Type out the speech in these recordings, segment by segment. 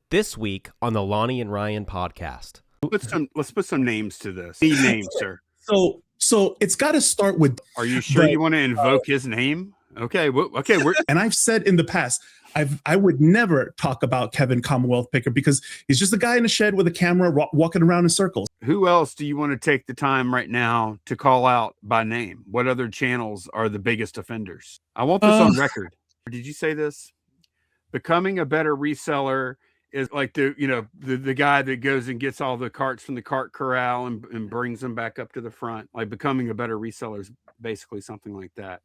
This week on the Lonnie and Ryan podcast. Let's put some names to this. Need names, sir. So it's got to start with. Are you sure you want to invoke his name? Okay. And I've said in the past, I would never talk about Kevin Commonwealth Picker because he's just a guy in a shed with a camera walking around in circles. Who else do you want to take the time right now to call out by name? What other channels are the biggest offenders? I want this on record. Did you say this? Becoming a better reseller is like the guy that goes and gets all the carts from the cart corral and brings them back up to the front. Like becoming a better reseller is basically something like that.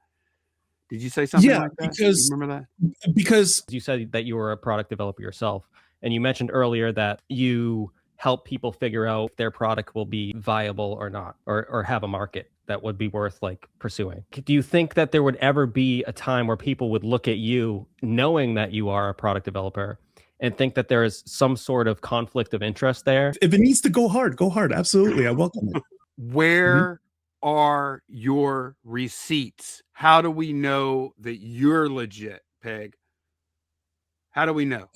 Did you say something like that? Because, you remember that? Because you said that you were a product developer yourself, and you mentioned earlier that you help people figure out if their product will be viable or not, or have a market that would be worth like pursuing. Do you think that there would ever be a time where people would look at you knowing that you are a product developer and think that there is some sort of conflict of interest there? If it needs to go hard, go hard. Absolutely. I welcome it. Where are your receipts? How do we know that you're legit, Peg? How do we know?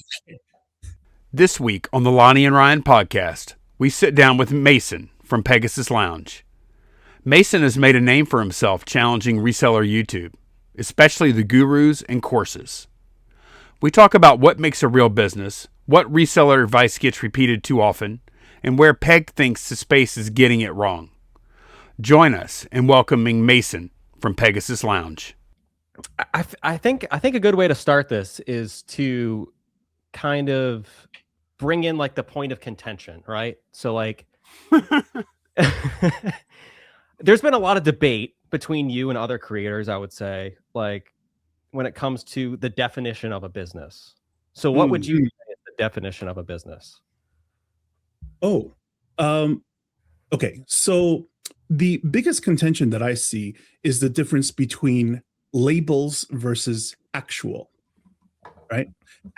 This week on the Lonnie and Ryan podcast, we sit down with Mason from Pegasus Lounge. Mason has made a name for himself challenging reseller YouTube, especially the gurus and courses. We talk about what makes a real business, what reseller advice gets repeated too often, and where Peg thinks the space is getting it wrong. Join us in welcoming Mason from Pegasus Lounge. I think a good way to start this is to kind of bring in like the point of contention, right? So like there's been a lot of debate between you and other creators, I would say, like when it comes to the definition of a business. So what would you say is the definition of a business? Okay. So the biggest contention that I see is the difference between labels versus actual, right?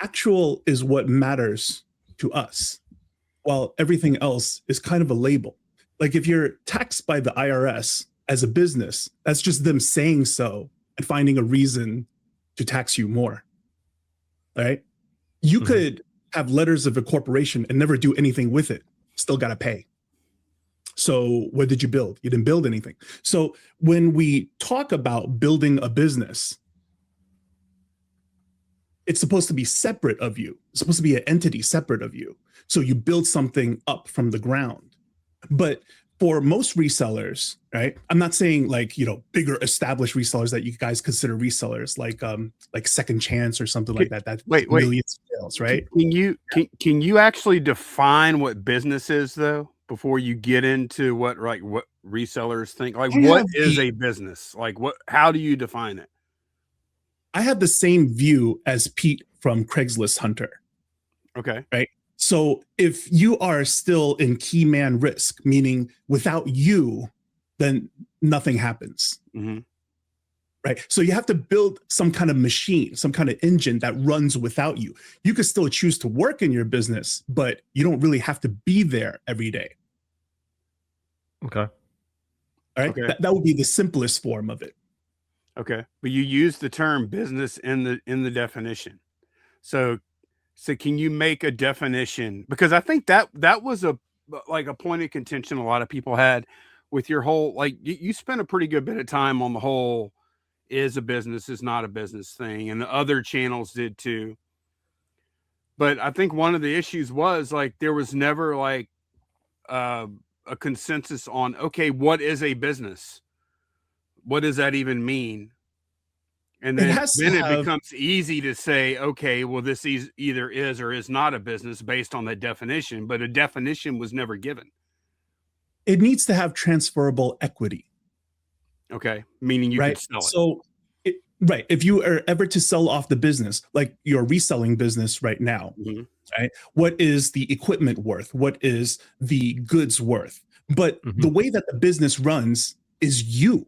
Actual is what matters to us, while everything else is kind of a label. Like if you're taxed by the IRS as a business, that's just them saying so and finding a reason to tax you more, right? You could have letters of a corporation and never do anything with it, still got to pay. So what did you build? You didn't build anything. So when we talk about building a business, it's supposed to be separate of you. It's supposed to be an entity separate of you. So you build something up from the ground. But for most resellers, right? I'm not saying like, bigger established resellers that you guys consider resellers, like Second Chance or something like that. That's millions of sales, right? Can you actually define what business is though, before you get into what resellers think? Like, what is a business? Like, how do you define it? I have the same view as Pete from Craigslist Hunter. Okay. Right. So if you are still in key man risk, meaning without you, then nothing happens. Mm-hmm. Right. So you have to build some kind of machine, some kind of engine that runs without you. You could still choose to work in your business, but you don't really have to be there every day. Okay. All right. Okay. That would be the simplest form of it. Okay. But you use the term business in the definition. So can you make a definition? Because I think that was a point of contention a lot of people had with your whole, like you spent a pretty good bit of time on the whole is a business, is not a business thing. And the other channels did too. But I think one of the issues was like, there was never like a consensus on, okay, what is a business? What does that even mean? And then it becomes easy to say, okay, well, this either is or is not a business based on that definition, but a definition was never given. It needs to have transferable equity. Okay. Meaning you could sell it. So, if you are ever to sell off the business, like your reselling business right now, right? What is the equipment worth? What is the goods worth? But the way that the business runs is you.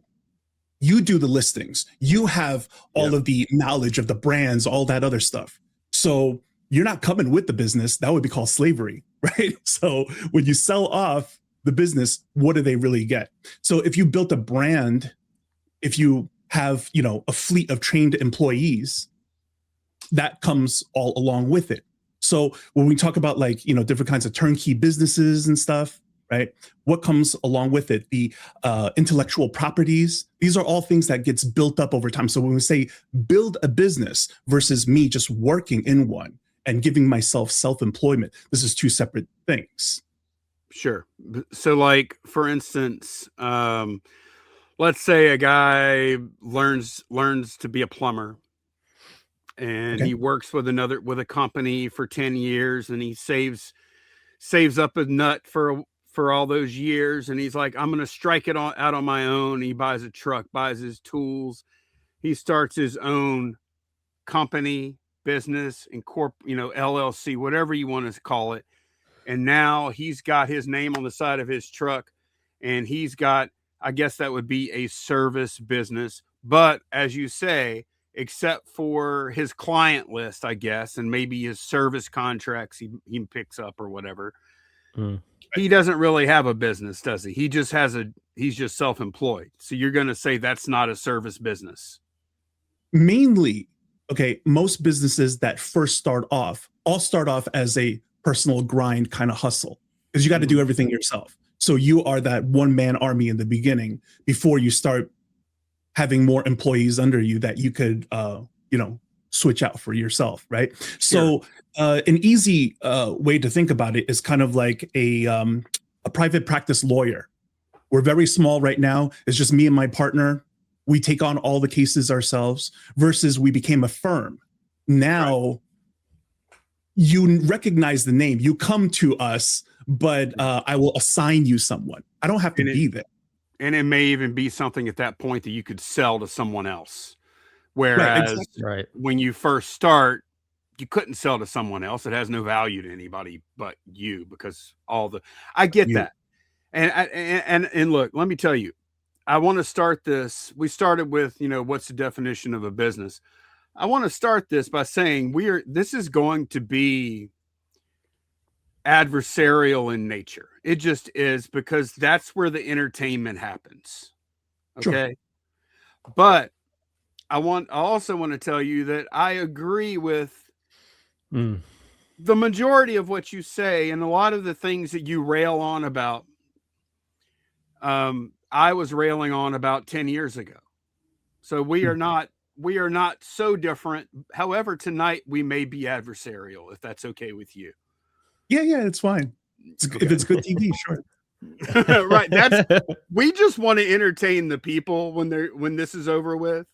You do the listings. You have all of the knowledge of the brands, all that other stuff. So you're not coming with the business. That would be called slavery, right? So when you sell off the business, what do they really get? So if you built a brand, if you have, a fleet of trained employees, that comes all along with it. So when we talk about like, different kinds of turnkey businesses and stuff, right? What comes along with it? The intellectual properties. These are all things that gets built up over time. So when we say build a business versus me just working in one and giving myself self-employment, this is two separate things. Sure. So like, for instance, let's say a guy learns to be a plumber, and he works with a company for 10 years, and he saves up a nut for all those years, and he's like, I'm going to strike it out on my own. He buys a truck, buys his tools, he starts his own company, business, LLC, whatever you want to call it. And now he's got his name on the side of his truck, and he's got, I guess that would be a service business. But as you say, except for his client list, I guess, and maybe his service contracts he picks up or whatever, he doesn't really have a business, does he? He's just self-employed. So you're going to say that's not a service business? Mainly, okay, most businesses that first start off as a personal grind kind of hustle, because you got to do everything yourself. So you are that one-man army in the beginning before you start having more employees under you that you could, switch out for yourself, right? So an easy way to think about it is kind of like a private practice lawyer. We're very small right now. It's just me and my partner. We take on all the cases ourselves versus we became a firm. Now you recognize the name. You come to us, but I will assign you someone. I don't have to be there. And it may even be something at that point that you could sell to someone else. Whereas when you first start, you couldn't sell to someone else. It has no value to anybody but you, because I get that. And look, let me tell you, I want to start this. We started with, what's the definition of a business? I want to start this by saying this is going to be adversarial in nature. It just is, because that's where the entertainment happens. Okay. Sure. But I also want to tell you that I agree with the majority of what you say, and a lot of the things that you rail on about. I was railing on about 10 years ago. So we are not so different. However, tonight we may be adversarial, if that's okay with you. Yeah, it's fine. If it's good TV, sure. Right. We just want to entertain the people when this is over with.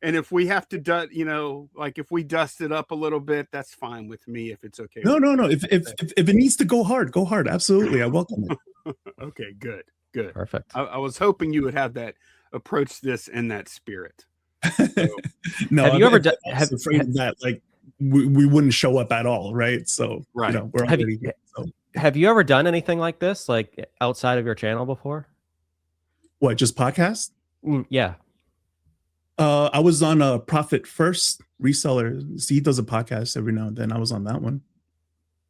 And if we have to, if we dust it up a little bit, that's fine with me, if it's okay. No. If it needs to go hard, go hard. Absolutely. I welcome it. Okay, good. Perfect. I was hoping you would have approach this in that spirit. So, no, have you ever done that? Like we wouldn't show up at all, right? So right. We're already here. So. Have you ever done anything like this, like outside of your channel before? What, just podcast? Yeah. I was on a Profit First Reseller. See, he does a podcast every now and then. I was on that one.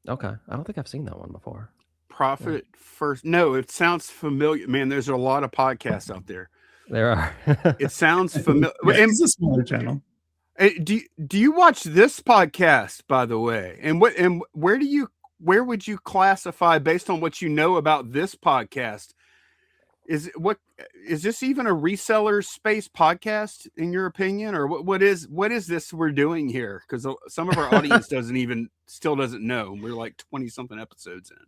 Okay. I don't think I've seen that one before. Profit First. No, it sounds familiar. Man, there's a lot of podcasts out there. There are. It sounds familiar. Yeah, it's a smaller channel. Do you watch this podcast, by the way? And where would you classify, based on what you know about this podcast? Is this even a reseller space podcast in your opinion, or what is this we're doing here? Because some of our audience still doesn't know. We're like 20 something episodes in.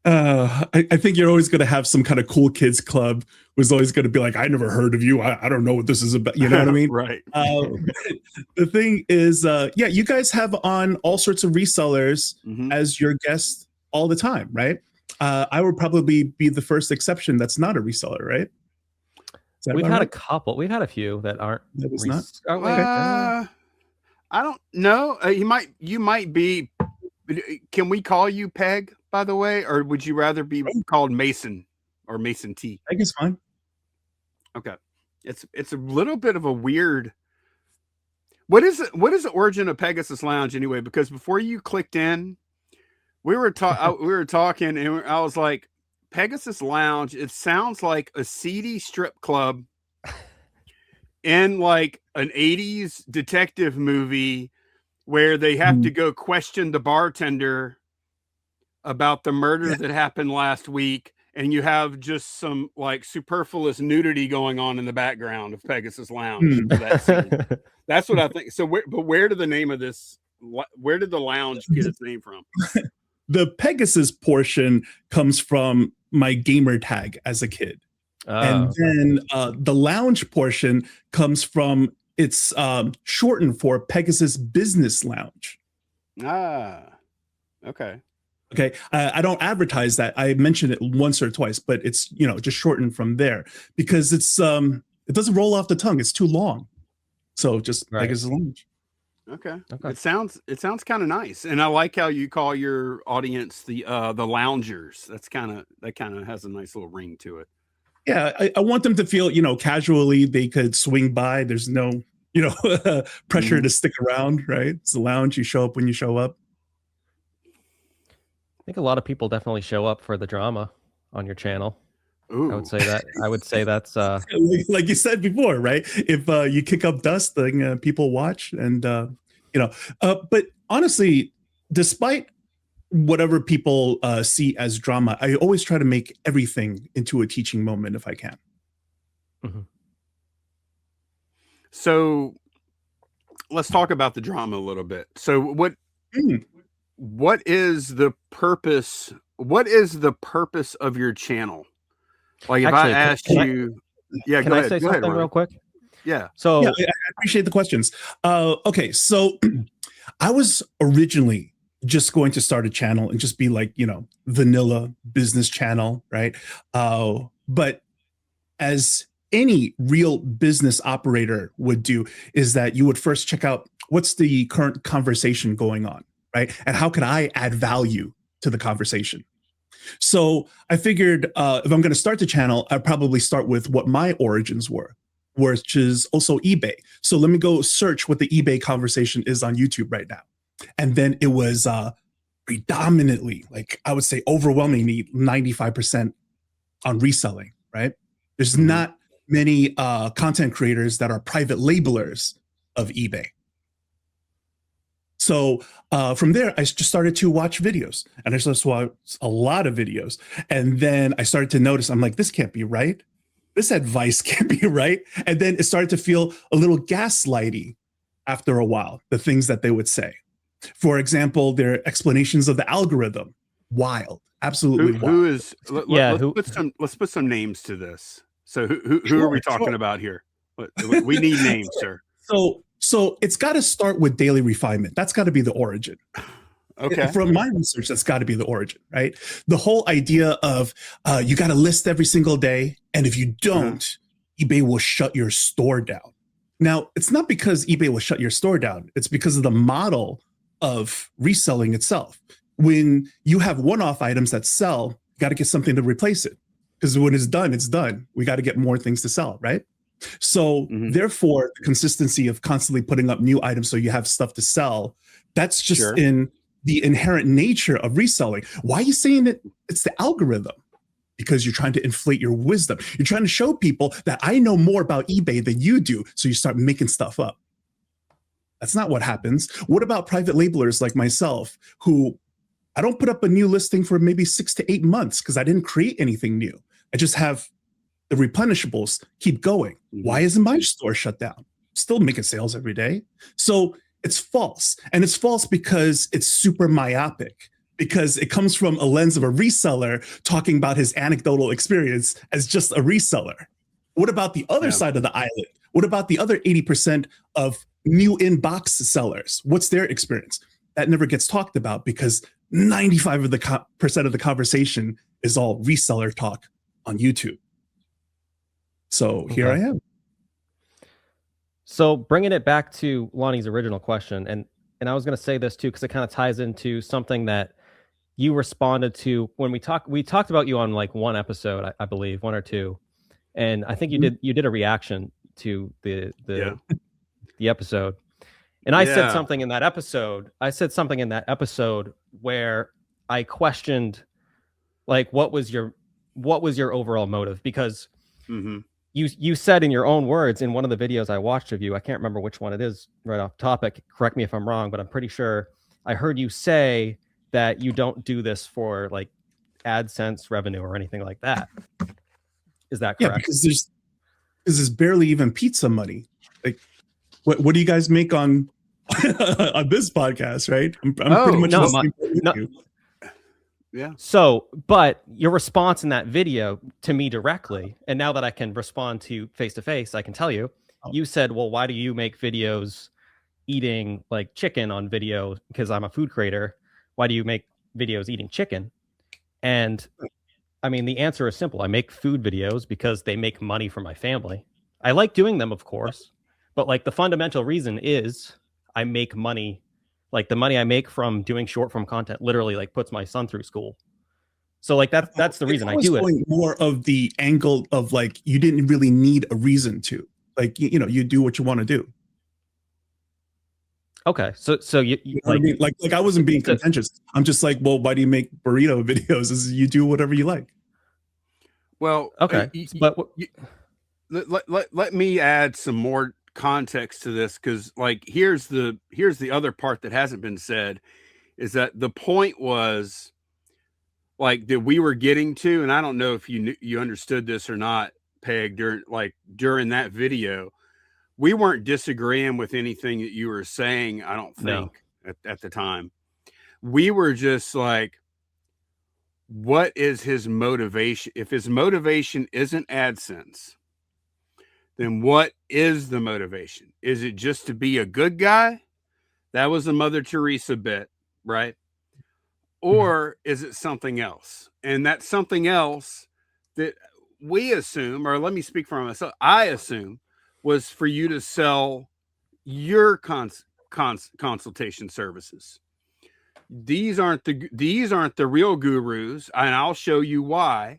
I think you're always going to have some kind of cool kids club who's always going to be like, I never heard of you. I don't know what this is about. You know what I mean? Right. The thing is, you guys have on all sorts of resellers as your guest all the time, right? I would probably be the first exception that's not a reseller, right? We've had a couple. We've had a few that aren't. That was not. I don't know. You might be. Can we call you Peg, by the way, or would you rather be called Mason or Mason T? I guess fine. Okay, it's a little bit of a weird. What is the origin of Pegasus Lounge anyway? Because before you clicked in, we were talking, and I was like, Pegasus Lounge. It sounds like a seedy strip club in like an 80s detective movie. where they have to go question the bartender about the murder that happened last week, and you have just some like superfluous nudity going on in the background of Pegasus Lounge for that scene. That's what I think. So where did the name of this, where did the lounge get its name from? The Pegasus portion comes from my gamer tag as a kid. And then the lounge portion comes from, it's shortened for Pegasus Business Lounge. Okay. Okay. I don't advertise that. I mentioned it once or twice, but it's, just shortened from there because it's it doesn't roll off the tongue. It's too long. So just Pegasus Lounge. Okay. It sounds kind of nice. And I like how you call your audience the loungers. That kind of has a nice little ring to it. Yeah, I want them to feel, casually they could swing by. There's no, pressure to stick around, right? It's a lounge. You show up when you show up. I think a lot of people definitely show up for the drama on your channel. Ooh. I would say that's like you said before, right? If you kick up dust, then people watch, and but honestly, despite whatever people see as drama, I always try to make everything into a teaching moment if I can. Mm-hmm. So let's talk about the drama a little bit. So what is the purpose? What is the purpose of your channel? Like if I asked you, can I say something real quick? Yeah. So I appreciate the questions. Okay, so I was originally just going to start a channel and just be like, vanilla business channel, right? But as any real business operator would do, is that you would first check out what's the current conversation going on, right? And how can I add value to the conversation? So I figured if I'm going to start the channel, I'd probably start with what my origins were, which is also eBay. So let me go search what the eBay conversation is on YouTube right now. And then it was predominantly, like I would say overwhelmingly 95% on reselling, right? There's not many content creators that are private labelers of eBay. So from there, I just started to watch videos, and I started to watch a lot of videos. And then I started to notice, I'm like, this can't be right. This advice can't be right. And then it started to feel a little gaslighty after a while, the things that they would say. For example, their explanations of the algorithm, wild, absolutely wild. Let's put some names to this. So who are we talking about here? We need names, sir. So it's got to start with daily refinement. That's got to be the origin. Okay. From my research, that's got to be the origin, right? The whole idea of you got to list every single day, and if you don't, eBay will shut your store down. Now, it's not because eBay will shut your store down. It's because of the model of reselling itself. When you have one-off items that sell, you got to get something to replace it. Because when it's done, it's done. We got to get more things to sell, right? So therefore, the consistency of constantly putting up new items so you have stuff to sell, that's just in the inherent nature of reselling. Why are you saying that it's the algorithm? Because you're trying to inflate your wisdom. You're trying to show people that I know more about eBay than you do, so you start making stuff up. That's not what happens. What about private labelers like myself, who I don't put up a new listing for maybe 6 to 8 months because I didn't create anything new. I just have the replenishables keep going. Why isn't my store shut down? Still making sales every day. So it's false. And it's false because it's super myopic, because it comes from a lens of a reseller talking about his anecdotal experience as just a reseller. What about the other side of the island? What about the other 80% of new inbox sellers? What's their experience? That never gets talked about because 95% of the conversation is all reseller talk on YouTube. So here I am. So bringing it back to Lonnie's original question, and I was going to say this too, because it kind of ties into something that you responded to when we talked about you on like one episode, I believe, one or two. And I think you did a reaction to the episode. And I said something in that episode. I said something in that episode where I questioned, like, what was your overall motive? Because you said in your own words in one of the videos I watched of you, I can't remember which one it is right off topic. Correct me if I'm wrong, but I'm pretty sure I heard you say that you don't do this for like AdSense revenue or anything like that. Is that correct? Yeah, because there's barely even pizza money. Like, what do you guys make on on this podcast, right? I'm pretty much listening to you. Yeah. So, but your response in that video to me directly, and now that I can respond to face to face, I can tell you, you said, well, why do you make videos eating like chicken on video? Because I'm a food creator. Why do you make videos eating chicken? And I mean, the answer is simple. I make food videos because they make money for my family. I like doing them, of course, but like the fundamental reason is I make money. Like the money I make from doing short form content literally like puts my son through school. So like that's the reason I do it. More of the angle of like you didn't really need a reason to, like, you know, you do what you want to do. Okay, so you know what I mean? Like I wasn't being contentious. I'm just like, well, why do you make burrito videos? Is you do whatever you like. Well, okay, but let me add some more context to this, because like here's the other part that hasn't been said, is that the point was like that we were getting to, and I don't know if you understood this or not, Peg, during that video, we weren't disagreeing with anything that you were saying. I don't think at the time. We were just like, what is his motivation? If his motivation isn't AdSense, then what is the motivation? Is it just to be a good guy? That was the Mother Teresa bit, right? Or is it something else? And that's something else that we assume, or let me speak for myself, I assume was for you to sell your consultation services. These aren't the real gurus, and I'll show you why.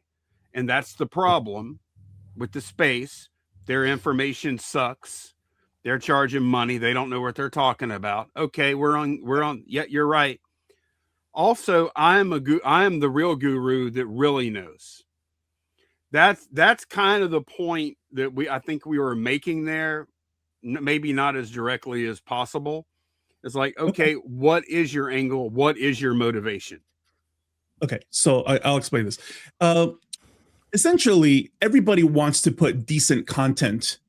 And that's the problem with the space. Their information sucks. They're charging money. They don't know what they're talking about. Okay, we're on. Yeah, you're right. Also, I am the real guru that really knows. That's kind of the point that I think we were making there. Maybe not as directly as possible. It's like, okay, what is your angle? What is your motivation? Okay, so I'll explain this. Essentially, everybody wants to put decent content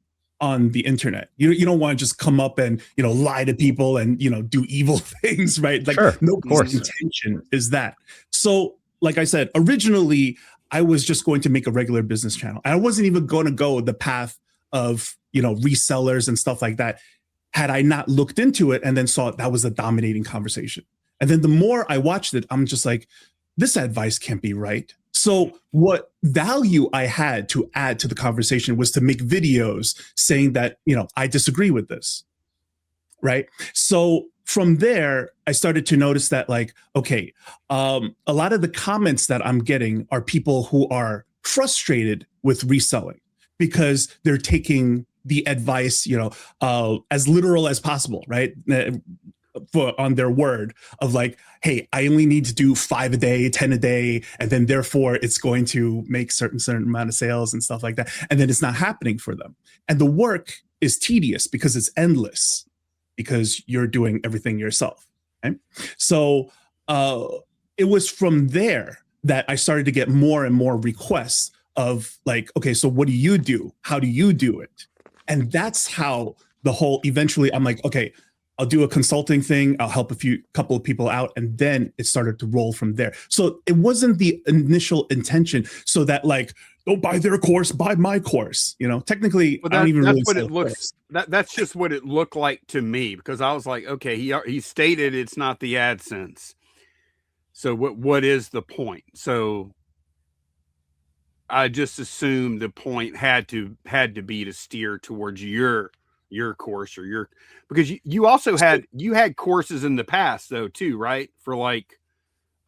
on the internet. You don't want to just come up and, you know, lie to people and, you know, do evil things, right? Like, sure, nobody's intention is that. So, like I said, originally, I was just going to make a regular business channel. I wasn't even going to go the path of, you know, resellers and stuff like that, had I not looked into it and then saw that was a dominating conversation. And then the more I watched it, I'm just like, this advice can't be right. So what value I had to add to the conversation was to make videos saying that, you know, I disagree with this, right? So from there, I started to notice that, like, okay, a lot of the comments that I'm getting are people who are frustrated with reselling because they're taking the advice, you know, as literal as possible, right? On their word of like, hey, I only need to do 5 a day, 10 a day, and then therefore it's going to make certain amount of sales and stuff like that. And then it's not happening for them. And the work is tedious because it's endless, because you're doing everything yourself. Okay? So it was from there that I started to get more and more requests of like, okay, so what do you do? How do you do it? And that's how the whole, eventually I'm like, okay, I'll do a consulting thing. I'll help couple of people out. And then it started to roll from there. So it wasn't the initial intention so that like, don't buy their course, buy my course. You know, technically, I don't even really what it looks. That's just what it looked like to me, because I was like, okay, he stated it's not the AdSense. So what is the point? So I just assumed the point had to be to steer towards your course, or because you also had courses in the past though too, right? For like,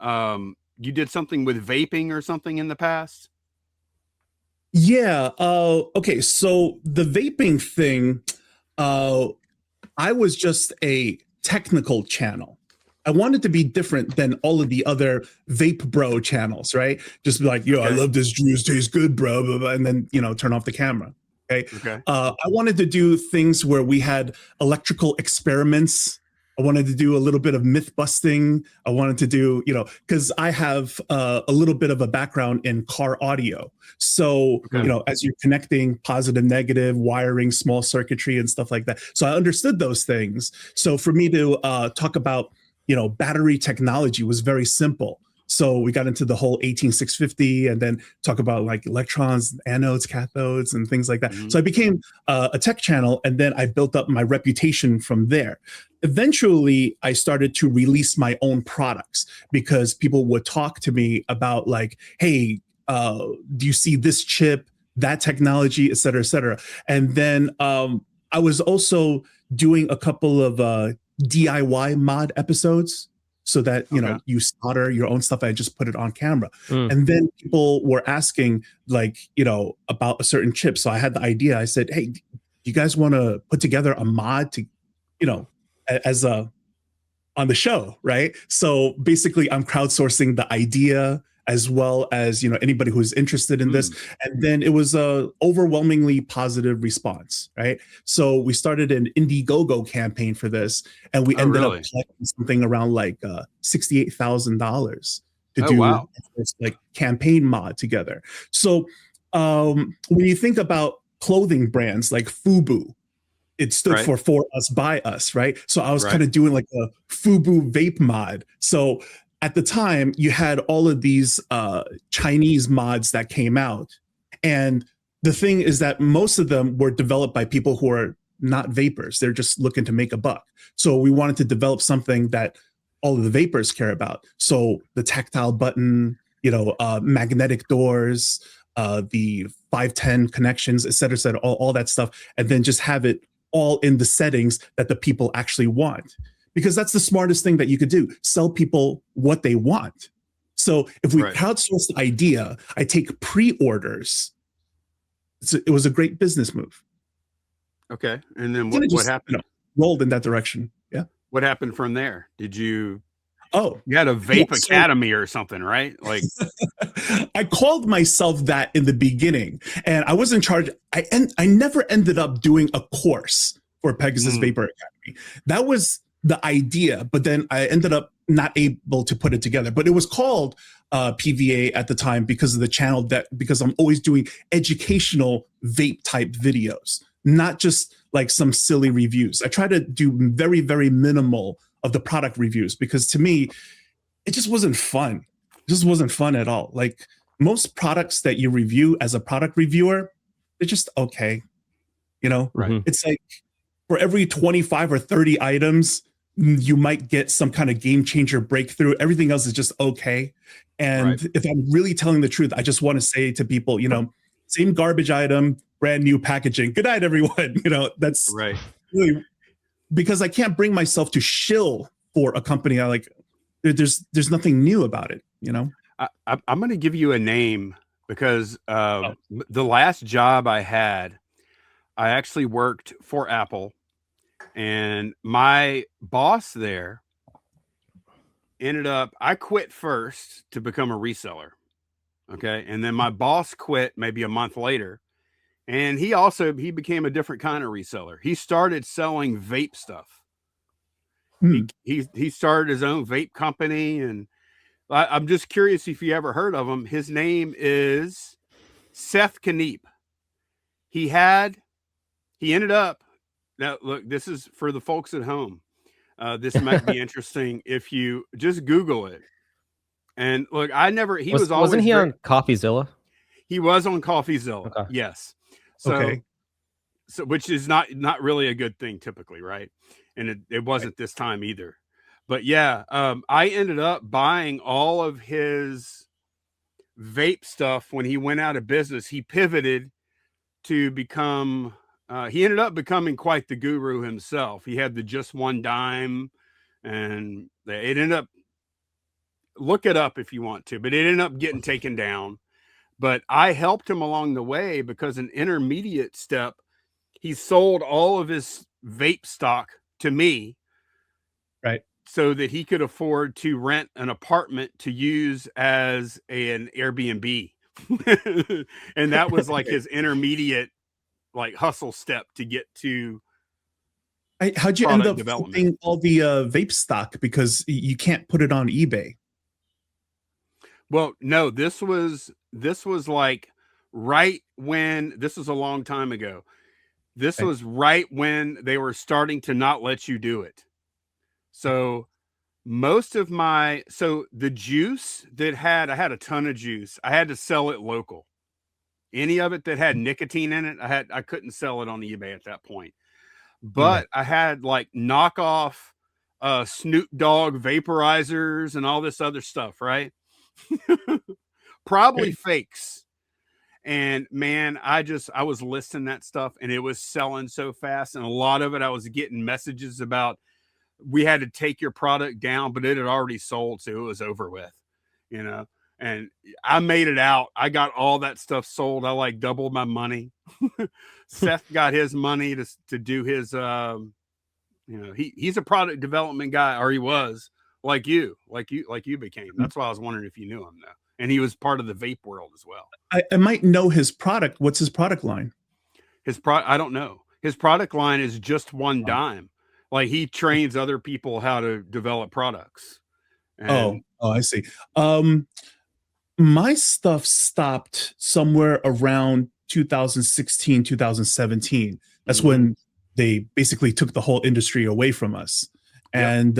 you did something with vaping or something in the past. Yeah. Okay. So the vaping thing, I was just a technical channel. I wanted to be different than all of the other vape bro channels, right? Just be like, yo, I love this juice, tastes good, bro, blah, blah, and then, you know, turn off the camera. Okay. Okay. I wanted to do things where we had electrical experiments. I wanted to do a little bit of myth busting. I wanted to do, because I have a little bit of a background in car audio. So, Okay. As you're connecting positive, negative, wiring, small circuitry and stuff like that. So I understood those things. So for me to talk about, battery technology was very simple. So we got into the whole 18650 and then talk about like electrons, anodes, cathodes, and things like that. Mhm. So I became a tech channel, and then I built up my reputation from there. Eventually, I started to release my own products because people would talk to me about like, hey, do you see this chip, that technology, et cetera, et cetera. And then I was also doing a couple of DIY mod episodes, so that you solder your own stuff. I just put it on camera. And then people were asking like about a certain chip. So I had the idea. I said, hey, do you guys want to put together a mod to as a on the show, right? So basically I'm crowdsourcing the idea as well as anybody who's interested in this. And then it was a overwhelmingly positive response, right? So we started an Indiegogo campaign for this, and we ended up collecting something around like $68,000 to do this like campaign mod together. So when you think about clothing brands like FUBU, it stood for us by us, right? So I was kind of doing like a FUBU vape mod. So at the time, you had all of these Chinese mods that came out. And the thing is that most of them were developed by people who are not vapors. They're just looking to make a buck. So we wanted to develop something that all of the vapors care about. So the tactile button, magnetic doors, the 510 connections, et cetera, all that stuff. And then just have it all in the settings that the people actually want. Because that's the smartest thing that you could do. Sell people what they want. So if we crowdsource the idea, I take pre-orders. It was a great business move. Okay. And then what happened? Rolled in that direction. Yeah. What happened from there? Did you... Oh, you had a Vape Academy or something, right? Like, I called myself that in the beginning, and I was in charge. I never ended up doing a course for Pegasus Vapor Academy. That was the idea, but then I ended up not able to put it together. But it was called PVA at the time because of the channel, because I'm always doing educational vape type videos, not just like some silly reviews. I try to do very, very minimal of the product reviews, because to me, it just wasn't fun. It just wasn't fun at all. Like most products that you review as a product reviewer, they're just okay. It's like for every 25 or 30 items, you might get some kind of game changer breakthrough. Everything else is just okay. And if I'm really telling the truth, I just want to say to people, same garbage item, brand new packaging. Good night, everyone. That's really, because I can't bring myself to shill for a company. I like, there's nothing new about it. I'm going to give you a name because the last job I had, I actually worked for Apple, and my boss there I quit first to become a reseller. Okay. And then my boss quit maybe a month later, and he became a different kind of reseller. He started selling vape stuff. He started his own vape company, and I'm just curious if you ever heard of him. His name is Seth Kneep. He ended up, now look, this is for the folks at home. This might be interesting if you just Google it. And look, wasn't he on CoffeeZilla? He was on CoffeeZilla. Okay. Yes. So which is not really a good thing typically, right? And it wasn't this time either. But yeah, I ended up buying all of his vape stuff when he went out of business. He pivoted to become, he ended up becoming quite the guru himself. He had the Just One Dime, and it ended up, look it up if you want to, but it ended up getting taken down. But I helped him along the way because an intermediate step, he sold all of his vape stock to me. Right. So that he could afford to rent an apartment to use as an Airbnb. And that was like his intermediate like hustle step to get to How'd you end product up development. flipping all the vape stock because you can't put it on eBay? Well, no, this was like right when, this was a long time ago. This Okay. was right when they were starting to not let you do it. So most of my, so the juice that I had a ton of juice. I had to sell it local. Any of it that had nicotine in it, I couldn't sell it on eBay at that point. But I had like knockoff Snoop Dogg vaporizers and all this other stuff, right? Probably fakes. And man, I was listing that stuff and it was selling so fast. And a lot of it, I was getting messages about, we had to take your product down, but it had already sold. So it was over with, you know, and I made it out. I got all that stuff sold. I like doubled my money. Seth got his money to do his, you know, he's a product development guy, or he was, like you became. That's why I was wondering if you knew him though. And he was part of the vape world as well. I might know his product. What's his product line? I don't know. His product line is just one dime. Like he trains other people how to develop products. And I see. My stuff stopped somewhere around 2016, 2017. That's when they basically took the whole industry away from us. And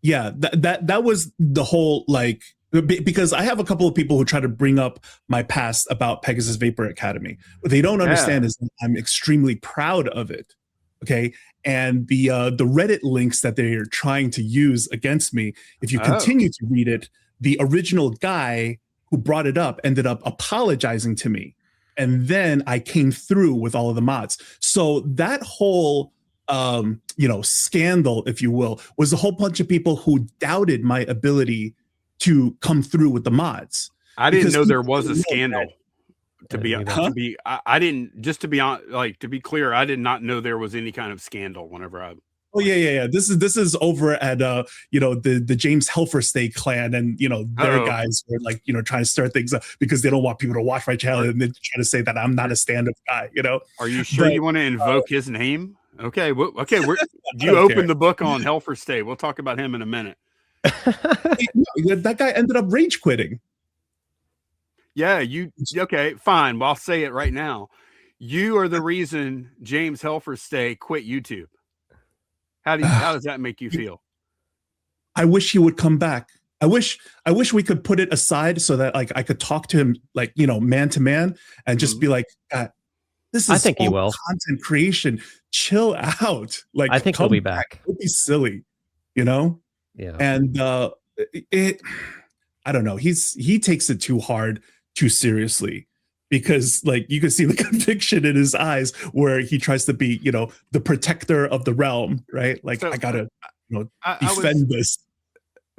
yeah, that was the whole, like, because I have a couple of people who try to bring up my past about Pegasus Vapor Academy. What they don't understand is that I'm extremely proud of it. Okay. And the Reddit links that they're trying to use against me, if you continue to read it, the original guy who brought it up ended up apologizing to me. And then I came through with all of the mods. So that whole you know, scandal, if you will, was a whole bunch of people who doubted my ability to come through with the mods. I didn't know there was a scandal. I didn't, just to be on, like, to be clear, I did not know there was any kind of scandal whenever I. Oh yeah. This is over at you know, the James Helferstay clan, and you know, their guys were like, you know, trying to stir things up because they don't want people to watch my channel and then try to say that I'm not a stand-up guy, you know. Are you sure you want to invoke his name? Okay, okay. You open the book on Helferstay. We'll talk about him in a minute. That guy ended up rage quitting. Yeah, okay, fine. Well, I'll say it right now. You are the reason James Helferstay quit YouTube. How does that make you feel? I wish he would come back. I wish we could put it aside so that like I could talk to him, like, you know, man to man, and just be like, this is, I think he will. Content creation. Chill out. Like, I think he'll be back. Don't be silly, you know? Yeah. And I don't know. He takes it too hard, too seriously, because like you can see the conviction in his eyes where he tries to be, you know, the protector of the realm, right? Like, I gotta, you know, defend this.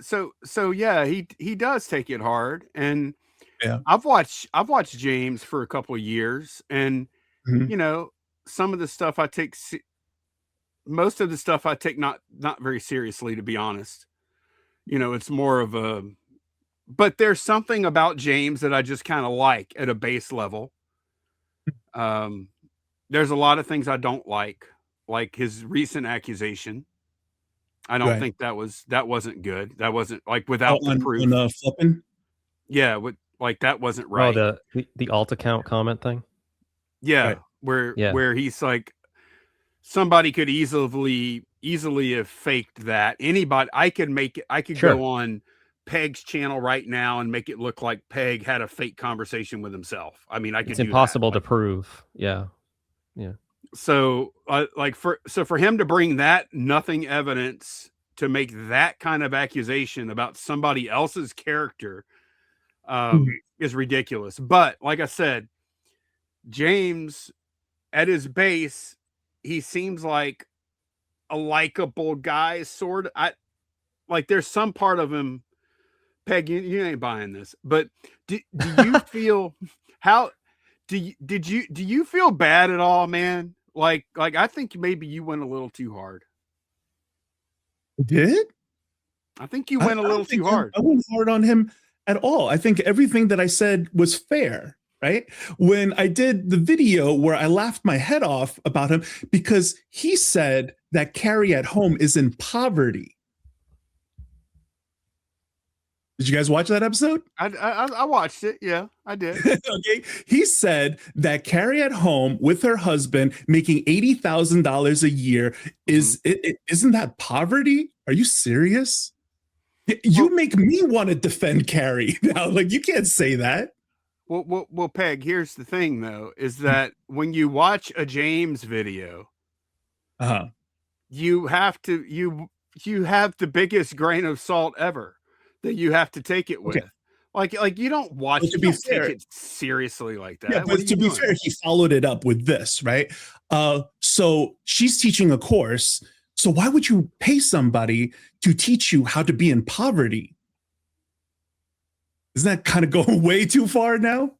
So yeah, he does take it hard, and yeah, I've watched James for a couple of years, and you know, some of the stuff I take, most of the stuff I take not very seriously, to be honest. You know, it's more of a, but there's something about James that I just kind of like at a base level. There's a lot of things I don't like his recent accusation. I don't think that wasn't good. That wasn't, like, without the proof. Flipping? Yeah, like that wasn't right. Oh, the alt account comment thing. Yeah, right. Where he's like, somebody could easily have faked that. Anybody, I could go on Peg's channel right now and make it look like Peg had a fake conversation with himself. I mean, it's impossible to prove. Yeah. So for him to bring that nothing evidence to make that kind of accusation about somebody else's character is ridiculous. But like I said, James, at his base, he seems like a likable guy, sort of. There's some part of him, Peg, you ain't buying this, but do you feel did you feel bad at all, man? Like I think maybe you went a little too hard. Did? I think you went a little too hard. I went hard on him at all. I think everything that I said was fair. right? When I did the video where I laughed my head off about him because he said that Carrie at home is in poverty. Did you guys watch that episode? I watched it. Yeah, I did. Okay. He said that Carrie at home with her husband making $80,000 a year isn't that poverty? Are you serious? You make me want to defend Carrie now. Like, you can't say that. Well, Peg, here's the thing though, is that when you watch a James video, you have to you have the biggest grain of salt ever that you have to take it with. Okay. Like you don't watch it, you don't take it seriously like that. Yeah, but to be fair, he followed it up with this, right? So she's teaching a course. So why would you pay somebody to teach you how to be in poverty? Isn't that kind of going way too far now?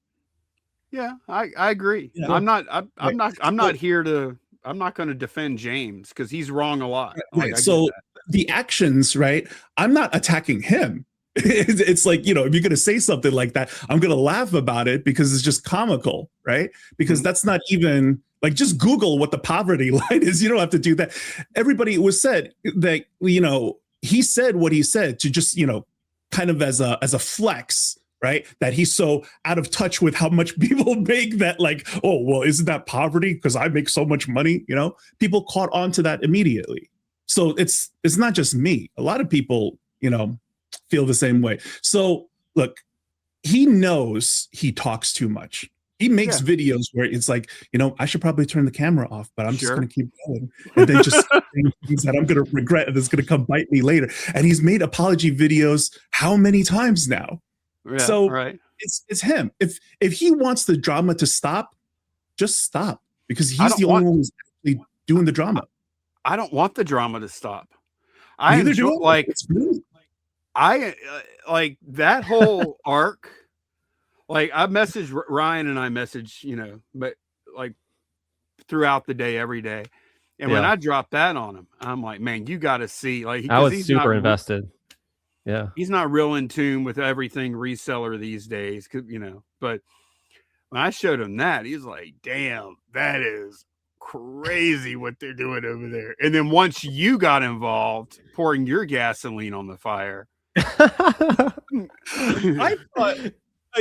Yeah, I agree. Yeah. I'm not here to, I'm not going to defend James because he's wrong a lot. Right. So the actions, right? I'm not attacking him. It's like, you know, if you're going to say something like that, I'm going to laugh about it because it's just comical, right? Because that's not even like, just Google what the poverty line is. You don't have to do that. Everybody was said that, you know, he said what he said to just, you know, kind of as a flex, right? That he's so out of touch with how much people make that like, oh, well, isn't that poverty? Because I make so much money, you know? People caught on to that immediately. So it's not just me. A lot of people, you know, feel the same way. So look, he knows he talks too much. He makes videos where it's like, you know, I should probably turn the camera off, but I'm just going to keep going. And then just things that I'm going to regret and it's going to come bite me later. And he's made apology videos how many times now? Yeah, so it's him. If he wants the drama to stop, just stop, because he's the only one who's actually doing the drama. I don't want the drama to stop. I enjoy, like that whole arc. Like I message Ryan and I message, you know, but like throughout the day, every day. And when I drop that on him, I'm like, man, you got to see. Like I was super invested. Yeah, he's not real in tune with everything reseller these days, you know. But when I showed him that, he was like, damn, that is crazy what they're doing over there. And then once you got involved, pouring your gasoline on the fire,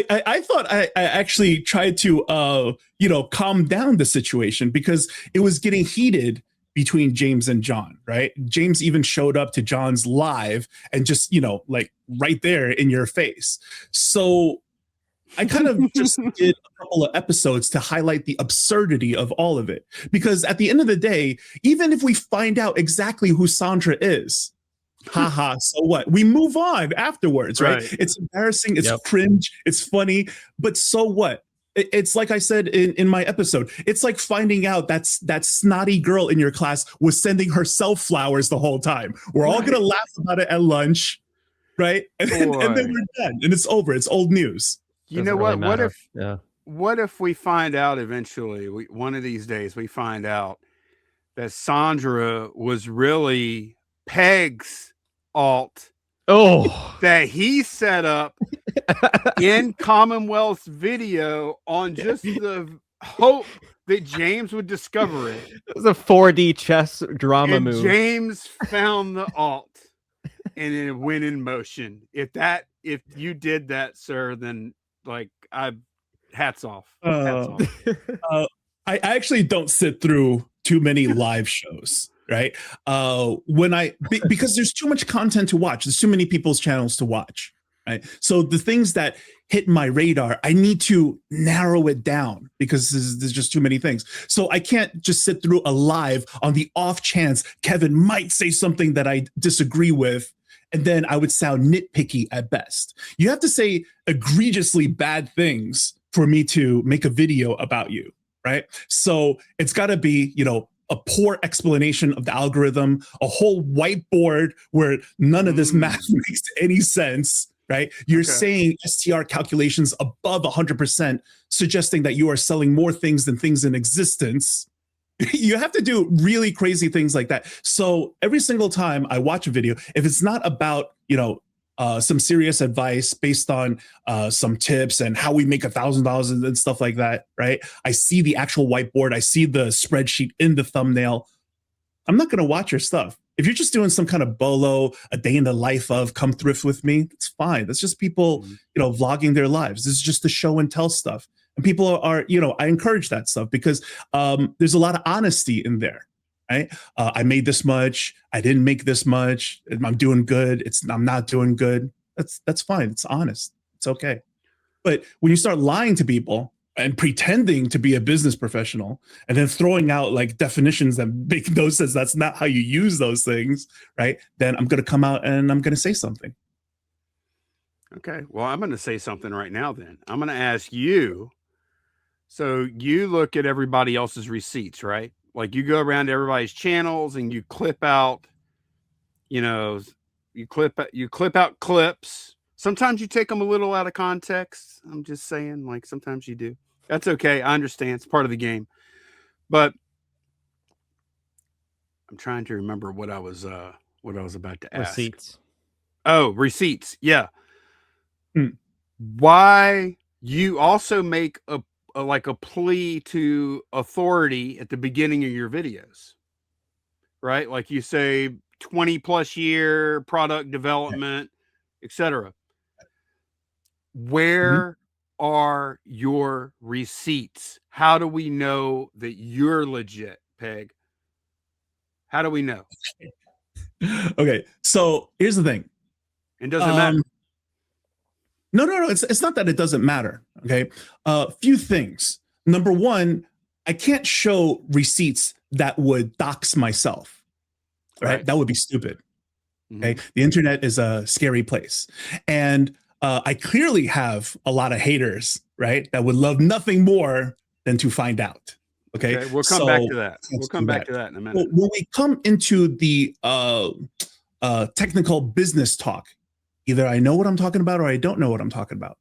I thought I actually tried to you know, calm down the situation because it was getting heated between James and John, right? James even showed up to John's live and just, you know, like right there in your face. So I kind of just did a couple of episodes to highlight the absurdity of all of it. Because at the end of the day, even if we find out exactly who Sandra is, haha, so what? We move on afterwards, right? It's embarrassing, it's cringe, it's funny, but so what? It's like I said in my episode, it's like finding out that snotty girl in your class was sending herself flowers the whole time. We're all going to laugh about it at lunch, right? And then we're done and it's over. It's old news. You know what? What if we find out eventually, one of these days, we find out that Sandra was really Peg's alt that he set up in Commonwealth's video on just the hope that James would discover it. It was a 4D chess drama move. James found the alt and it went in motion. If you did that, sir, then like hats off. I actually don't sit through too many live shows. Right. Because there's too much content to watch. There's too many people's channels to watch. Right. So the things that hit my radar, I need to narrow it down because there's just too many things. So I can't just sit through a live on the off chance Kevin might say something that I disagree with. And then I would sound nitpicky at best. You have to say egregiously bad things for me to make a video about you. Right. So it's got to be, you know, a poor explanation of the algorithm, a whole whiteboard where none of this math makes any sense, right? You're saying STR calculations above 100%, suggesting that you are selling more things than things in existence. You have to do really crazy things like that. So every single time I watch a video, if it's not about, you know, some serious advice based on some tips and how we make $1,000 and stuff like that, right? I see the actual whiteboard. I see the spreadsheet in the thumbnail. I'm not going to watch your stuff. If you're just doing some kind of bolo, a day in the life of come thrift with me, that's fine. That's just people, vlogging their lives. This is just the show and tell stuff. And people are, I encourage that stuff because there's a lot of honesty in there, right? I made this much. I didn't make this much. I'm doing good. I'm not doing good. That's fine. It's honest. It's okay. But when you start lying to people and pretending to be a business professional and then throwing out like definitions that make no sense, that's not how you use those things, right? Then I'm going to come out and I'm going to say something. Okay. Well, I'm going to say something right now then. I'm going to ask you. So you look at everybody else's receipts, right? Like you go around to everybody's channels and you clip out, you clip out clips. Sometimes you take them a little out of context. I'm just saying, like sometimes you do. That's okay. I understand. It's part of the game. But I'm trying to remember what I was about to ask. Receipts. Oh, receipts. Yeah. Why you also make a plea to authority at the beginning of your videos, right? Like you say 20 plus year product development, etc. Where are your receipts? How do we know that you're legit, Peg? How do we know? Okay, so here's the thing. It doesn't matter. No. It's not that it doesn't matter. Okay, few things. Number one, I can't show receipts that would dox myself. Right? That would be stupid. Okay, the internet is a scary place, and I clearly have a lot of haters, right? That would love nothing more than to find out. Okay, we'll come back to that. We'll come back to that in a minute. Well, when we come into the technical business talk, either I know what I'm talking about or I don't know what I'm talking about.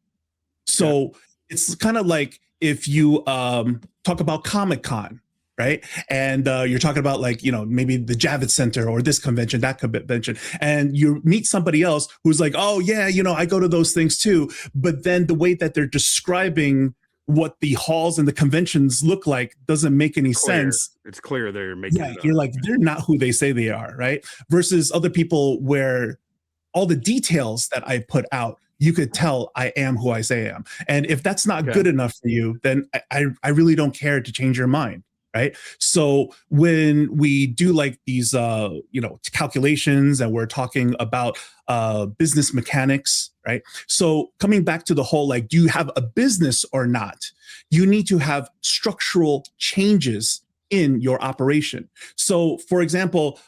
So it's kind of like if you talk about Comic-Con, right? And you're talking about like, maybe the Javits Center or this convention, that convention, and you meet somebody else who's like, oh yeah, I go to those things too. But then the way that they're describing what the halls and the conventions look like doesn't make any sense. It's clear they're making it up. You're like, they're not who they say they are, right? Versus other people where all the details that I put out, you could tell I am who I say I am. And if that's not good enough for you, then I really don't care to change your mind. Right. So when we do like these, calculations and we're talking about business mechanics, right? So coming back to the whole, like, do you have a business or not? You need to have structural changes in your operation. So, for example,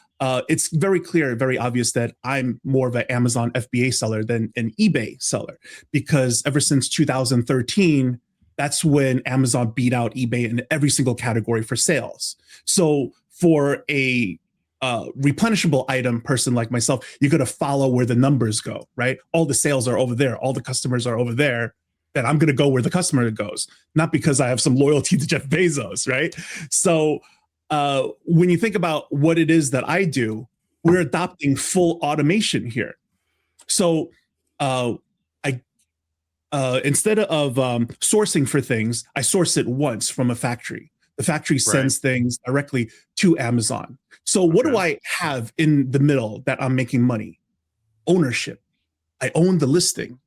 it's very clear, very obvious that I'm more of an Amazon FBA seller than an eBay seller, because ever since 2013, that's when Amazon beat out eBay in every single category for sales. So for a replenishable item person like myself, you're going to follow where the numbers go, right? All the sales are over there. All the customers are over there. Then I'm going to go where the customer goes, not because I have some loyalty to Jeff Bezos, right? So when you think about what it is that I do, we're adopting full automation here. So instead of sourcing for things, I source it once from a factory. The factory sends things directly to Amazon. So what do I have in the middle that I'm making money? Ownership. I own the listing.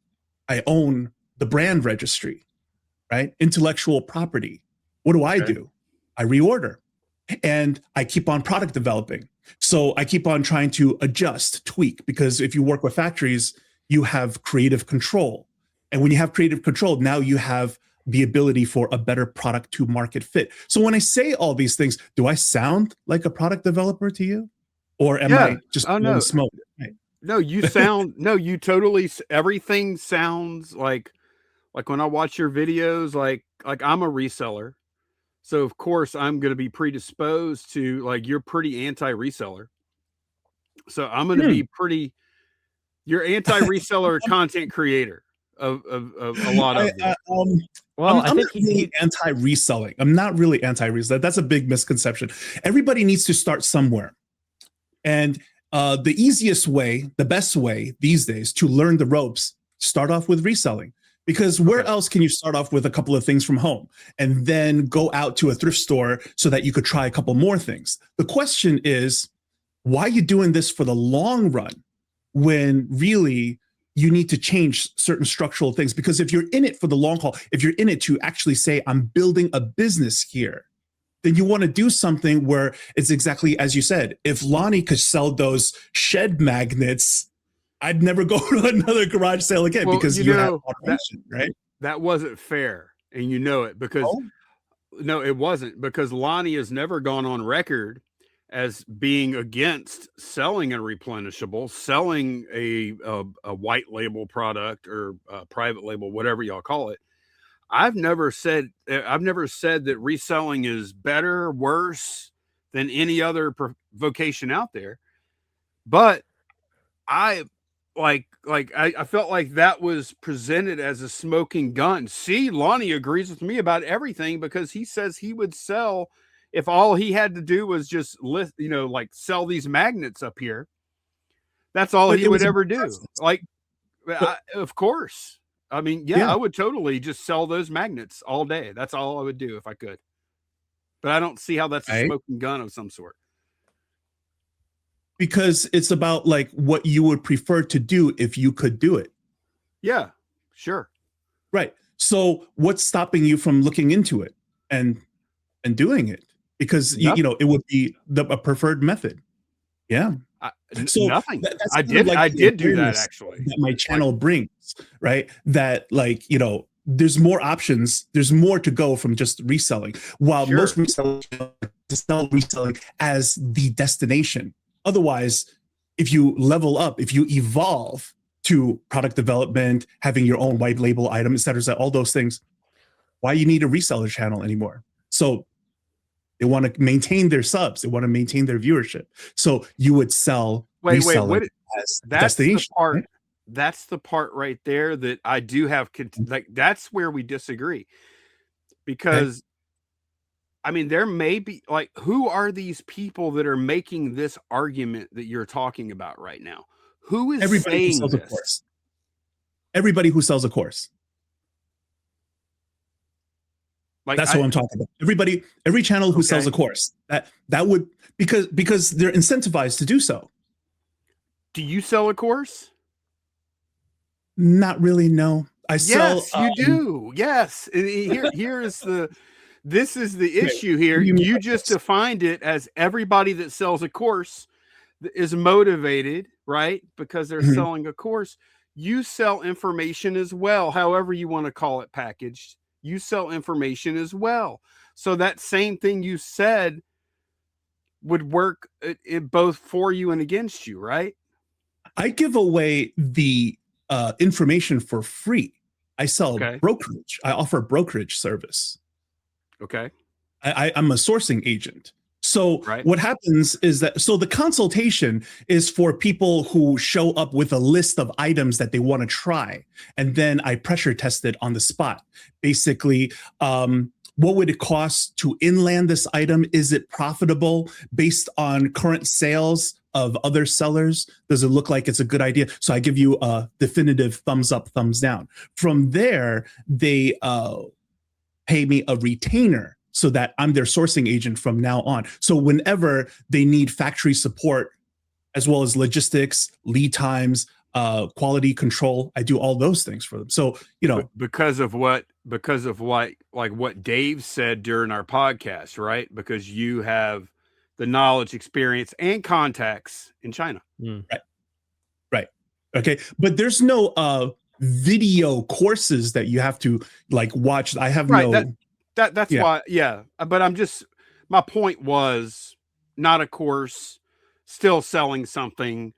I own the brand registry, right? Intellectual property. What do I do? I reorder. And I keep on product developing. So I keep on trying to adjust, tweak, because if you work with factories, you have creative control. And when you have creative control, now you have the ability for a better product to market fit. So when I say all these things, do I sound like a product developer to you? Or am I just blowing smoke? Right. No, you sound, you totally, everything sounds like when I watch your videos, like I'm a reseller. So of course I'm going to be predisposed to, like, you're pretty anti-reseller. So I'm going to be pretty, you're anti-reseller content creator. Of a lot of well, I'm not really anti-reselling. I'm not really anti-reselling. That's a big misconception. Everybody needs to start somewhere. And the easiest way, the best way these days to learn the ropes, start off with reselling. Because where else can you start off with a couple of things from home and then go out to a thrift store so that you could try a couple more things? The question is, why are you doing this for the long run when really you need to change certain structural things? Because if you're in it for the long haul, if you're in it to actually say, I'm building a business here, then you want to do something where it's exactly as you said. If Lonnie could sell those shed magnets, I'd never go to another garage sale again, because you have automation, right? That wasn't fair, and you know it, because no, it wasn't, because Lonnie has never gone on record as being against selling a replenishable, selling a white label product or a private label, whatever y'all call it. I've never said that reselling is better, worse than any other vocation out there, but I felt like that was presented as a smoking gun. See, Lonnie agrees with me about everything, because he says he would sell if all he had to do was just list, like sell these magnets up here. That's all he would ever do. Of course. I mean, yeah, I would totally just sell those magnets all day. That's all I would do if I could. But I don't see how that's a smoking gun of some sort. Because it's about like what you would prefer to do if you could do it. Yeah, sure. Right. So what's stopping you from looking into it and doing it? Because it would be a preferred method. Yeah. So nothing. I did do that actually. That my channel brings, right? That there's more options. There's more to go from just reselling. While most resellers sell reselling as the destination. Otherwise, if you level up, if you evolve to product development, having your own white label item, et cetera, all those things, why you need a reseller channel anymore? So they want to maintain their subs. They want to maintain their viewership. So you would sell reselling as destination. That's the part right there that I do have. That's where we disagree. Because, I mean, there may be who are these people that are making this argument that you're talking about right now? Who is saying this? A course. Everybody who sells a course. That's what I'm talking about. Every channel who sells a course, that would, because they're incentivized to do so. Do you sell a course? Not really. No, I sell. Yes, you do. Yes. And this is the issue here. You just defined it as everybody that sells a course is motivated, right? Because they're selling a course. You sell information as well, however you want to call it, packaged. You sell information as well. So that same thing you said would work both for you and against you, right? I give away the information for free. I sell brokerage. I offer brokerage service. Okay. I'm a sourcing agent. So what happens is that, the consultation is for people who show up with a list of items that they want to try. And then I pressure test it on the spot. Basically, what would it cost to inland this item? Is it profitable based on current sales of other sellers? Does it look like it's a good idea? So I give you a definitive thumbs up, thumbs down. From there, they pay me a retainer so that I'm their sourcing agent from now on. So whenever they need factory support, as well as logistics, lead times, quality control, I do all those things for them. So, because of what Dave said during our podcast, right? Because you have the knowledge, experience, and contacts in China. Right. Okay. But there's no video courses that you have to watch. I have that's why. Yeah. But my point was not a course, still selling something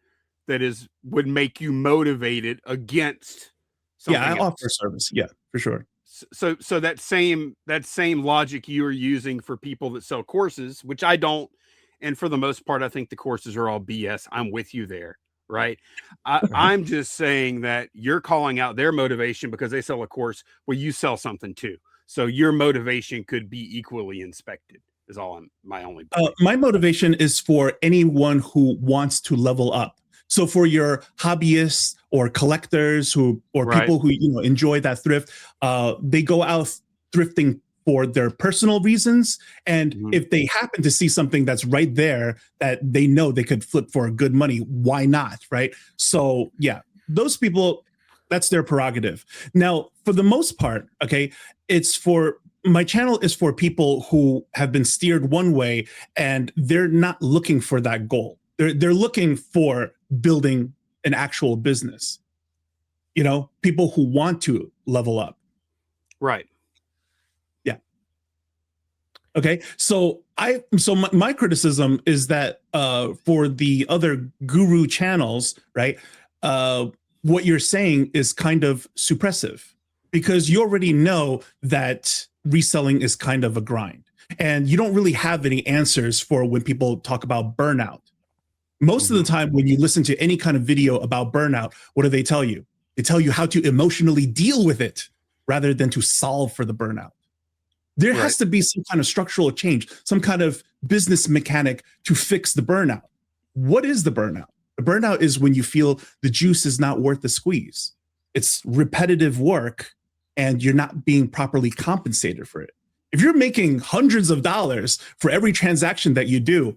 that would make you motivated against something I else. offer service. Yeah, for sure. So that same logic you are using for people that sell courses, which I don't, and for the most part, I think the courses are all BS. I'm with you there, right? I'm just saying that you're calling out their motivation because they sell a course. Well, you sell something too, so your motivation could be equally inspected. is all my only my motivation is for anyone who wants to level up. So for your hobbyists or collectors or people who enjoy that thrift, they go out thrifting for their personal reasons. And if they happen to see something that's right there that they know they could flip for good money, why not, right? So yeah, those people, that's their prerogative. Now, for the most part, okay, my channel is for people who have been steered one way and they're not looking for that goal. They're looking for building an actual business. People who want to level up. Right. Yeah. Okay. So my criticism is that for the other guru channels, right? What you're saying is kind of suppressive because you already know that reselling is kind of a grind and you don't really have any answers for when people talk about burnout. Most of the time when you listen to any kind of video about burnout, what do they tell you? They tell you how to emotionally deal with it rather than to solve for the burnout. There has to be some kind of structural change, some kind of business mechanic to fix the burnout. What is the burnout? The burnout is when you feel the juice is not worth the squeeze. It's repetitive work and you're not being properly compensated for it. If you're making hundreds of dollars for every transaction that you do,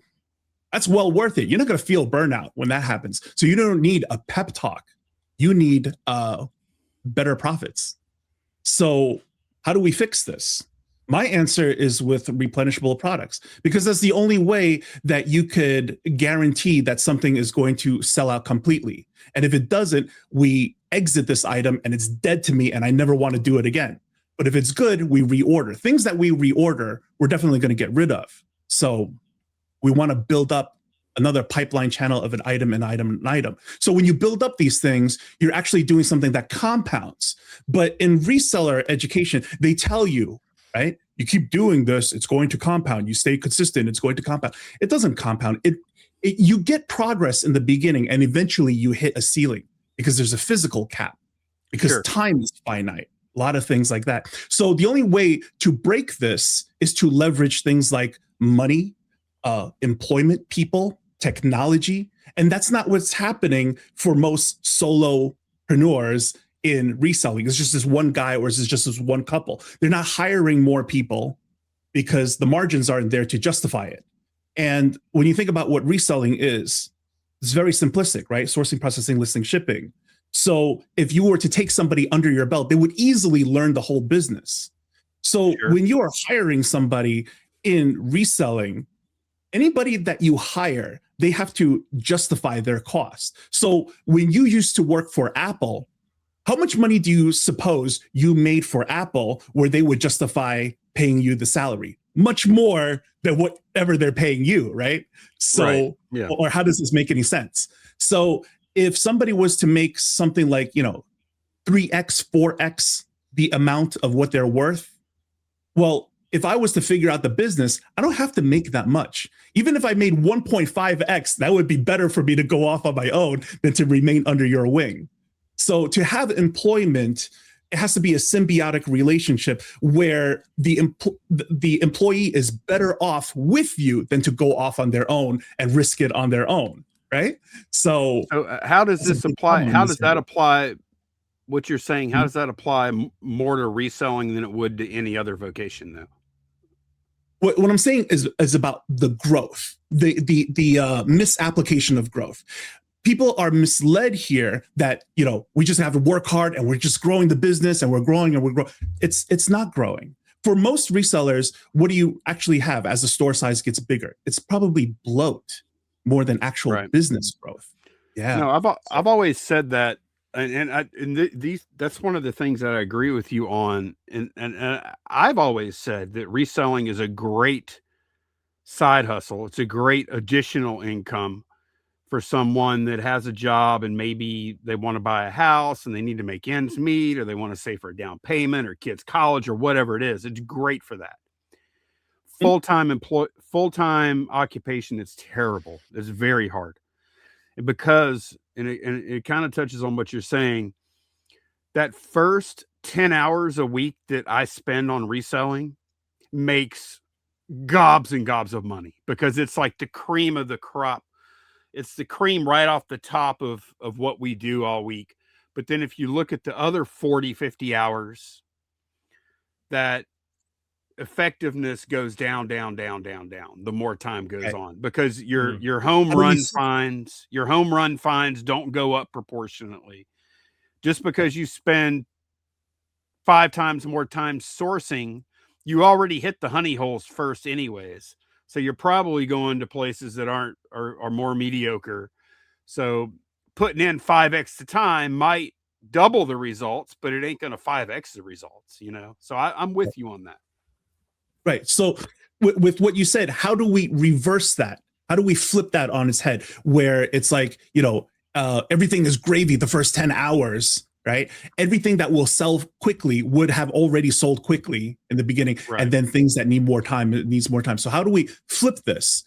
that's well worth it. You're not going to feel burnout when that happens. So you don't need a pep talk. You need better profits. So how do we fix this? My answer is with replenishable products, because that's the only way that you could guarantee that something is going to sell out completely. And if it doesn't, we exit this item and it's dead to me and I never want to do it again. But if it's good, we reorder. Things that we reorder, we're definitely going to get rid of. So we want to build up another pipeline channel of an item, an item, an item. So when you build up these things, you're actually doing something that compounds. But in reseller education, they tell you, right? You keep doing this, it's going to compound. You stay consistent, it's going to compound. It doesn't compound. You get progress in the beginning and eventually you hit a ceiling because there's a physical cap, because time is finite. A lot of things like that. So the only way to break this is to leverage things like money, employment, people, technology. And that's not what's happening for most solopreneurs in reselling. It's just this one guy or it's just this one couple. They're not hiring more people because the margins aren't there to justify it. And when you think about what reselling is, it's very simplistic, right? Sourcing, processing, listing, shipping. So if you were to take somebody under your belt, they would easily learn the whole business. So when you are hiring somebody in reselling, anybody that you hire, they have to justify their cost. So when you used to work for Apple, how much money do you suppose you made for Apple where they would justify paying you the salary? Much more than whatever they're paying you, right? So, or how does this make any sense? So if somebody was to make something like, 3x, 4x the amount of what they're worth, well, if I was to figure out the business, I don't have to make that much. Even if I made 1.5x, that would be better for me to go off on my own than to remain under your wing. So to have employment, it has to be a symbiotic relationship where the employee is better off with you than to go off on their own and risk it on their own, right? So how does this apply? How does that apply? What you're saying, how does that apply more to reselling than it would to any other vocation, though? What I'm saying is about the growth, the misapplication of growth. People are misled here that, we just have to work hard and we're just growing the business and we're growing and we're growing. It's not growing. For most resellers, what do you actually have as the store size gets bigger? It's probably bloat more than actual business growth. Yeah. No, I've always said that. That's one of the things that I agree with you on. And I've always said that reselling is a great side hustle. It's a great additional income for someone that has a job and maybe they want to buy a house and they need to make ends meet, or they want to save for a down payment or kids' college or whatever it is. It's great for that. Full-time occupation is terrible. It's very hard. Because, and it kind of touches on what you're saying, that first 10 hours a week that I spend on reselling makes gobs and gobs of money because it's like the cream of the crop. It's the cream right off the top of what we do all week. But then if you look at the other 40, 50 hours, that effectiveness goes down the more time goes on, because your home run finds don't go up proportionately. Just because you spend 5 times more time sourcing, you already hit the honey holes first anyways. So you're probably going to places that are more mediocre. So putting in 5x the time might double the results, but it ain't going to 5x the results, you know? So I'm with you on that. Right. So with what you said, how do we reverse that? How do we flip that on its head where it's like, you know, everything is gravy the first 10 hours, right? Everything that will sell quickly would have already sold quickly in the beginning. Right. And then things that need more time, it needs more time. So how do we flip this?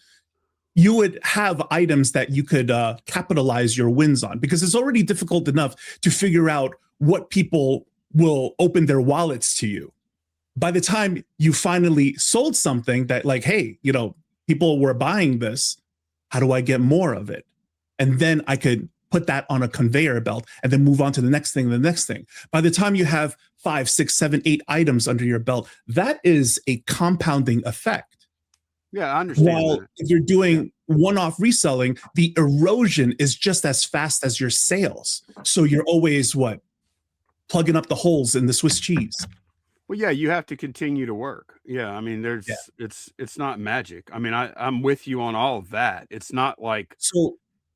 You would have items that you could capitalize your wins on, because it's already difficult enough to figure out what people will open their wallets to you. By the time you finally sold something that, like, hey, you know, people were buying this, how do I get more of it? And then I could put that on a conveyor belt and then move on to the next thing, the next thing. By the time you have 5, 6, 7, 8 items under your belt, that is a compounding effect. Yeah, I understand. While that. If you're doing one-off reselling, the erosion is just as fast as your sales. So you're always plugging up the holes in the Swiss cheese. Well, yeah, you have to continue to work. Yeah, I mean, it's not magic. I mean, I'm with you on all of that. It's not like it's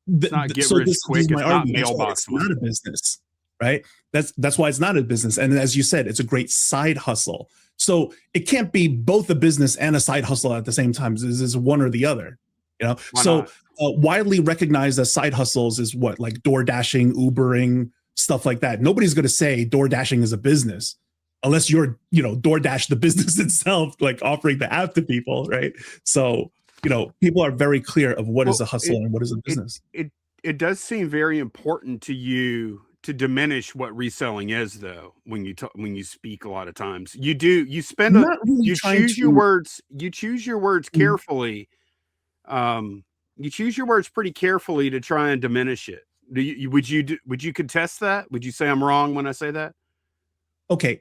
not get rich quick. It's not mailbox. It's not a business, right? That's why it's not a business. And as you said, it's a great side hustle. So it can't be both a business and a side hustle at the same time. This is one or the other, you know? So widely recognized as side hustles is like door dashing, Ubering, stuff like that. Nobody's going to say door dashing is a business unless you're, you know, DoorDash the business itself, like offering the app to people, right? So, you know, people are very clear of what is a hustle and what is a business. It does seem very important to you to diminish what reselling is, though. When you speak, a lot of times you spend you choose your words carefully. You choose your words pretty carefully to try and diminish it. Would you contest that? Would you say I'm wrong when I say that? Okay,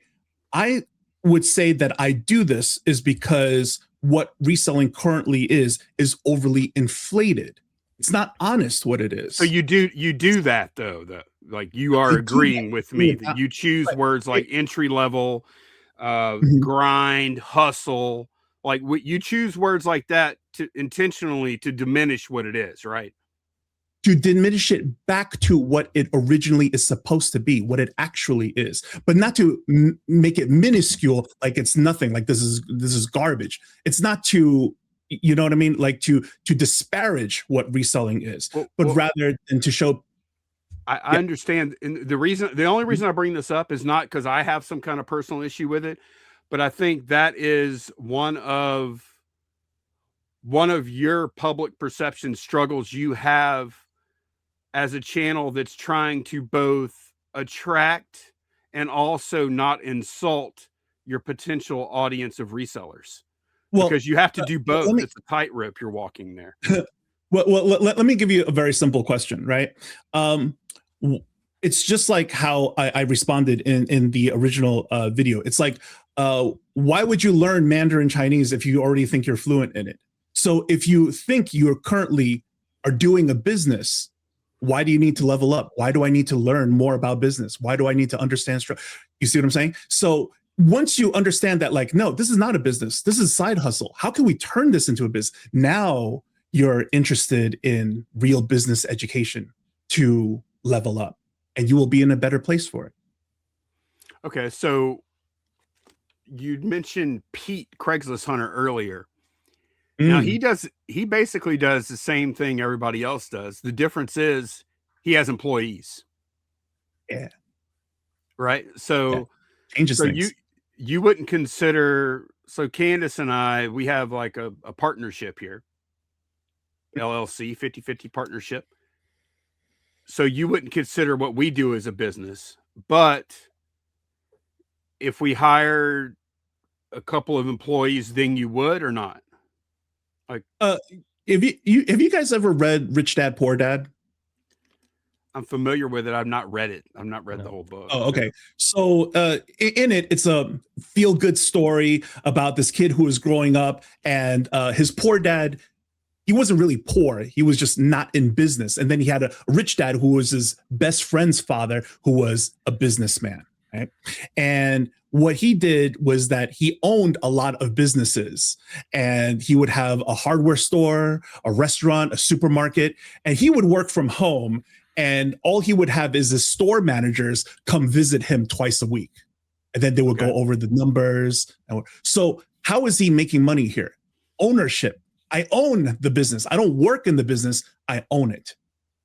I would say that I do this is because what reselling currently is overly inflated. It's not honest what it is. So you do that though. Like you are agreeing with me that you choose words like entry level, grind, hustle. Like you choose words like that to intentionally to diminish what it is, right? To diminish it back to what it originally is supposed to be, what it actually is, but not to make it minuscule, like it's nothing, like this is garbage. It's not to, you know what I mean, like to disparage what reselling is, but rather than to show. I understand, and the only reason I bring this up is not because I have some kind of personal issue with it, but I think that is one of your public perception struggles you have as a channel that's trying to both attract and also not insult your potential audience of resellers. Well, because you have to do both. It's a tightrope you're walking there. Well, let me give you a very simple question, right? It's just like how I responded in the original video. It's like, why would you learn Mandarin Chinese if you already think you're fluent in it? So if you think you're currently are doing a business, why do you need to level up? Why do I need to learn more about business? Why do I need to understand? You see what I'm saying? So once you understand that, like, no, this is not a business. This is a side hustle. How can we turn this into a business? Now you're interested in real business education to level up, and you will be in a better place for it. Okay, so you mentioned Pete, Craigslist Hunter, earlier. Now he basically does the same thing everybody else does. The difference is he has employees. Yeah. Right. So changes things. You wouldn't consider, so Candace and I, we have like a partnership here. LLC, 50-50 partnership. So you wouldn't consider what we do as a business, but if we hired a couple of employees, then you would or not? Like, Have you guys ever read Rich Dad Poor Dad? I'm familiar with it. I've not read it. I've not read No. the whole book. Oh, okay. So in it, it's a feel-good story about this kid who was growing up, and his poor dad, he wasn't really poor. He was just not in business. And then he had a rich dad who was his best friend's father, who was a businessman, right? And what he did was that he owned a lot of businesses, and he would have a hardware store, a restaurant, a supermarket, and he would work from home. And all he would have is his store managers come visit him twice a week. And then they would go over the numbers. So how is he making money here? Ownership. I own the business. I don't work in the business. I own it.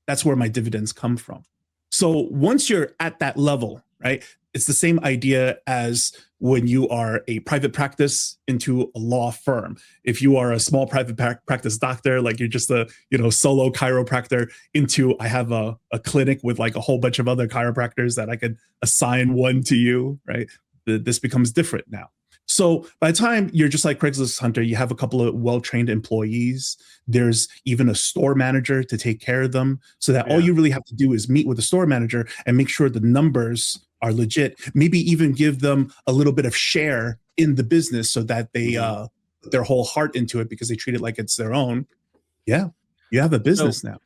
That's where my dividends come from. So once you're at that level, right, it's the same idea as when you are a private practice into a law firm. If you are a small private practice doctor, like you're just a solo chiropractor, into I have a clinic with like a whole bunch of other chiropractors that I could assign one to you, right? This becomes different now. So by the time you're just like Craigslist Hunter, you have a couple of well-trained employees. There's even a store manager to take care of them, so that all you really have to do is meet with the store manager and make sure the numbers are legit. Maybe even give them a little bit of share in the business so that they put their whole heart into it because they treat it like it's their own. Yeah, you have a business now.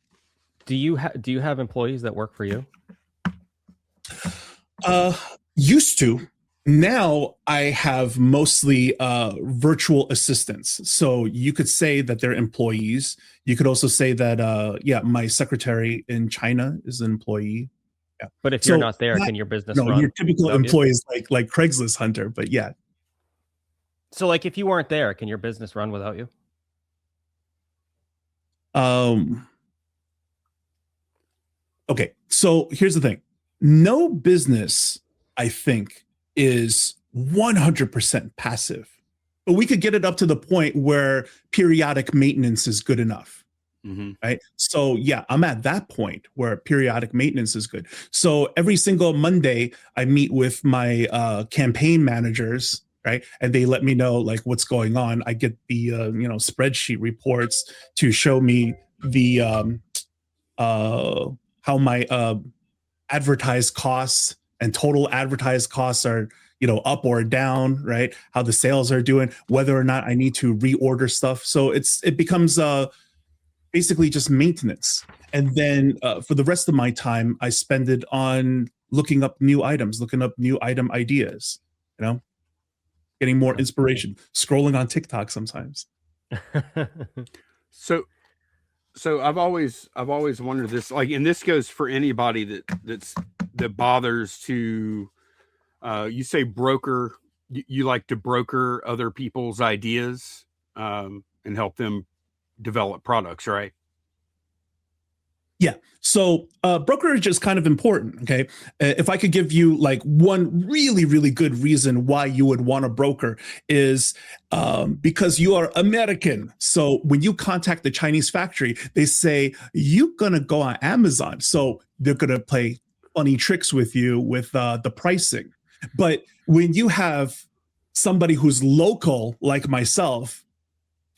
Do you have employees that work for you? Used to. Now I have mostly virtual assistants. So you could say that they're employees. You could also say that, my secretary in China is an employee. Yeah. But if you're not there, can your business run? No, your typical employees like Craigslist Hunter, but yeah. So like if you weren't there, can your business run without you? Okay, so here's the thing. No business, I think, is 100% passive, but we could get it up to the point where periodic maintenance is good enough. Right. So yeah, I'm at that point where periodic maintenance is good. So every single Monday I meet with my campaign managers, right? And they let me know like what's going on. I get the spreadsheet reports to show me the how my advertised costs and total advertised costs are up or down, right? How the sales are doing, whether or not I need to reorder stuff. So it becomes basically just maintenance. And then for the rest of my time, I spend it on looking up new items, looking up new item ideas, getting more inspiration, scrolling on TikTok sometimes. So I've always wondered this, like, and this goes for anybody that bothers to, you say broker, you like to broker other people's ideas and help them develop products, right? Yeah. So brokerage is kind of important. Okay. If I could give you like one really, really good reason why you would want a broker is because you are American. So when you contact the Chinese factory, they say, you're going to go on Amazon. So they're going to play funny tricks with you with the pricing. But when you have somebody who's local, like myself,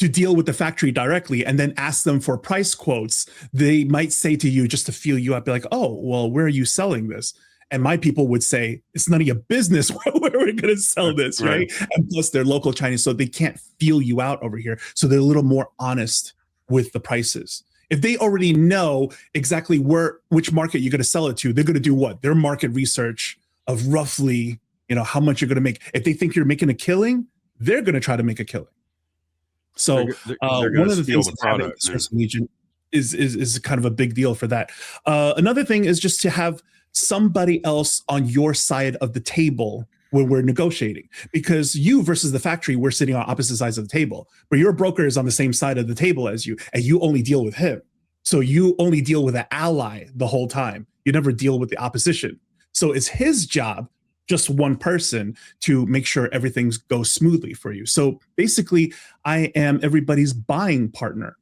to deal with the factory directly and then ask them for price quotes, they might say to you, just to feel you up, be like, oh, well, where are you selling this? And my people would say, it's none of your business where we're going to sell this, right? And plus they're local Chinese, so they can't feel you out over here. So they're a little more honest with the prices. If they already know exactly which market you're going to sell it to, they're going to do what? Their market research of roughly, how much you're going to make. If they think you're making a killing, they're going to try to make a killing. So one of the things that's having a sourcing agent is kind of a big deal for that. Another thing is just to have somebody else on your side of the table when we're negotiating, because you versus the factory, we're sitting on opposite sides of the table, but your broker is on the same side of the table as you, and you only deal with him. So you only deal with an ally the whole time. You never deal with the opposition. So it's his job, just one person, to make sure everything goes smoothly for you. So basically, I am everybody's buying partner.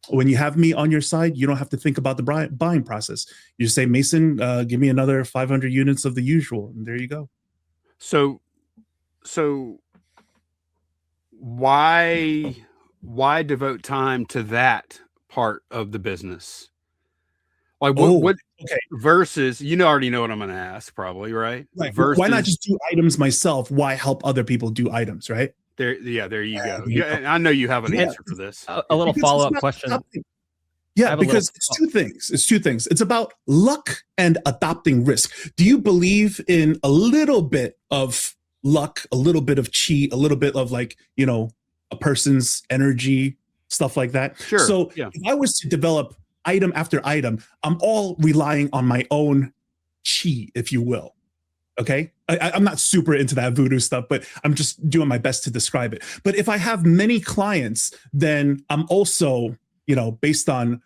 When you have me on your side, you don't have to think about the buying process. You just say, Mason, give me another 500 units of the usual, and there you go. So why why devote time to that part of the business? Like what okay. versus, already know what I'm going to ask probably, right? Right. Versus, why not just do items myself? Why help other people do items, right? there you go. Yeah, and I know you have an answer for this. A little follow-up question. Yeah, because it's two things. It's about luck and adopting risk. Do you believe in a little bit of luck, a little bit of chi, a little bit of like, a person's energy, stuff like that? Sure. So if I was to develop item after item, I'm all relying on my own chi, if you will. Okay. I'm not super into that voodoo stuff, but I'm just doing my best to describe it. But if I have many clients, then I'm also, based on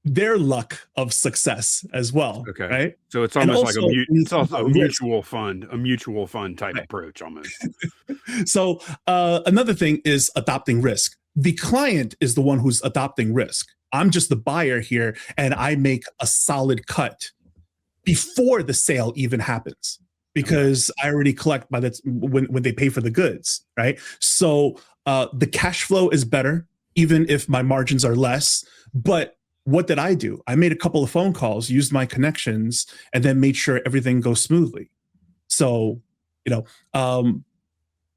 their luck of success as well. Okay. Right. So it's almost like a mutual fund type approach almost. So another thing is adopting risk. The client is the one who's adopting risk. I'm just the buyer here, and I make a solid cut before the sale even happens, because I already collect by that when they pay for the goods, right? So the cash flow is better, even if my margins are less. But what did I do? I made a couple of phone calls, used my connections, and then made sure everything goes smoothly. So,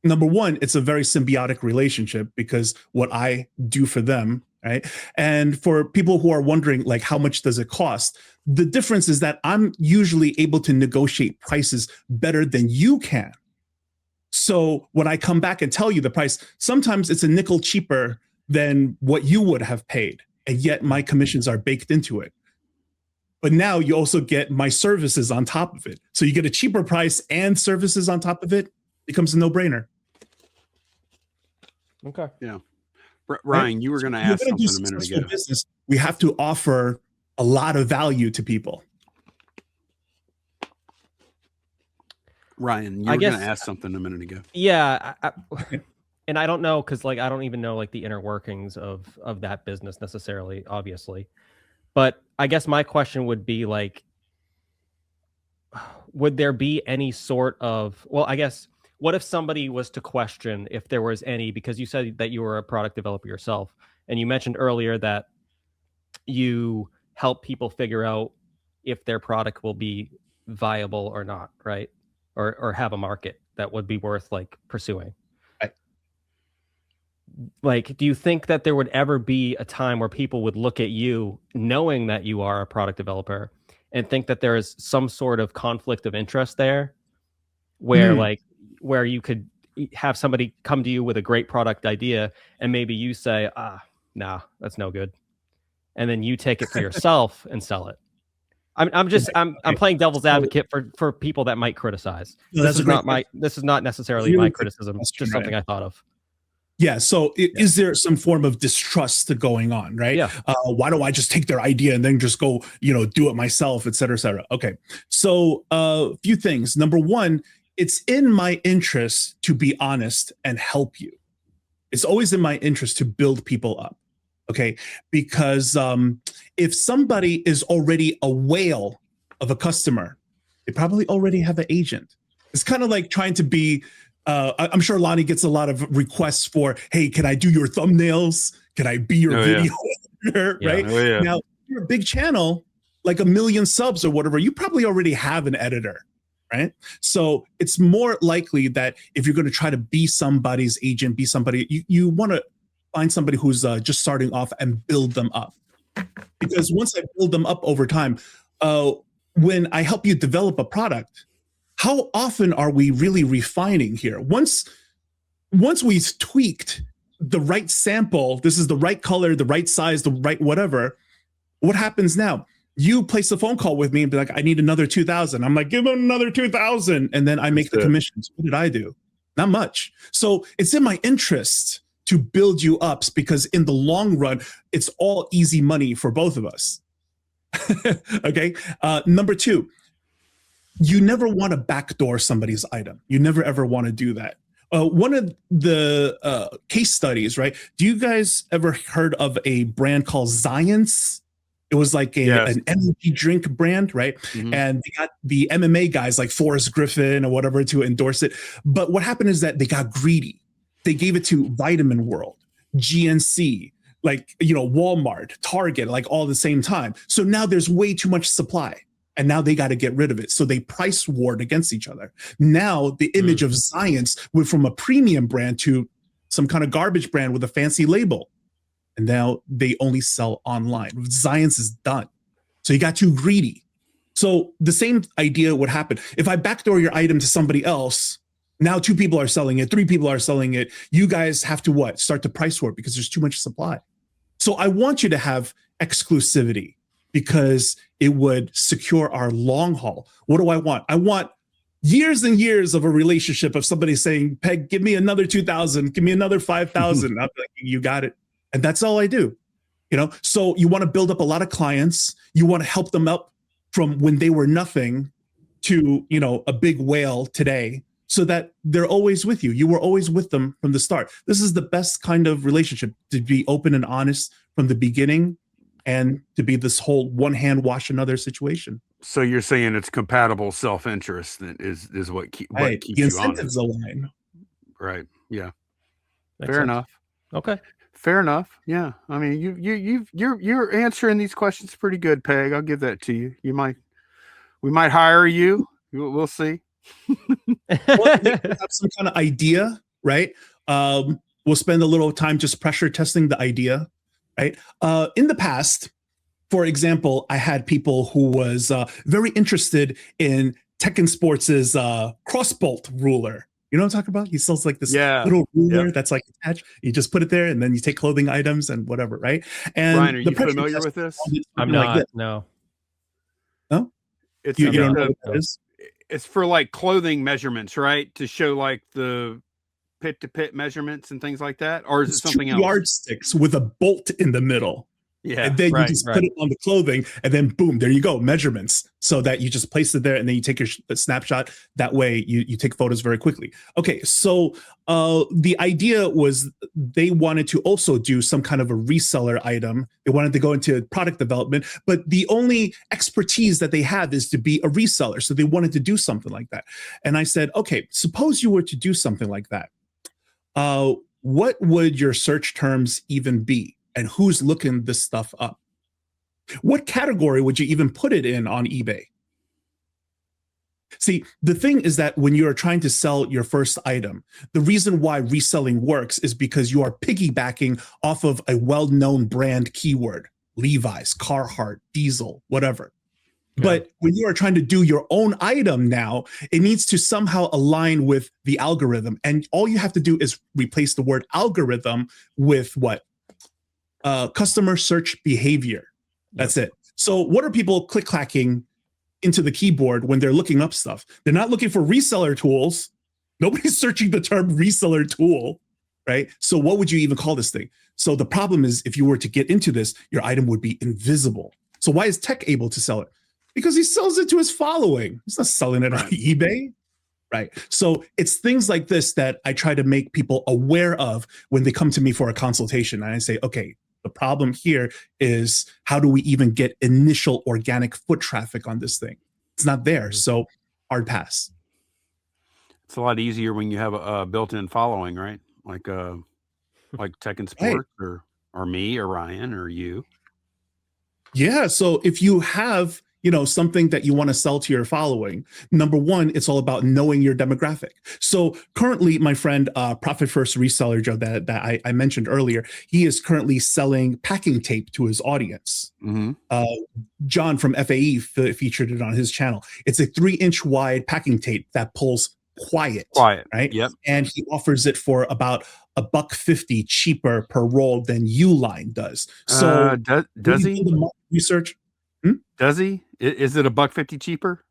number one, it's a very symbiotic relationship, because what I do for them, right? And for people who are wondering, like, how much does it cost? The difference is that I'm usually able to negotiate prices better than you can. So when I come back and tell you the price, sometimes it's a nickel cheaper than what you would have paid, and yet my commissions are baked into it. But now you also get my services on top of it. So you get a cheaper price and services on top of it. Becomes a no-brainer. Okay. Yeah. Ryan, you were going to ask something a minute ago. Business, we have to offer a lot of value to people. Ryan, you were going to ask something a minute ago. Yeah. And I don't know, because I don't even know the inner workings of that business necessarily, obviously. But I guess my question would be would there be any sort of, I guess, what if somebody was to question if there was any, because you said that you were a product developer yourself, and you mentioned earlier that you help people figure out if their product will be viable or not, right? Or have a market that would be worth pursuing. Right. Do you think that there would ever be a time where people would look at you knowing that you are a product developer and think that there is some sort of conflict of interest there, where where you could have somebody come to you with a great product idea and maybe you say, nah, that's no good. And then you take it for yourself and sell it. I'm playing devil's advocate for people that might criticize. No, this is not necessarily my criticism. It's just something I thought of. Yeah. So is there some form of distrust going on, right? Yeah. Why don't I just take their idea and then just go, do it myself, et cetera, et cetera. Okay. So a few things. Number one, it's in my interest to be honest and help you. It's always in my interest to build people up. Okay. Because if somebody is already a whale of a customer, they probably already have an agent. It's kind of like trying to be, I'm sure Lonnie gets a lot of requests for, hey, can I do your thumbnails? Can I be your video editor? Yeah. Right? Oh, yeah. Now, if you're a big channel, like 1 million subs or whatever, you probably already have an editor, right? So it's more likely that if you're going to try to be somebody's agent, be somebody, you want to find somebody who's just starting off and build them up. Because once I build them up over time, when I help you develop a product, how often are we really refining here? Once we've tweaked the right sample, this is the right color, the right size, the right whatever, what happens now? You place a phone call with me and be like, I need another 2,000. I'm like, give him another 2,000. And then I make the commissions. What did I do? Not much. So it's in my interest to build you up, because in the long run, it's all easy money for both of us. Okay. Number two, you never want to backdoor somebody's item. You never, ever want to do that. One of the case studies, right? Do you guys ever heard of a brand called Zions? It was like an energy drink brand, right? Mm-hmm. And they got the MMA guys like Forrest Griffin or whatever to endorse it. But what happened is that they got greedy. They gave it to Vitamin World. GNC, like, you know, Walmart, Target, like all at the same time. So now there's way too much supply. And now they got to get rid of it. So they price warred against each other. Now the image of Zions went from a premium brand to some kind of garbage brand with a fancy label. And now they only sell online. Zions is done. So you got too greedy. So the same idea would happen. If I backdoor your item to somebody else, now 2 people are selling it, 3 people are selling it. You guys have to what? Start to price war because there's too much supply. So I want you to have exclusivity because it would secure our long haul. What do I want? I want years and years of a relationship of somebody saying, Peg, give me another 2,000, give me another 5,000. I'm like, you got it. And that's all I do. You know, so you want to build up a lot of clients. You want to help them up from when they were nothing to, you know, a big whale today, so that they're always with you. You were always with them from the start. This is the best kind of relationship, to be open and honest from the beginning, and to be this whole one hand wash another situation. So you're saying it's compatible self-interest that is what keeps the you incentives honest. align. Right. Yeah. Makes Fair sense. enough. Okay. Fair enough. Yeah. I mean, you're answering these questions pretty good, Peg. I'll give that to you. We might hire you. We'll see. Well, we have some kind of idea, right? We'll spend a little time just pressure testing the idea, right? In the past, for example, I had people who was very interested in Tekken Sports' crossbolt ruler. You know what I'm talking about? He sells like this little ruler that's like attached. You just put it there, and then you take clothing items and whatever, right? And Brian, are you familiar with this? I'm not. Like no. No? It's you don't know what that is? It's for like clothing measurements, right? To show like the pit to pit measurements and things like that, or is it something else? Yardsticks with a bolt in the middle. Yeah, and then you just put it on the clothing, and then boom, there you go, measurements. So that you just place it there, and then you take your snapshot. That way, you take photos very quickly. Okay, so the idea was they wanted to also do some kind of a reseller item. They wanted to go into product development, but the only expertise that they have is to be a reseller. So they wanted to do something like that. And I said, okay, suppose you were to do something like that. What would your search terms even be? And who's looking this stuff up? What category would you even put it in on eBay? See, the thing is that when you're trying to sell your first item, the reason why reselling works is because you are piggybacking off of a well-known brand keyword, Levi's, Carhartt, Diesel, whatever. Yeah. But when you are trying to do your own item now, it needs to somehow align with the algorithm. And all you have to do is replace the word algorithm with what? Customer search behavior. That's it. So what are people click-clacking into the keyboard when they're looking up stuff? They're not looking for reseller tools. Nobody's searching the term reseller tool, right? So what would you even call this thing? So the problem is, if you were to get into this, your item would be invisible. So why is Tech able to sell it? Because he sells it to his following. He's not selling it on eBay. Right. So it's things like this that I try to make people aware of when they come to me for a consultation. And I say, okay, the problem here is, how do we even get initial organic foot traffic on this thing? It's not there. So hard pass. It's a lot easier when you have a built-in following, right? Like Tekken Sports or me or Ryan or you. Yeah. So if you have, you know, something that you want to sell to your following, number one, it's all about knowing your demographic. So currently, my friend, Profit First Reseller Joe, that I mentioned earlier, he is currently selling packing tape to his audience. Mm-hmm. John from FAE featured it on his channel. It's a 3-inch wide packing tape that pulls quiet, right? Yep. And he offers it for about $1.50 cheaper per roll than Uline does. So does he research? Does he? Is it $1.50 cheaper?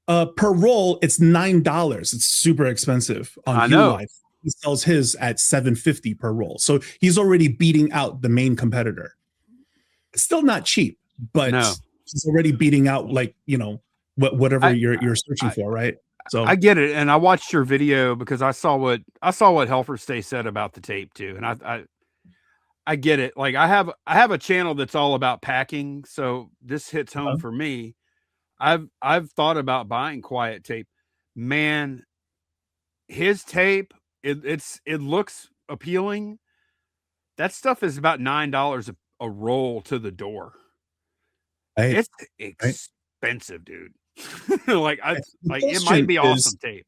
Per roll, it's $9. It's super expensive on Uline. He sells his at $7.50 per roll. So he's already beating out the main competitor. It's still not cheap, but he's already beating out, like, you know, whatever you're searching for, right? So I get it, and I watched your video because I saw what Helfer Stay said about the tape too, and I get it. Like I have a channel that's all about packing, so this hits home for me. I've thought about buying Quiet tape. Man, his tape, it looks appealing, that stuff is about $9 a roll to the door. Right. It's expensive, dude. Like it might be awesome tape.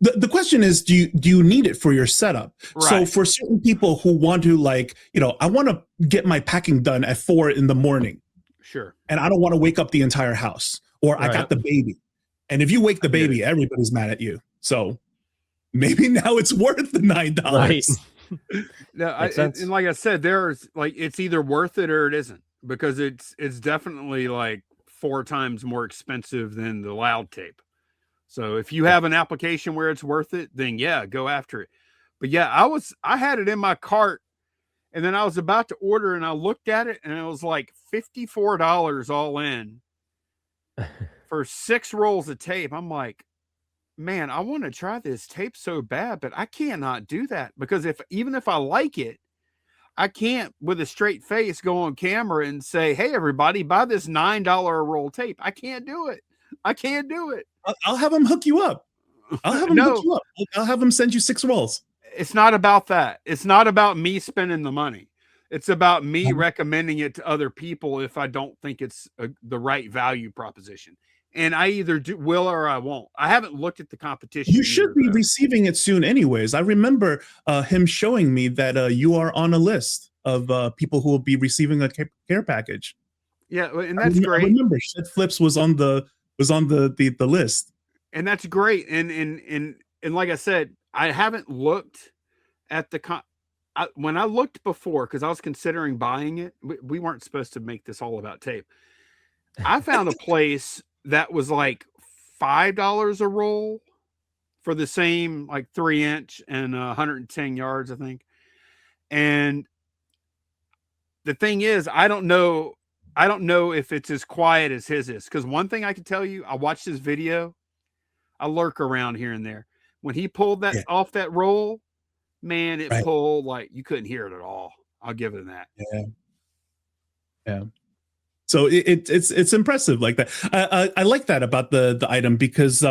The question is, do you need it for your setup? Right. So for certain people who want to, like, I want to get my packing done at 4 a.m. Sure. And I don't want to wake up the entire house, or Right. I got the baby. And if you wake the baby, everybody's mad at you. So maybe now it's worth the $9. Right. No, and like I said, there's like, it's either worth it or it isn't, because it's definitely like 4 times more expensive than the loud tape. So if you have an application where it's worth it, then yeah, go after it. But yeah, I had it in my cart, and then I was about to order, and I looked at it, and it was like $54 all in for 6 rolls of tape. I'm like, man, I want to try this tape so bad, but I cannot do that, because even if I like it, I can't with a straight face go on camera and say, hey, everybody, buy this $9 a roll tape. I can't do it. I can't do it. I'll have them hook you up. I'll have them send you 6 rolls. It's not about that. It's not about me spending the money. It's about me recommending it to other people if I don't think it's the right value proposition. And I either will or I won't. I haven't looked at the competition. You should be receiving it soon anyways. I remember him showing me that you are on a list of people who will be receiving a care package. Yeah, and that's great. I remember Shed Flips was on the list. And that's great. And like I said, I haven't looked at when I looked before, because I was considering buying it. We weren't supposed to make this all about tape. I found a place that was like $5 a roll for the same, like 3-inch and 110 yards, I think. And the thing is, I don't know if it's as quiet as his is, because one thing I can tell you, I watched his video. I lurk around here and there. When he pulled that off that roll, man, it pulled like you couldn't hear it at all. I'll give it that. Yeah. So it's impressive like that. I like that about the item, because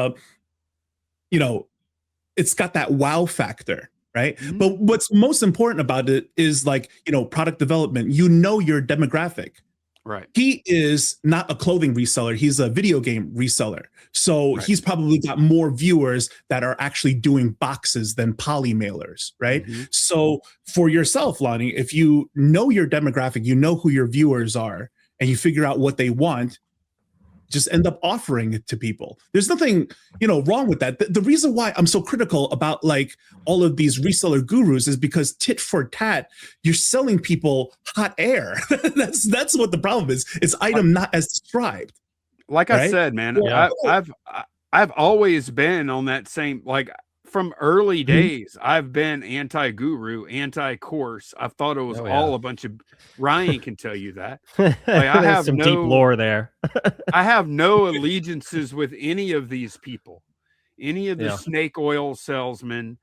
it's got that wow factor, right? Mm-hmm. But what's most important about it is, like, product development. Your demographic. Right. He is not a clothing reseller. He's a video game reseller. So he's probably got more viewers that are actually doing boxes than poly mailers, right? Mm-hmm. So for yourself, Lonnie, if you know your demographic, you know who your viewers are, and you figure out what they want, just end up offering it to people. There's nothing, wrong with that. The reason why I'm so critical about like all of these reseller gurus is because tit for tat, you're selling people hot air. That's what the problem is. It's item not as described. Like I said, man, I've always been on that same, like, from early days. I've been anti-guru, anti-course. I've thought it was all a bunch of, Ryan can tell you that. Like, I have some deep lore there. I have no allegiances with any of these people, any of the snake oil salesmen.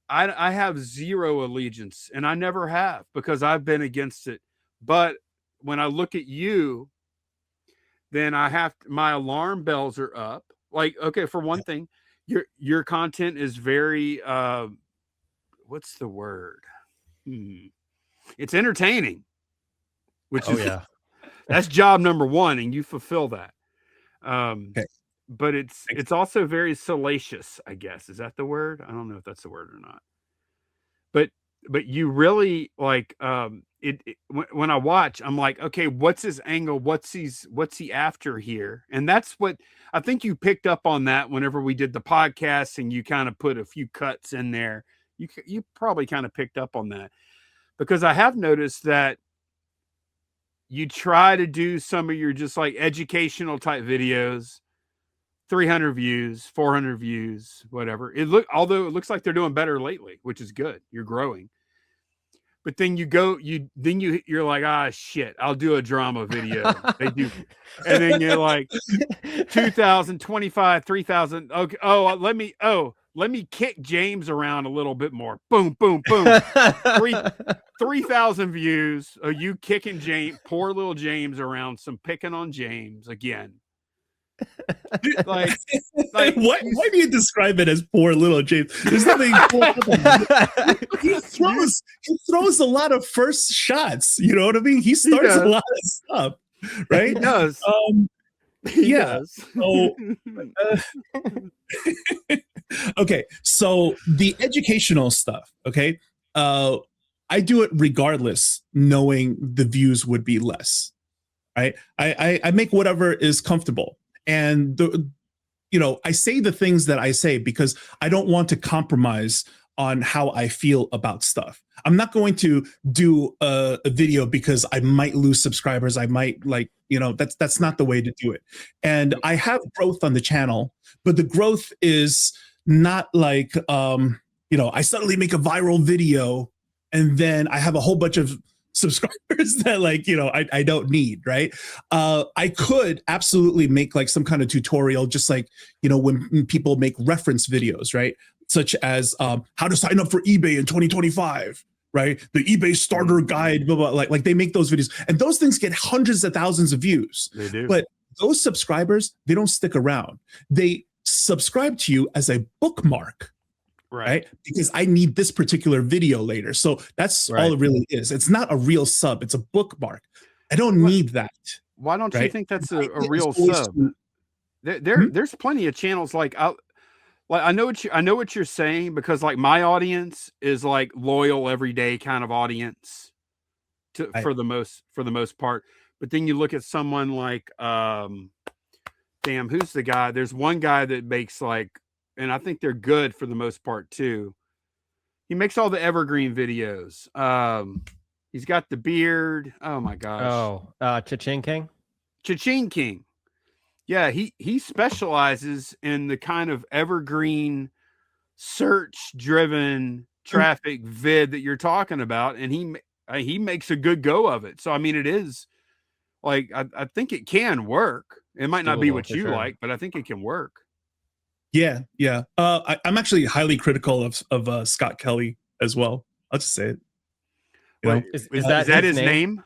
I have zero allegiance, and I never have, because I've been against it. But when I look at you, then my alarm bells are up. Like, okay, for one thing, your content is very what's the word? It's entertaining, which is that's job number 1, and you fulfill that. But it's also very salacious, I guess. Is that the word? I don't know if that's the word or not. But you really, like, when I watch, I'm like, okay, what's his angle? What's he after here? And that's what I think you picked up on that whenever we did the podcast, and you kind of put a few cuts in there. You probably kind of picked up on that, because I have noticed that you try to do some of your just like educational type videos, 300 views, 400 views, whatever. Although it looks like they're doing better lately, which is good. You're growing. But then you're like, ah, shit, I'll do a drama video. They do. And then you're like 2,000, 25, 3,000. Okay. Let me kick James around a little bit more. Boom, boom, boom. 3,000 views of you kicking poor little James around, some picking on James again. Like why do you describe it as poor little James? There's nothing poor about him. He throws a lot of first shots. You know what I mean? He starts a lot of stuff, right? He does. He does. So, okay, so the educational stuff. Okay, I do it regardless, knowing the views would be less. Right? I make whatever is comfortable. And I say the things that I say because I don't want to compromise on how I feel about stuff. I'm not going to do a video because I might lose subscribers. I might that's not the way to do it. And I have growth on the channel, but the growth is not like, I suddenly make a viral video and then I have a whole bunch of subscribers that I don't need, right? I could absolutely make like some kind of tutorial, just like, when people make reference videos, right? Such as how to sign up for eBay in 2025, right? The eBay starter guide, blah, blah, like they make those videos and those things get hundreds of thousands of views. They do. But those subscribers, they don't stick around. They subscribe to you as a bookmark. Right? Because I need this particular video later. So that's all it really is. It's not a real sub. It's a bookmark. I don't need that. Why don't you think that's a real sub? There's plenty of channels I know what you're saying, because like my audience is like loyal everyday kind of audience for the most part. But then you look at someone like who's the guy? There's one guy that makes and I think they're good for the most part too. He makes all the evergreen videos. He's got the beard. Oh my gosh. Oh, Cha-Ching King? Cha-Ching King. Yeah, he specializes in the kind of evergreen search-driven traffic vid that you're talking about, and he makes a good go of it. So I mean, it is I think it can work. It might not be what you like, but I think it can work. Yeah. I'm actually highly critical of Scott Kelly as well. I'll just say it. Is that his name?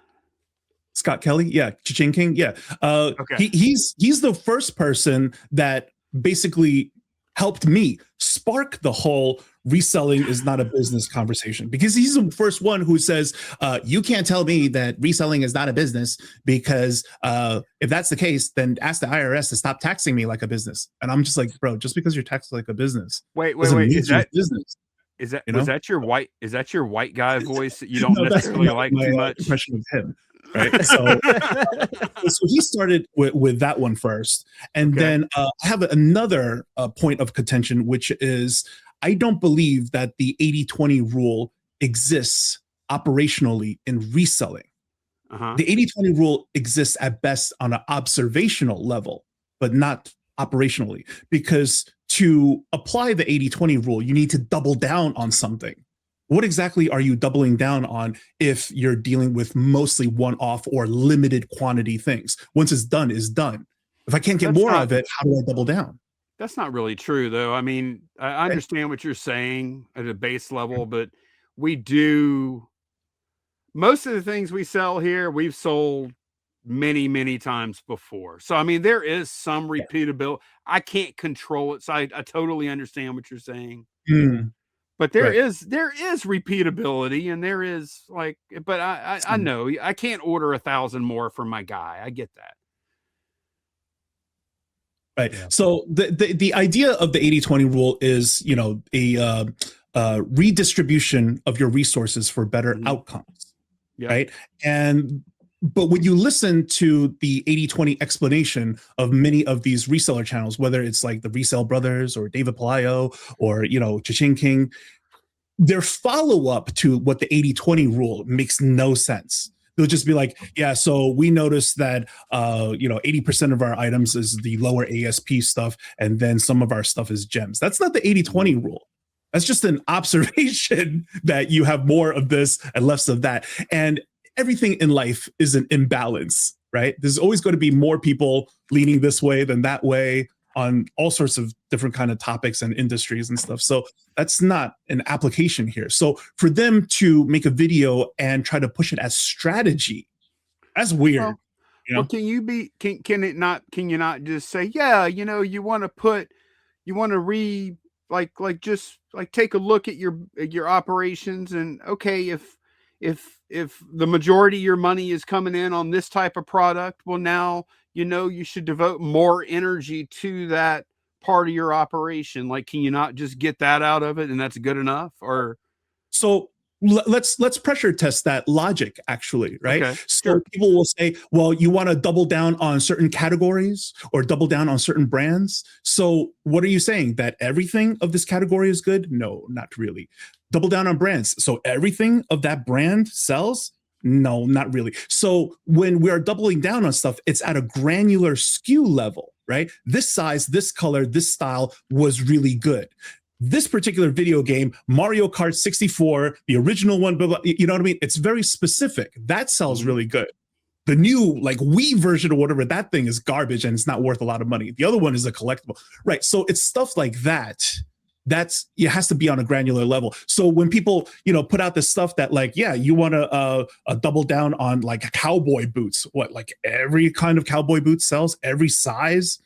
Scott Kelly? Yeah. Cha-Ching King? Yeah. Okay. He's the first person that basically helped me spark the whole reselling is not a business conversation, because he's the first one who says, you can't tell me that reselling is not a business, because if that's the case, then ask the IRS to stop taxing me like a business. And I'm just like, bro, just because you're taxed like a business. Wait. Is that business? Is that was that your white guy voice that you don't necessarily like too much? Impression of him. Right. So he started with that one first. And then I have another point of contention, which is I don't believe that the 80-20 rule exists operationally in reselling. The 80-20 rule exists at best on an observational level, but not operationally, because to apply the 80-20 rule, you need to double down on something. What exactly are you doubling down on if you're dealing with mostly one-off or limited quantity things? Once it's done, it's done. If I can't get more of it, how do I double down? That's not really true, though. I mean, I understand what you're saying at a base level, but we do most of the things we sell here, we've sold many, many times before. So, I mean, there is some repeatability. I can't control it. So I totally understand what you're saying. But there is repeatability, and there is but I know I can't order 1,000 more from my guy. I get that. Right. Yeah. So the idea of the 80-20 rule is, a redistribution of your resources for better outcomes. Yeah. Right. But when you listen to the 80-20 explanation of many of these reseller channels, whether it's like the Resell Brothers or David Palaio or, Cha-Ching King, their follow-up to what the 80-20 rule makes no sense. They'll just be like, yeah, so we noticed that, 80% of our items is the lower ASP stuff, and then some of our stuff is gems. That's not the 80-20 rule. That's just an observation that you have more of this and less of that. And everything in life is an imbalance, right? There's always going to be more people leaning this way than that way on all sorts of different kind of topics and industries and stuff. So that's not an application here. So for them to make a video and try to push it as strategy, that's weird. You know? Well, can you not just say, yeah, you want to just take a look at your operations, and okay, if the majority of your money is coming in on this type of product, well, now you should devote more energy to that part of your operation. Like, can you not just get that out of it and that's good enough? Or So let's pressure test that logic, actually, right? Okay, So sure. people will say, well, you want to double down on certain categories or double down on certain brands. So what are you saying? That everything of this category is good? No, not really. Double down on brands. So everything of that brand sells? No, not really. So when we are doubling down on stuff, it's at a granular SKU level, right? This size, this color, this style was really good. This particular video game, Mario Kart 64, the original one, blah, blah, you know what I mean? It's very specific. That sells really good. The new Wii version or whatever, that thing is garbage and it's not worth a lot of money. The other one is a collectible, right? So it's stuff like that. It has to be on a granular level. So when people, put out this stuff that you want to double down on cowboy boots, every kind of cowboy boot sells, every size,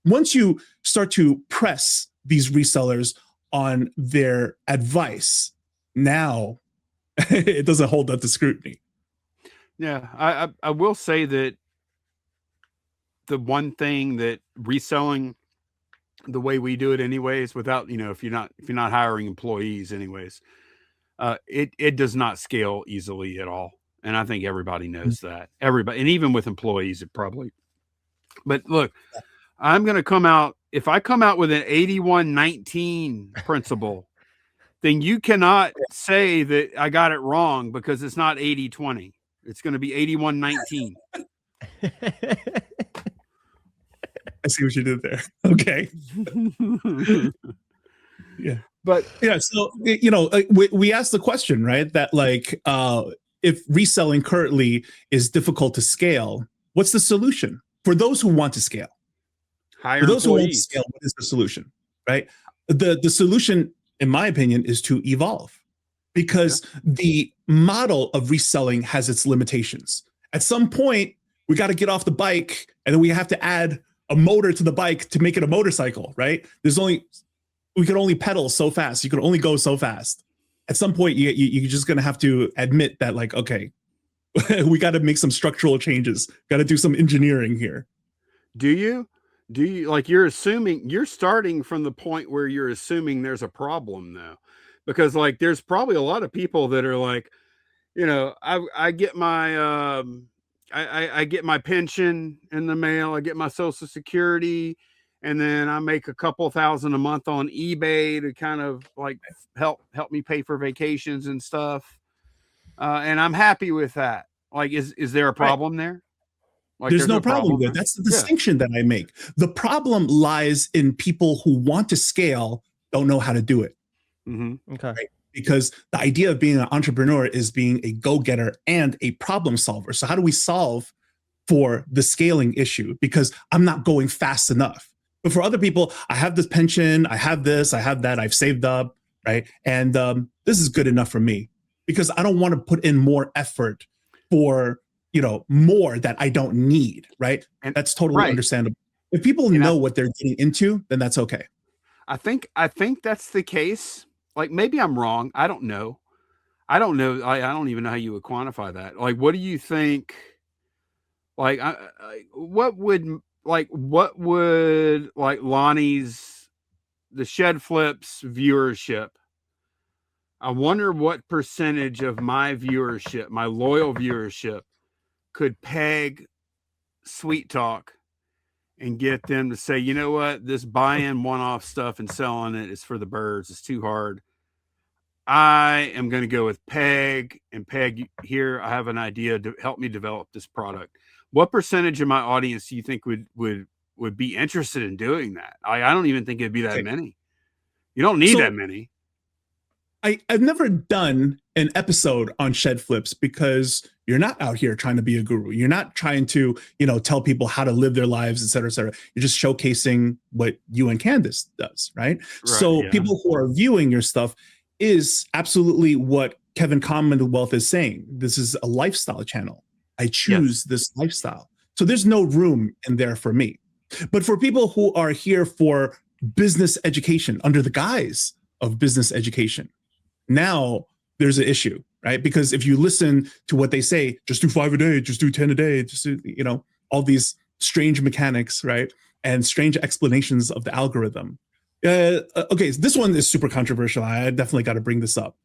once you start to press these resellers on their advice, now it doesn't hold up to scrutiny. Yeah, I will say that the one thing that reselling, the way we do it anyways, without, if you're not hiring employees anyways, it does not scale easily at all. And I think everybody knows that. Everybody, and even with employees, it probably. But look, I'm going to come out. If I come out with an 81-19 principle, then you cannot say that I got it wrong, because it's not 80-20. It's going to be 81-19. I see what you did there. Okay. Yeah. But yeah, so, we asked the question, right? That if reselling currently is difficult to scale, what's the solution for those who want to scale? Hire For those employees. who want to scale, what is the solution, right? The solution, in my opinion, is to evolve, because the model of reselling has its limitations. At some point, we got to get off the bike, and then we have to add a motor to the bike to make it a motorcycle, right? We can only pedal so fast. You can only go so fast. At some point, you're just going to have to admit that, okay, we got to make some structural changes. Got to do some engineering here. Do you you're starting from the point where you're assuming there's a problem, though, because there's probably a lot of people that are I get my I get my pension in the mail, I get my Social Security, and then I make a couple thousand a month on eBay to kind of help me pay for vacations and stuff, and I'm happy with that. Is there a problem there? There's no problem there. That's the distinction that I make. The problem lies in people who want to scale, don't know how to do it. Mm-hmm. Okay. Right? Because the idea of being an entrepreneur is being a go-getter and a problem solver. So how do we solve for the scaling issue? Because I'm not going fast enough. But for other people, I have this pension, I have this, I have that, I've saved up, right? And this is good enough for me, because I don't want to put in more effort for more that I don't need, right? And that's totally understandable. If people know what they're getting into, then that's okay. I think that's the case. Maybe I'm wrong. I don't know. I don't even know how you would quantify that. What do you think? What would Lonnie's, the Shed Flips viewership? I wonder what percentage of my viewership, my loyal viewership, could peg Sweet Talk and get them to say, you know what, this buying one-off stuff and selling it is for the birds. It's too hard. I am going to go with Peg, and Peg, here I have an idea to help me develop this product. What percentage of my audience do you think would be interested in doing that? I don't even think it'd be that many. You don't need that many. I've never done an episode on Shed Flips, because you're not out here trying to be a guru. You're not trying to, tell people how to live their lives, et cetera, et cetera. You're just showcasing what you and Candace does, right? So people who are viewing your stuff is absolutely what Kevin Commonwealth is saying. This is a lifestyle channel. I choose this lifestyle. So there's no room in there for me. But for people who are here for business education under the guise of business education, now there's an issue, right? Because if you listen to what they say, just do 5 a day, just do 10 a day, just do, all these strange mechanics, right? And strange explanations of the algorithm. Okay, so this one is super controversial. I definitely got to bring this up.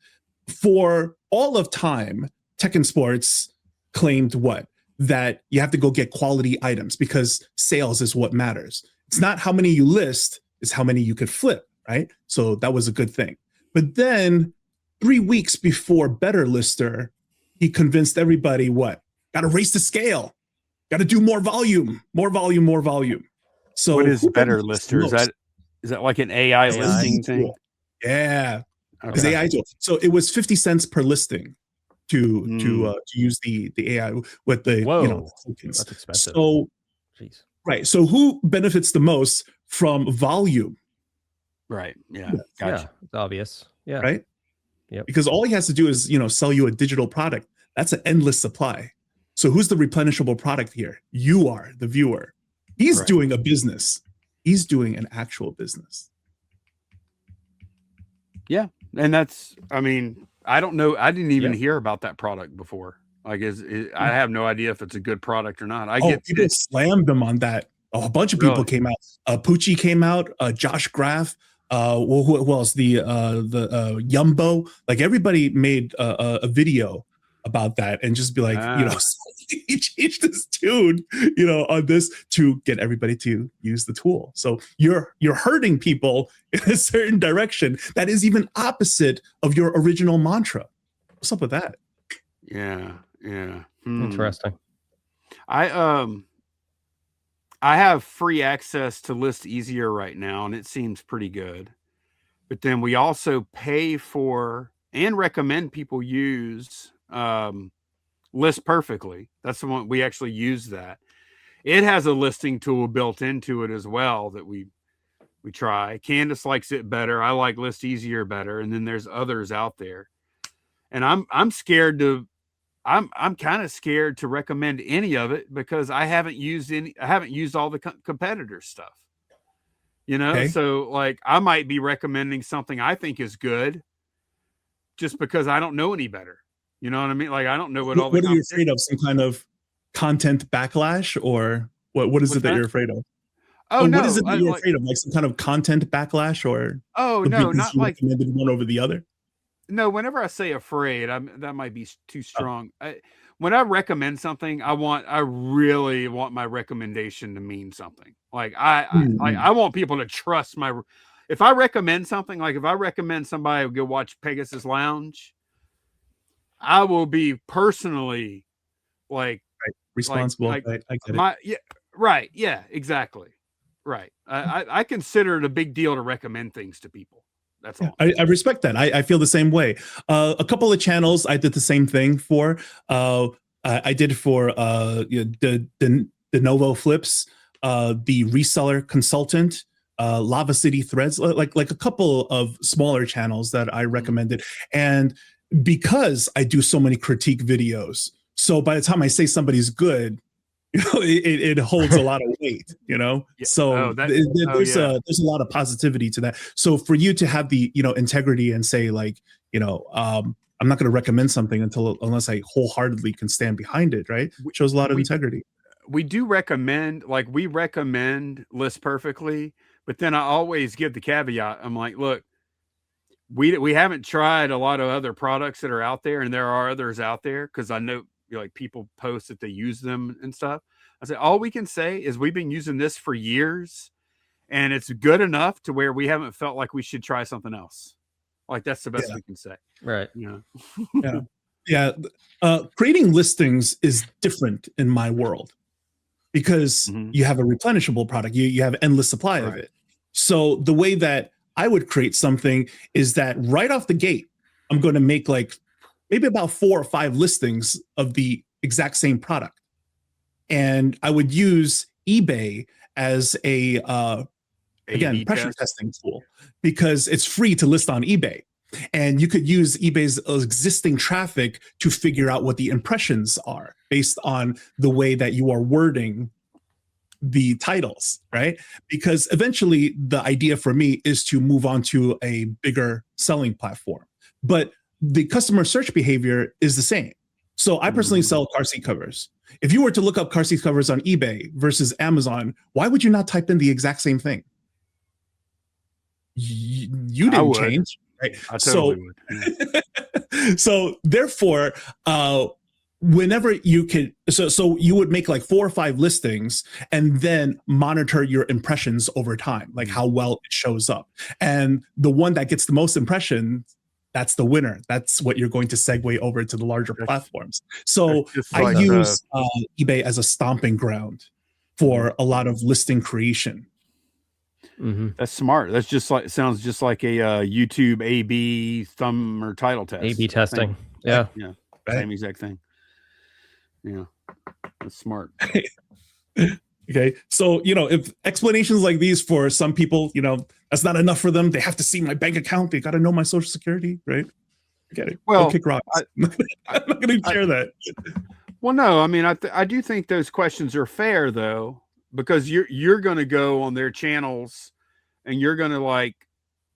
For all of time, Tech and Sports claimed what? That you have to go get quality items because sales is what matters. It's not how many you list, it's how many you could flip, right? So that was a good thing. But then 3 weeks before Better Lister, he convinced everybody what? Got to raise the scale. Got to do more volume, more volume, more volume. So what is Better Lister? Is that like an AI listing thing? Yeah. It's AI tool. So it was 50 cents per listing to use the AI with the tokens. That's expensive. So right. So who benefits the most from volume? Right. Yeah. Gotcha. Yeah, it's obvious. Yeah. Right. Yeah. Because all he has to do is sell you a digital product. That's an endless supply. So who's the replenishable product here? You are the viewer. He's doing a business. He's doing an actual business. Yeah. And that's, I don't know. I didn't even hear about that product before. Like, I have no idea if it's a good product or not. People slammed them on that. A bunch of people came out. Poochie came out. Josh Graff. Who else? The Yumbo. Like everybody made a video about that and just be like, he changed this tune, on this to get everybody to use the tool. So you're hurting people in a certain direction that is even opposite of your original mantra. What's up with that? Yeah. Interesting. I have free access to List Easier right now, and it seems pretty good. But then we also pay for and recommend people use List Perfectly. That's the one we actually use. That it has a listing tool built into it as well that we try. Candace likes it better. I like List Easier better, and then there's others out there. And I'm scared to. I'm kind of scared to recommend any of it because I haven't used all the competitor stuff. So like I might be recommending something I think is good just because I don't know any better. You know what I mean? Like I don't know what are you afraid of? Some kind of content backlash, or what is it that you're afraid of? Oh, no. What is it that you're afraid of? Like some kind of content backlash, or no, not like recommended one over the other. No, whenever I say afraid, that might be too strong. When I recommend something, I really want my recommendation to mean something. Like I want people to trust my. If I recommend something, like if I recommend somebody go watch Pegasus Lounge, I will be personally responsible. Like, I get it. Right. Yeah, exactly. Right. I consider it a big deal to recommend things to people. That's all. I respect that. I feel the same way. A couple of channels I did the same thing for. I did for the Novo Flips, the Reseller Consultant, Lava City Threads, like a couple of smaller channels that I recommended. And because I do so many critique videos, so by the time I say somebody's good, it holds a lot of weight, So there's a lot of positivity to that. So for you to have the integrity and say like I'm not going to recommend something unless I wholeheartedly can stand behind it, right? It shows a lot of integrity. We do recommend, we recommend List Perfectly, but then I always give the caveat. I'm like, look, we haven't tried a lot of other products that are out there, and there are others out there because I know. Like people post that they use them and stuff. I say, all we can say is we've been using this for years and it's good enough to where we haven't felt like we should try something else. Like that's the best we can say. Right. Yeah. Creating listings is different in my world because you have a replenishable product. You have endless supply of it. So the way that I would create something is that right off the gate, I'm going to make like maybe about 4 or 5 listings of the exact same product. And I would use eBay as a pressure testing tool because it's free to list on eBay. And you could use eBay's existing traffic to figure out what the impressions are. based on the way that you are wording the titles, right? Because eventually the idea for me is to move on to a bigger selling platform. But the customer search behavior is the same. So I personally sell car seat covers. If you were to look up car seat covers on eBay versus Amazon, why would you not type in the exact same thing? You didn't change, right? I totally would. Yeah. So therefore, whenever you could, so you would make like 4 or 5 listings and then monitor your impressions over time, like how well it shows up. And the one that gets the most impressions, that's the winner. That's what you're going to segue over to the larger platforms. So I use eBay as a stomping ground for a lot of listing creation. That's smart. That's just like, sounds just like a YouTube A/B thumb or title test. A/B testing. Yeah. Yeah. Same exact thing. Yeah. That's smart. Okay. So, if explanations like these for some people, that's not enough for them. They have to see my bank account. They got to know my social security, right? I get it. Well, don't kick rocks. I'm not going to share that. Well, no, I mean, I do think those questions are fair though, because you're going to go on their channels and you're going to like,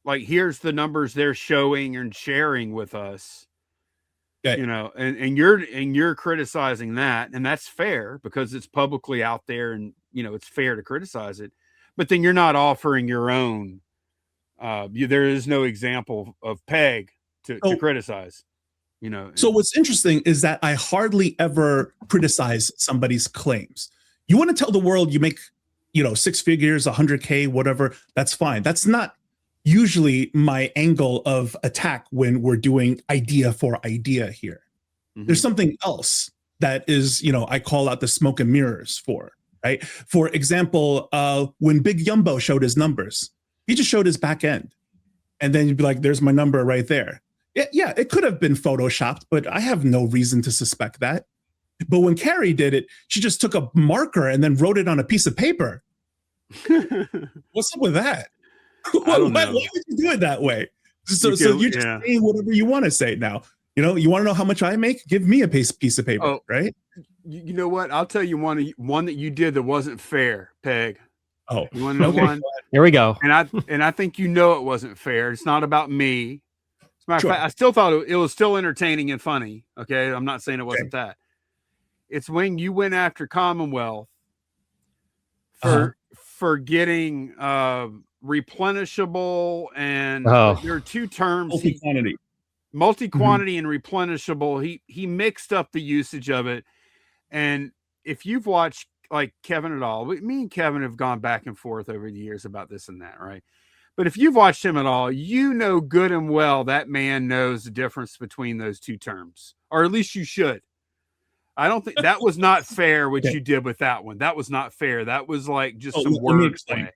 here's the numbers they're showing and sharing with us. Okay. And you're criticizing that, and that's fair because it's publicly out there, and it's fair to criticize it. But then you're not offering your own. There is no example of Peg to criticize. So what's interesting is that I hardly ever criticize somebody's claims. You want to tell the world you make 6 figures, 100K, whatever. That's fine. That's not usually my angle of attack when we're doing idea for idea here. There's something else that is, I call out the smoke and mirrors for, right? For example, when Big Yumbo showed his numbers, he just showed his back end. And then you'd be like, there's my number right there. Yeah, it could have been Photoshopped, but I have no reason to suspect that. But when Carrie did it, she just took a marker and then wrote it on a piece of paper. What's up with that? Why would you do it that way? So you're just saying whatever you want to say now. You want to know how much I make? Give me a piece of paper, right? You know what? I'll tell you one that you did that wasn't fair, Peg. Oh, you want to know one? Here we go. And I think it wasn't fair. It's not about me. As a matter of fact, I still thought it was still entertaining and funny. Okay, I'm not saying it wasn't that. It's when you went after Commonwealth for getting replenishable, and there are 2 terms: multi-quantity and replenishable. He mixed up the usage of it. And if you've watched like Kevin at all, me and Kevin have gone back and forth over the years about this and that, right? But if you've watched him at all, good and well that man knows the difference between those 2 terms, or at least you should. I don't think that was not fair what you did with that one. That was not fair. That was like just some wordplay.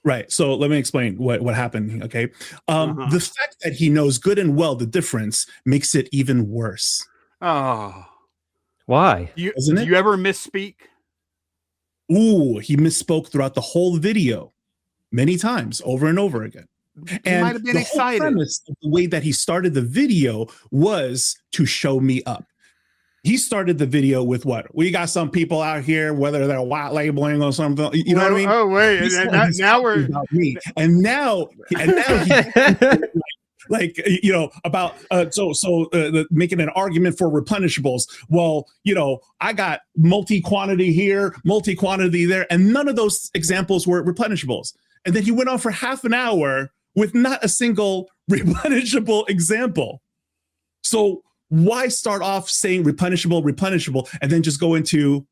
Right. So let me explain what happened. Okay. The fact that he knows good and well the difference makes it even worse. Oh, why? Do you ever misspeak? Ooh, he misspoke throughout the whole video many times, over and over again. And might have been excited. Whole premise of the way that he started the video was to show me up. He started the video with what? We got some people out here, whether they're white labeling or something. You know what I mean? Oh wait, now we're about me. And now he about making an argument for replenishables. Well, I got multi-quantity here, multi-quantity there, and none of those examples were replenishables. And then he went on for half an hour with not a single replenishable example. So why start off saying replenishable, and then just go into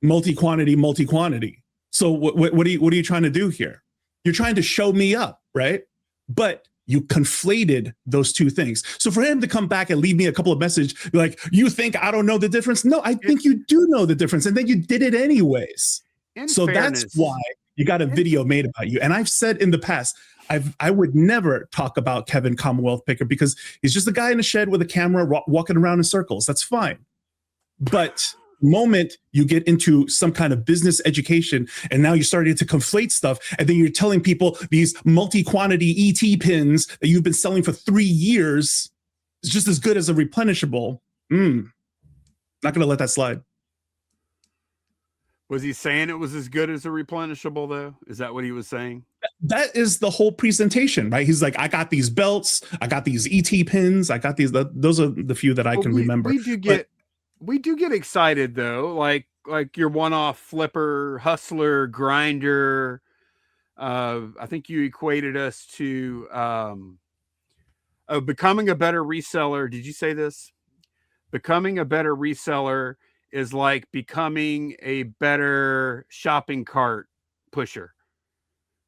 multi-quantity? So what are you trying to do here? You're trying to show me up, right? But you conflated those 2 things. So for him to come back and leave me a couple of messages like, you think I don't know the difference? No, I think you do know the difference. And then you did it anyways. So that's why you got a video made about you. And I've said in the past, I would never talk about Kevin Commonwealth Picker because he's just a guy in a shed with a camera walking around in circles. That's fine. But the moment you get into some kind of business education and now you're starting to conflate stuff, and then you're telling people these multi-quantity ET pins that you've been selling for 3 years is just as good as a replenishable. Not going to let that slide. Was he saying it was as good as a replenishable though? Is that what he was saying? That is the whole presentation, right? He's like, I got these belts, I got these ET pins, I got these. Those are the few that I can remember. We do get excited though, like your one-off flipper, hustler, grinder. I think you equated us to becoming a better reseller. Did you say this? Becoming a better reseller is like becoming a better shopping cart pusher,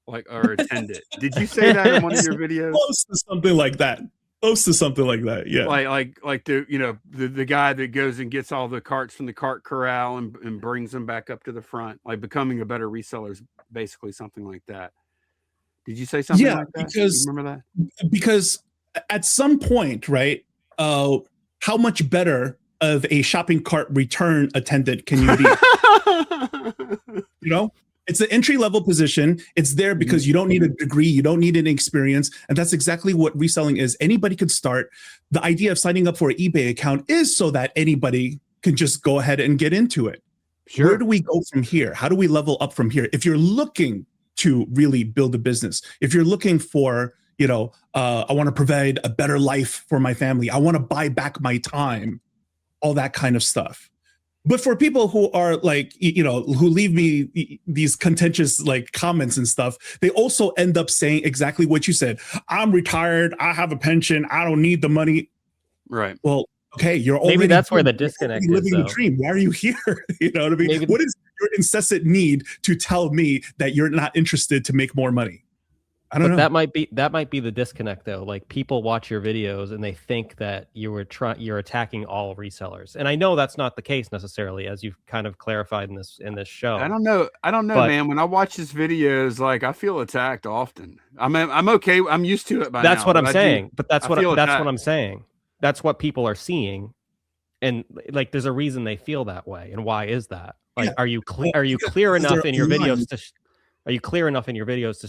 like, or attendant. Did you say that in one of your videos? Close to something like that. Close to something like that. Yeah. Like the guy that goes and gets all the carts from the cart corral and brings them back up to the front. Like becoming a better reseller is basically something like that. Did you say something like that? Because, you remember that? Because at some point, right? How much better of a shopping cart return attendant can you be? You know, it's an entry level position. It's there because you don't need a degree, you don't need an experience, and that's exactly what reselling is. Anybody could start. The idea of signing up for an eBay account is so that anybody can just go ahead and get into it. Sure. Where do we go from here? How do we level up from here? If you're looking to really build a business, if you're looking for, I want to provide a better life for my family, I want to buy back my time, all that kind of stuff. But for people who are like, who leave me these contentious like comments and stuff, they also end up saying exactly what you said. I'm retired. I have a pension. I don't need the money. Right. Well, okay. You're already maybe that's where the disconnect is. Living the dream. Why are you here? You know what I mean? Maybe. What is your incessant need to tell me that you're not interested to make more money? I don't know. That might be the disconnect though. Like people watch your videos and they think that you're attacking all resellers. And I know that's not the case necessarily, as you've kind of clarified in this show. I don't know, man. When I watch his videos, like I feel attacked often. I'm okay. I'm used to it by that's now. what I'm saying. But that's what I'm saying. That's what people are seeing. And like there's a reason they feel that way. And why is that? Like are you clear enough in your videos to Are you clear enough in your videos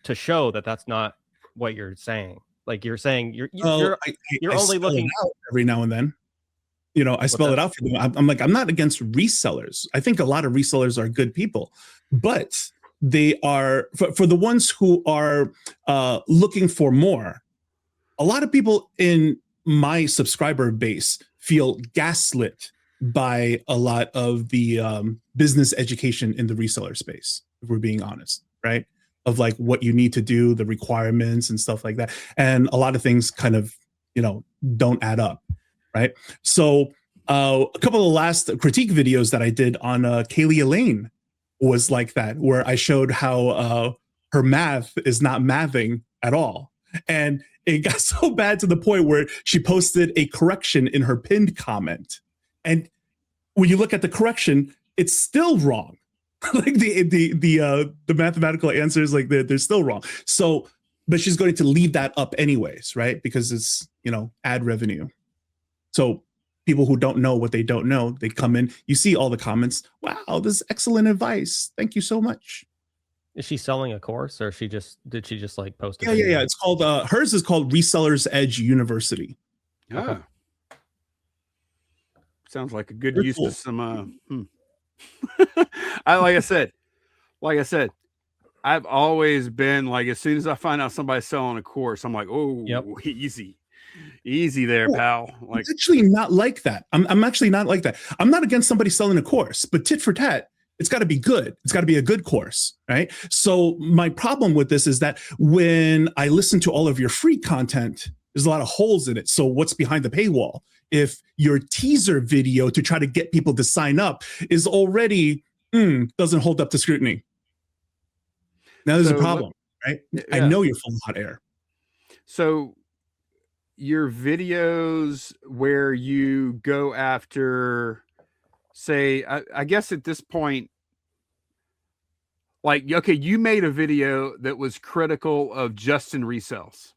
to show that that's not what you're saying? Like you're saying you're only looking out every now and then. I spell it out for them. I'm like, I'm not against resellers. I think a lot of resellers are good people, but they are for the ones who are looking for more. A lot of people in my subscriber base feel gaslit by a lot of the business education in the reseller space, if we're being honest, right? Of like what you need to do, the requirements and stuff like that. And a lot of things kind of, don't add up, right? So a couple of the last critique videos that I did on Kaye Elaine was like that, where I showed how her math is not mathing at all. And it got so bad to the point where she posted a correction in her pinned comment. And when you look at the correction, it's still wrong. Like the mathematical answers, like they're still wrong. So, but she's going to leave that up anyways, right? Because it's, ad revenue. So people who don't know what they don't know, they come in, you see all the comments. Wow, this is excellent advice. Thank you so much. Is she selling a course, or did she just like post it? Yeah. It's called hers is called Resellers Edge University. Okay. Sounds like a good use of some like I said, I've always been like, as soon as I find out somebody's selling a course, I'm like, oh, yep. Easy there, pal. Like, it's actually not like that. I'm actually not like that. I'm not against somebody selling a course, but tit for tat, it's got to be good. It's got to be a good course, right? So my problem with this is that when I listen to all of your free content, there's a lot of holes in it. So what's behind the paywall? If your teaser video to try to get people to sign up is already doesn't hold up to scrutiny. Now there's a problem, right? Yeah. I know you're full of hot air. So your videos where you go after, say, I guess at this point, like, okay, you made a video that was critical of Justin Resells.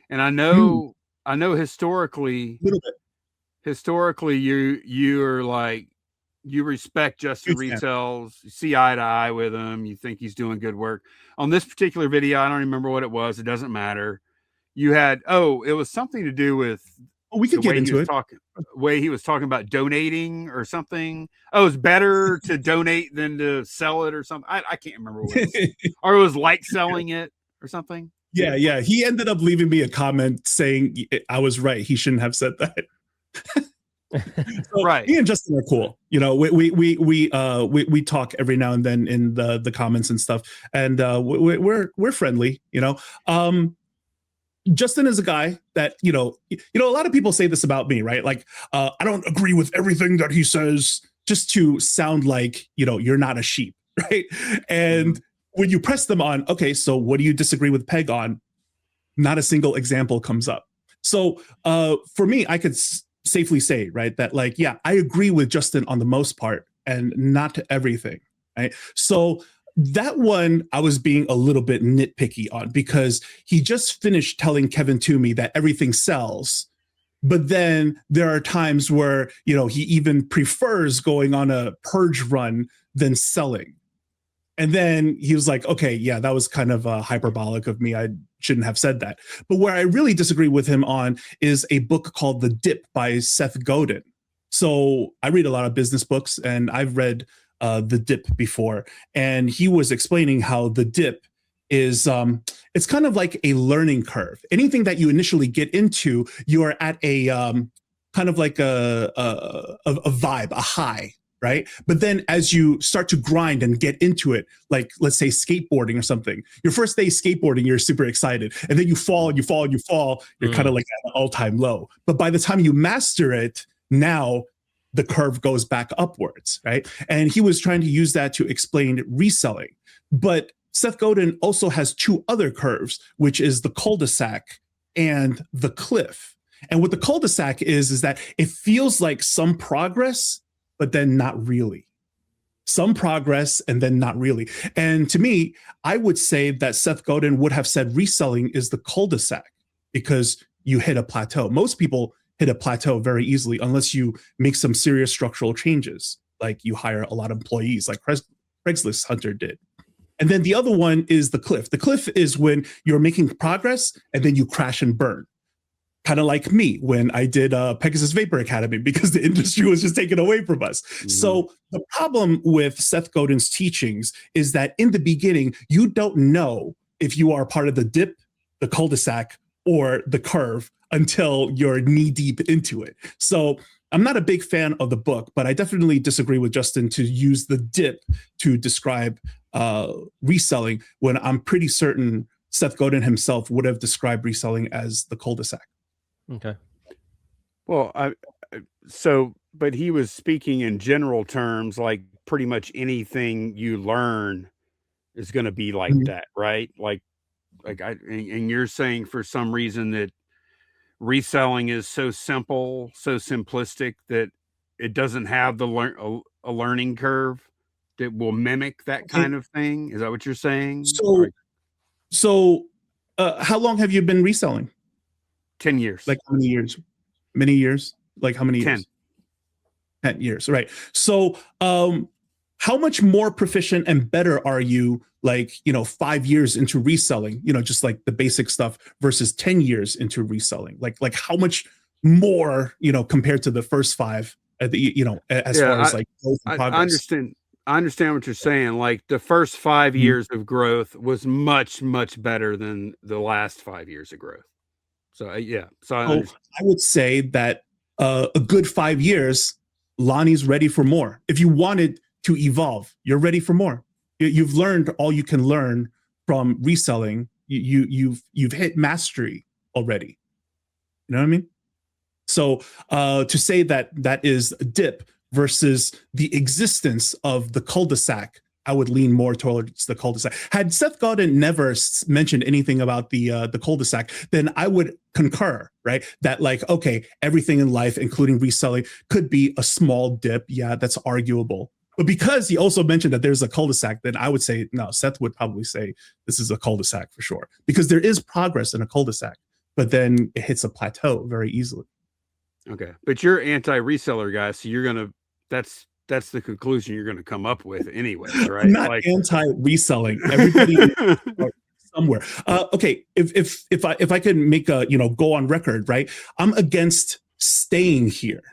And I know historically, you're like, you respect Justin Resells, you see eye to eye with him, you think he's doing good work. On this particular video, I don't remember what it was. It doesn't matter. You had, it was something to do with We could the get way into he was it. way he was talking about donating or something. Oh, it's better to donate than to sell it or something. I can't remember what it was. Or it was like selling it or something. Yeah. He ended up leaving me a comment saying I was right. He shouldn't have said that. So Right. Me and Justin are cool. You know, we talk every now and then in the comments and stuff, and we're friendly. You know, Justin is a guy that you know. A lot of people say this about me, right? Like, I don't agree with everything that he says, just to sound like you're not a sheep, right? And when you press them on, okay, so what do you disagree with Peg on? Not a single example comes up. So for me, I could safely say, right, that like, yeah, I agree with Justin on the most part and not to everything, right? So that one I was being a little bit nitpicky on because he just finished telling Kevin Toomey that everything sells. But then there are times where, he even prefers going on a purge run than selling. And then he was like, okay, yeah, that was kind of hyperbolic of me. I shouldn't have said that. But where I really disagree with him on is a book called The Dip by Seth Godin. So I read a lot of business books, and I've read The Dip before. And he was explaining how the dip is, it's kind of like a learning curve. Anything that you initially get into, you are at a kind of like a vibe, a high. Right. But then as you start to grind and get into it, like let's say skateboarding or something, your first day skateboarding, you're super excited. And then you fall. You're kind of like at an all-time low. But by the time you master it, now the curve goes back upwards. Right. And he was trying to use that to explain reselling. But Seth Godin also has two other curves, which is the cul-de-sac and the cliff. And what the cul-de-sac is that it feels like some progress, but then not really. Some progress and then not really. And to me, I would say that Seth Godin would have said reselling is the cul-de-sac because you hit a plateau. Most people hit a plateau very easily unless you make some serious structural changes, like you hire a lot of employees like Craigslist Hunter did. And then the other one is the cliff. The cliff is when you're making progress and then you crash and burn. Kind of like me when I did Pegasus Vapor Academy because the industry was just taken away from us. Mm-hmm. So the problem with Seth Godin's teachings is that in the beginning, you don't know if you are part of the dip, the cul-de-sac, or the curve until you're knee deep into it. So I'm not a big fan of the book, but I definitely disagree with Justin to use the dip to describe reselling when I'm pretty certain Seth Godin himself would have described reselling as the cul-de-sac. Okay. Well, but he was speaking in general terms, like pretty much anything you learn is going to be like that, right? And you're saying for some reason that reselling is so simple, so simplistic that it doesn't have a learning curve that will mimic that kind of thing. Is that what you're saying? So how long have you been reselling? 10 years. Like how many years? Many years? Like how many years? 10 years, right. So how much more proficient and better are you 5 years into reselling, just like the basic stuff versus 10 years into reselling? Like how much more, compared to the first 5 at the, as far as progress? I understand what you're saying. Like the first 5 years of growth was much, much better than the last 5 years of growth. So I would say that a good 5 years, Lonnie's ready for more. If you wanted to evolve, you're ready for more. You've learned all you can learn from reselling. You've hit mastery already. You know what I mean? So to say that is a dip versus the existence of the cul-de-sac, I would lean more towards the cul-de-sac. Had Seth Godin never mentioned anything about the cul-de-sac, then I would concur, right? That okay, everything in life, including reselling, could be a small dip. Yeah, that's arguable. But because he also mentioned that there's a cul-de-sac, then I would say, no, Seth would probably say this is a cul-de-sac for sure. Because there is progress in a cul-de-sac, but then it hits a plateau very easily. Okay. But you're anti-reseller guy, so you're going to, that's the conclusion you're going to come up with anyway, right? I'm not anti-reselling. Everybody somewhere. Okay, if I could make a go on record, right? I'm against staying here.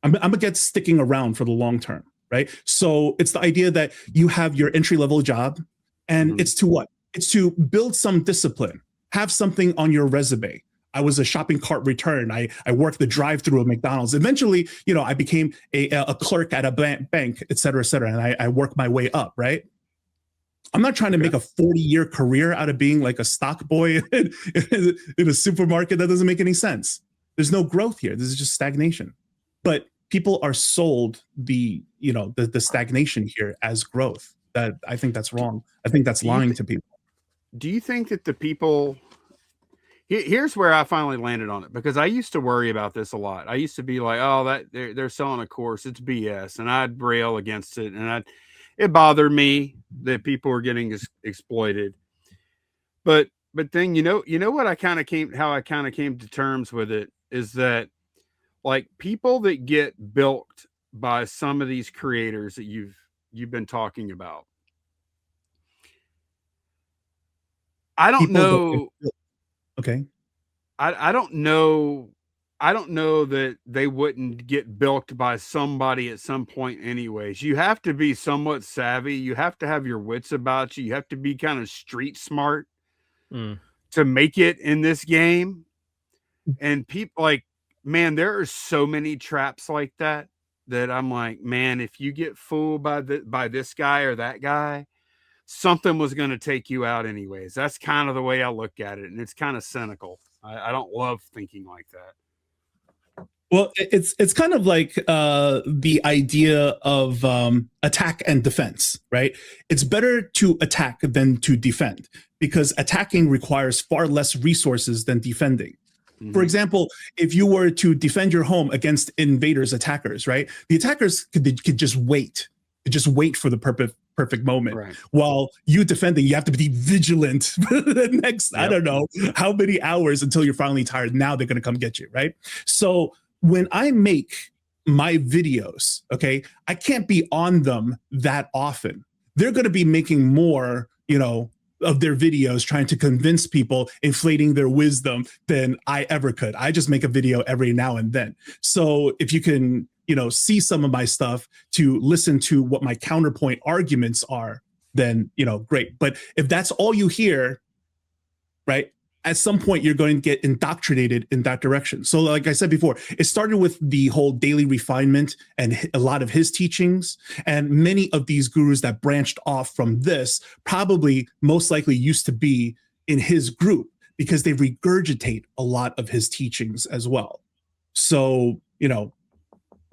I'm against sticking around for the long term, right? So it's the idea that you have your entry level job, and it's to what? It's to build some discipline, have something on your resume. I was a shopping cart return. I worked the drive-through at McDonald's. Eventually, I became a clerk at a bank, et cetera, and I worked my way up, right? I'm not trying to make a 40-year career out of being like a stock boy in a supermarket. That doesn't make any sense. There's no growth here. This is just stagnation. But people are sold the stagnation here as growth. That I think that's wrong. I think that's lying to people. Do you think that the people... Here's where I finally landed on it, because I used to worry about this a lot. I used to be like, oh, that they're selling a course, it's BS, and I'd rail against it, and it bothered me that people were getting exploited. But then what I kind of came to terms with it is that, like, people that get bilked by some of these creators that you've been talking about, I don't know. Okay. I don't know. I don't know that they wouldn't get bilked by somebody at some point anyways. You have to be somewhat savvy. You have to have your wits about you. You have to be kind of street smart to make it in this game. And people, like, man, there are so many traps like that I'm like, man, if you get fooled by this guy or that guy, something was going to take you out anyways. That's kind of the way I look at it. And it's kind of cynical. I don't love thinking like that. Well, it's kind of like the idea of attack and defense, right? It's better to attack than to defend, because attacking requires far less resources than defending. For example, if you were to defend your home against invaders, attackers, right? The attackers could just wait. Just wait for the perfect moment. Right. While you defending, you have to be vigilant for the next, I don't know how many hours until you're finally tired. Now they're going to come get you, right? So when I make my videos, okay, I can't be on them that often. They're going to be making more, of their videos trying to convince people, inflating their wisdom, than I ever could. I just make a video every now and then. So if you can, see some of my stuff, to listen to what my counterpoint arguments are, then, great. But if that's all you hear, right, at some point you're going to get indoctrinated in that direction. So like I said before, it started with the whole daily refinement and a lot of his teachings. And many of these gurus that branched off from this probably most likely used to be in his group, because they regurgitate a lot of his teachings as well. So,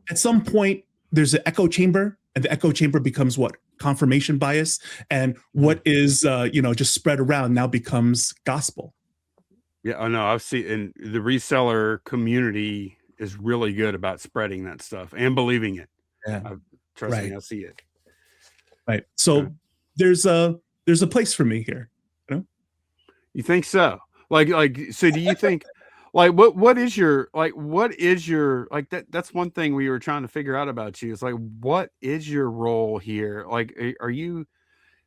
at some point there's an echo chamber, and the echo chamber becomes what? Confirmation bias. And what is, just spread around now becomes gospel. Yeah, I know. I've seen, and the reseller community is really good about spreading that stuff and believing it. Yeah, trust me, I see it. Right. So there's a place for me here. You think so? Like, so do you think, like, what is your that's one thing we were trying to figure out about you. Is like, what is your role here? Like, are you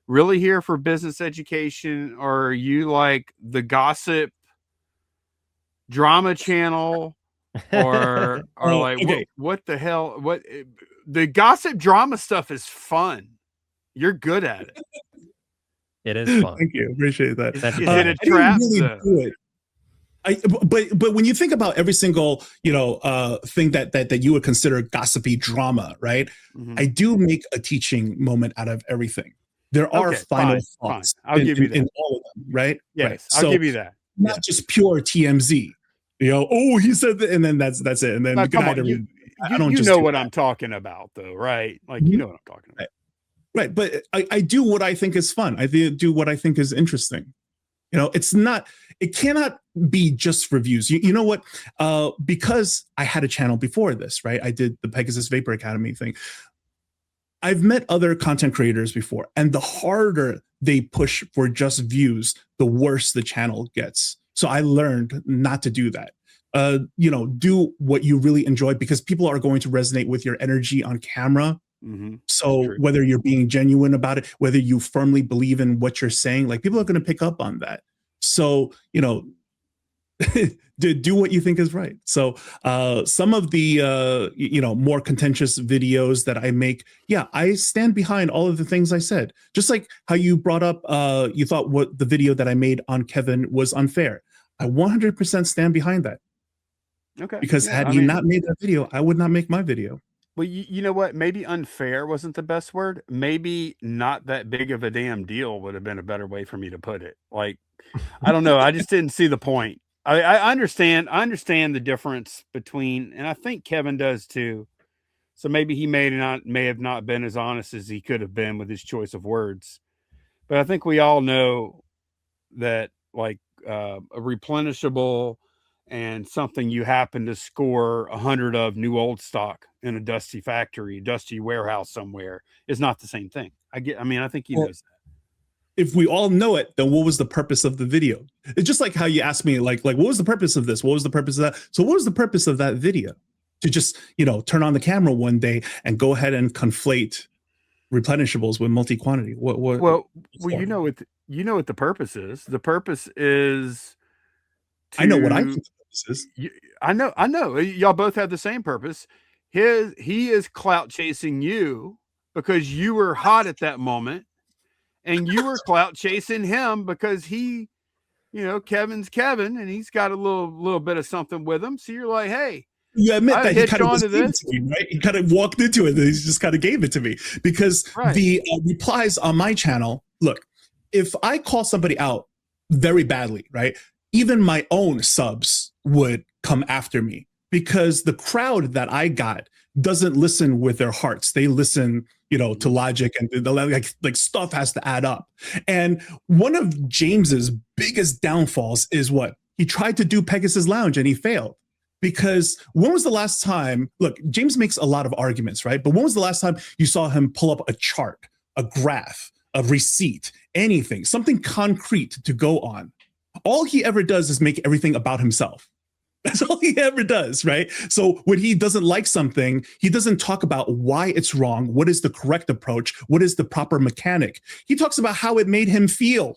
really here for business education, or are you like the gossip drama channel, or like, okay, what the hell? What the gossip drama stuff is fun. You're good at it. It is fun. Thank you. Appreciate that. Is it a trap? Do it. But when you think about every single, thing that you would consider gossipy drama, right? I do make a teaching moment out of everything. There are final thoughts. I'll give you that. In all of them, right? Yes, right. I'll give you that. Not just pure TMZ. Oh, he said that, and then that's it. And then you know what I'm talking about, though, right? Like, you know what I'm talking about. Right. But I do what I think is fun. I do what I think is interesting. It cannot be just for views. You know what? Because I had a channel before this, right? I did the Pegasus Vapor Academy thing. I've met other content creators before, and the harder they push for just views, the worse the channel gets. So I learned not to do that. Do what you really enjoy, because people are going to resonate with your energy on camera. So whether you're being genuine about it, whether you firmly believe in what you're saying, like, people are going to pick up on that. So, do what you think is right. So some of the more contentious videos that I make, yeah, I stand behind all of the things I said. Just like how you brought up, you thought what the video that I made on Kevin was unfair. I 100% stand behind that. Okay. Because Yeah, had he not made that video, I would not make my video. Well, you know what? Maybe unfair wasn't the best word. Maybe not that big of a damn deal would have been a better way for me to put it. Like, I don't know. I just didn't see the point. I understand. I understand the difference between, and I think Kevin does too. So maybe he may have not been as honest as he could have been with his choice of words. But I think we all know that, like, a replenishable and something you happen to score 100 of new old stock in a dusty factory, dusty warehouse somewhere is not the same thing. I think he knows that. If we all know it, then what was the purpose of the video? It's just like how you asked me, like what was the purpose of this? What was the purpose of that? So what was the purpose of that video? To just, turn on the camera one day and go ahead and conflate replenishables with multi-quantity. Well, you know what the purpose is. The purpose is I know what I think the purpose is. I know. Y'all both have the same purpose. He is clout chasing you because you were hot at that moment, and you were clout chasing him because he, Kevin's Kevin, and he's got a little bit of something with him. So you're like, hey, you admit that he kind of gave it to me, right? He kind of walked into it and he just kind of gave it to me because the replies on my channel, look, if I call somebody out very badly, right? Even my own subs would come after me because the crowd that I got doesn't listen with their hearts. They listen, to logic, and like stuff has to add up. And one of James's biggest downfalls is what? He tried to do Pegasus Lounge and he failed. Because when was the last time, look, James makes a lot of arguments, right? But when was the last time you saw him pull up a chart, a graph, a receipt, anything, something concrete to go on? All he ever does is make everything about himself. That's all he ever does, right? So when he doesn't like something, he doesn't talk about why it's wrong, what is the correct approach, what is the proper mechanic. He talks about how it made him feel.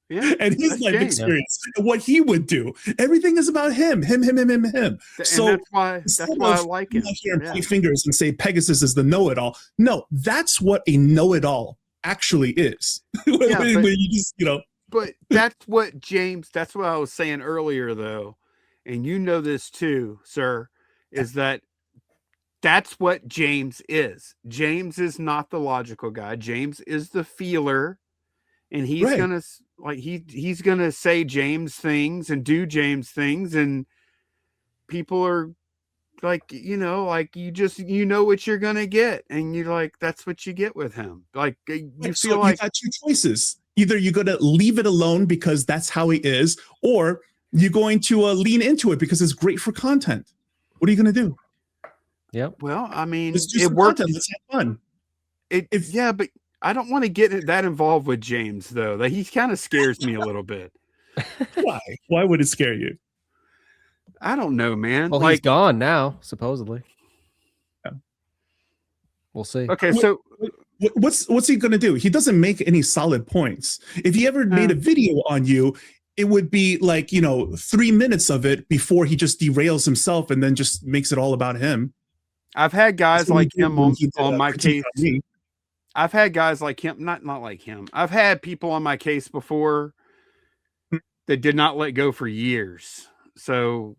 Yeah, and his life experience, what he would do. Everything is about him. And so that's why I like him. Here and point fingers and say Pegasus is the know-it-all. No, that's what a know-it-all actually is. But that's what James. That's what I was saying earlier, though, and you know this too, sir. Is that's what James is. James is not the logical guy. James is the feeler. And he's gonna he's gonna say James things and do James things, and people are like, you know what you're gonna get, and you're like, that's what you get with him. Like you feel like you got two choices. Either you're gonna leave it alone because that's how he is, or you're going to lean into it because it's great for content. What are you gonna do? Yep. Well, I mean, it worked. Let's have fun. But I don't want to get that involved with James, though. He kind of scares me a little bit. Why? Why would it scare you? I don't know, man. Well, he's gone now, supposedly. Yeah. We'll see. Okay, so what's he going to do? He doesn't make any solid points. If he ever made a video on you, it would be like, 3 minutes of it before he just derails himself and then just makes it all about him. I've had guys like him on my case. I've had guys like him, not like him. I've had people on my case before that did not let go for years. So,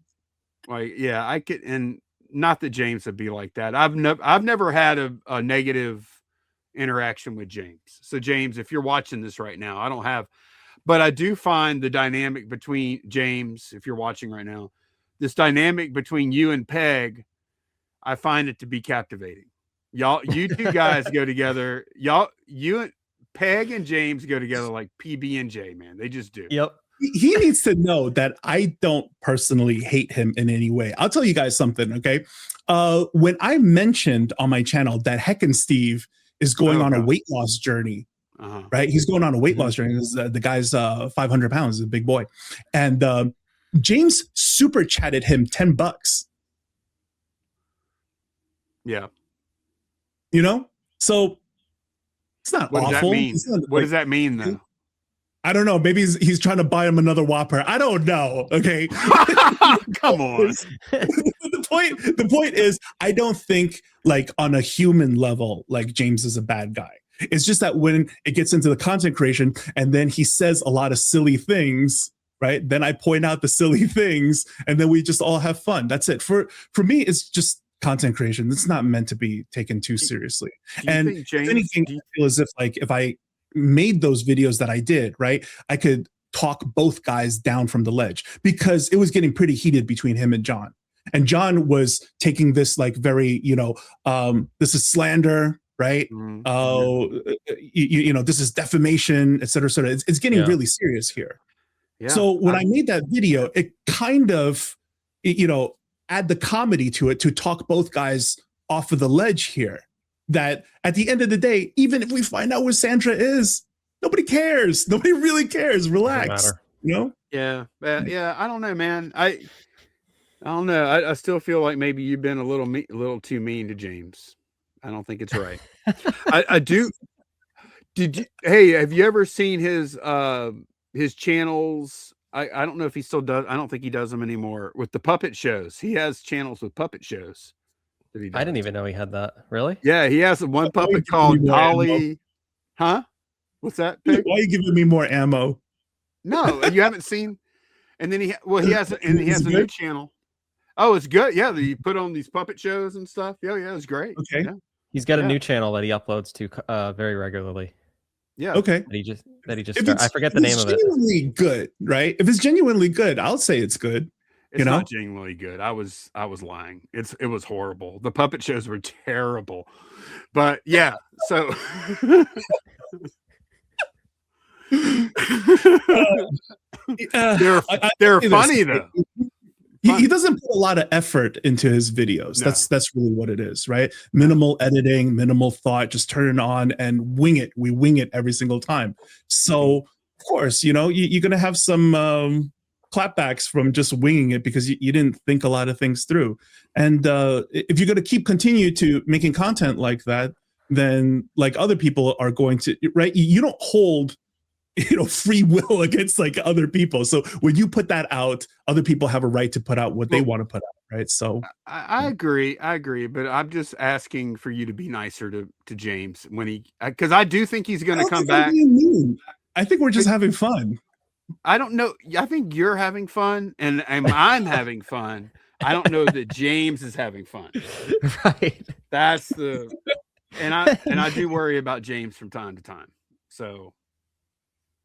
I could, and not that James would be like that. I've never had a negative interaction with James. So, James, if you're watching this right now, I don't have, but I do find the dynamic between James, if you're watching right now, this dynamic between you and Peg, I find it to be captivating. You two guys go together. You and Peg and James go together like PB and J, man. They just do. Yep. He needs to know that I don't personally hate him in any way. I'll tell you guys something, okay? When I mentioned on my channel that Heckin' Steve is going on a weight loss journey, right? He's going on a weight loss journey. The guy's 500 pounds, a big boy. And James super chatted him $10. Yeah. So it's not awful. What does that mean though? I don't know. Maybe he's trying to buy him another Whopper. I don't know. Okay. Come on. The point is, I don't think like on a human level, like James is a bad guy. It's just that when it gets into the content creation and then he says a lot of silly things, right? Then I point out the silly things and then we just all have fun. That's it. For me, it's just content creation. It's not meant to be taken too seriously. And think, James, if anything, I feel as if I made those videos that I did, right, I could talk both guys down from the ledge because it was getting pretty heated between him and John. And John was taking this like very, this is slander, right? This is defamation, et cetera, et cetera. It's getting really serious here. Yeah. So when I made that video, it kind of, add the comedy to it to talk both guys off of the ledge here. That at the end of the day, even if we find out where Sandra is, nobody cares. Nobody really cares. Relax. Yeah. I don't know, man. I don't know. I still feel like maybe you've been a little too mean to James. I don't think it's right. I do. Hey, have you ever seen his channels? I don't know if he still does. I don't think he does them anymore with the puppet shows. He has channels with puppet shows. I didn't even know he had that. Really? Yeah, he has one puppet called Dolly. Huh? What's that? Pig? Why are you giving me more ammo? No, you haven't seen. And then he has a new channel. Oh, it's good. Yeah, he put on these puppet shows and stuff. Yeah, it's great. Okay. Yeah. He's got a new channel that he uploads to very regularly. Yeah. Okay. That he just started. I forget the name of it. Genuinely good, right? If it's genuinely good, I'll say it's good. It's not genuinely good. I was lying. It was horrible. The puppet shows were terrible. But yeah, so they're funny though. He doesn't put a lot of effort into his videos. No. That's really what it is, right? Minimal editing, minimal thought, just turn it on and wing it. We wing it every single time. So of course, you're gonna have some clapbacks from just winging it because you didn't think a lot of things through. And if you're going to continue to making content like that, then like other people are going to, right? You don't hold, free will against like other people. So when you put that out, other people have a right to put out what they want to put out, right? So I agree, but I'm just asking for you to be nicer to James when because I do think he's going to come back. I think we're just having fun. I don't know. I think you're having fun and I'm having fun. I don't know that James is having fun. Right. That's and I do worry about James from time to time. So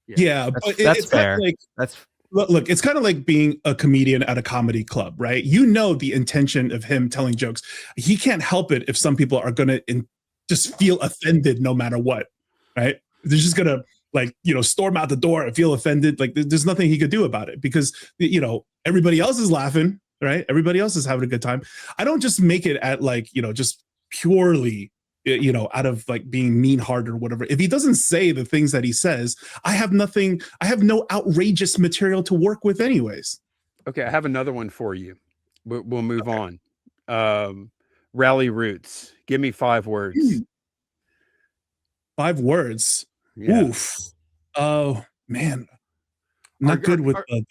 yeah, that's fair. Look, it's kind of like being a comedian at a comedy club, right? The intention of him telling jokes. He can't help it if some people are going to just feel offended no matter what, right? They're just going to storm out the door and feel offended. Like there's nothing he could do about it because, everybody else is laughing, right? Everybody else is having a good time. I don't just make it at just purely, out of like being mean-hearted or whatever. If he doesn't say the things that he says, I have no outrageous material to work with anyways. Okay. I have another one for you. We'll move on. Rally Roots. Give me 5 words. 5 words. Yeah. Oof. Oh man. Not good with a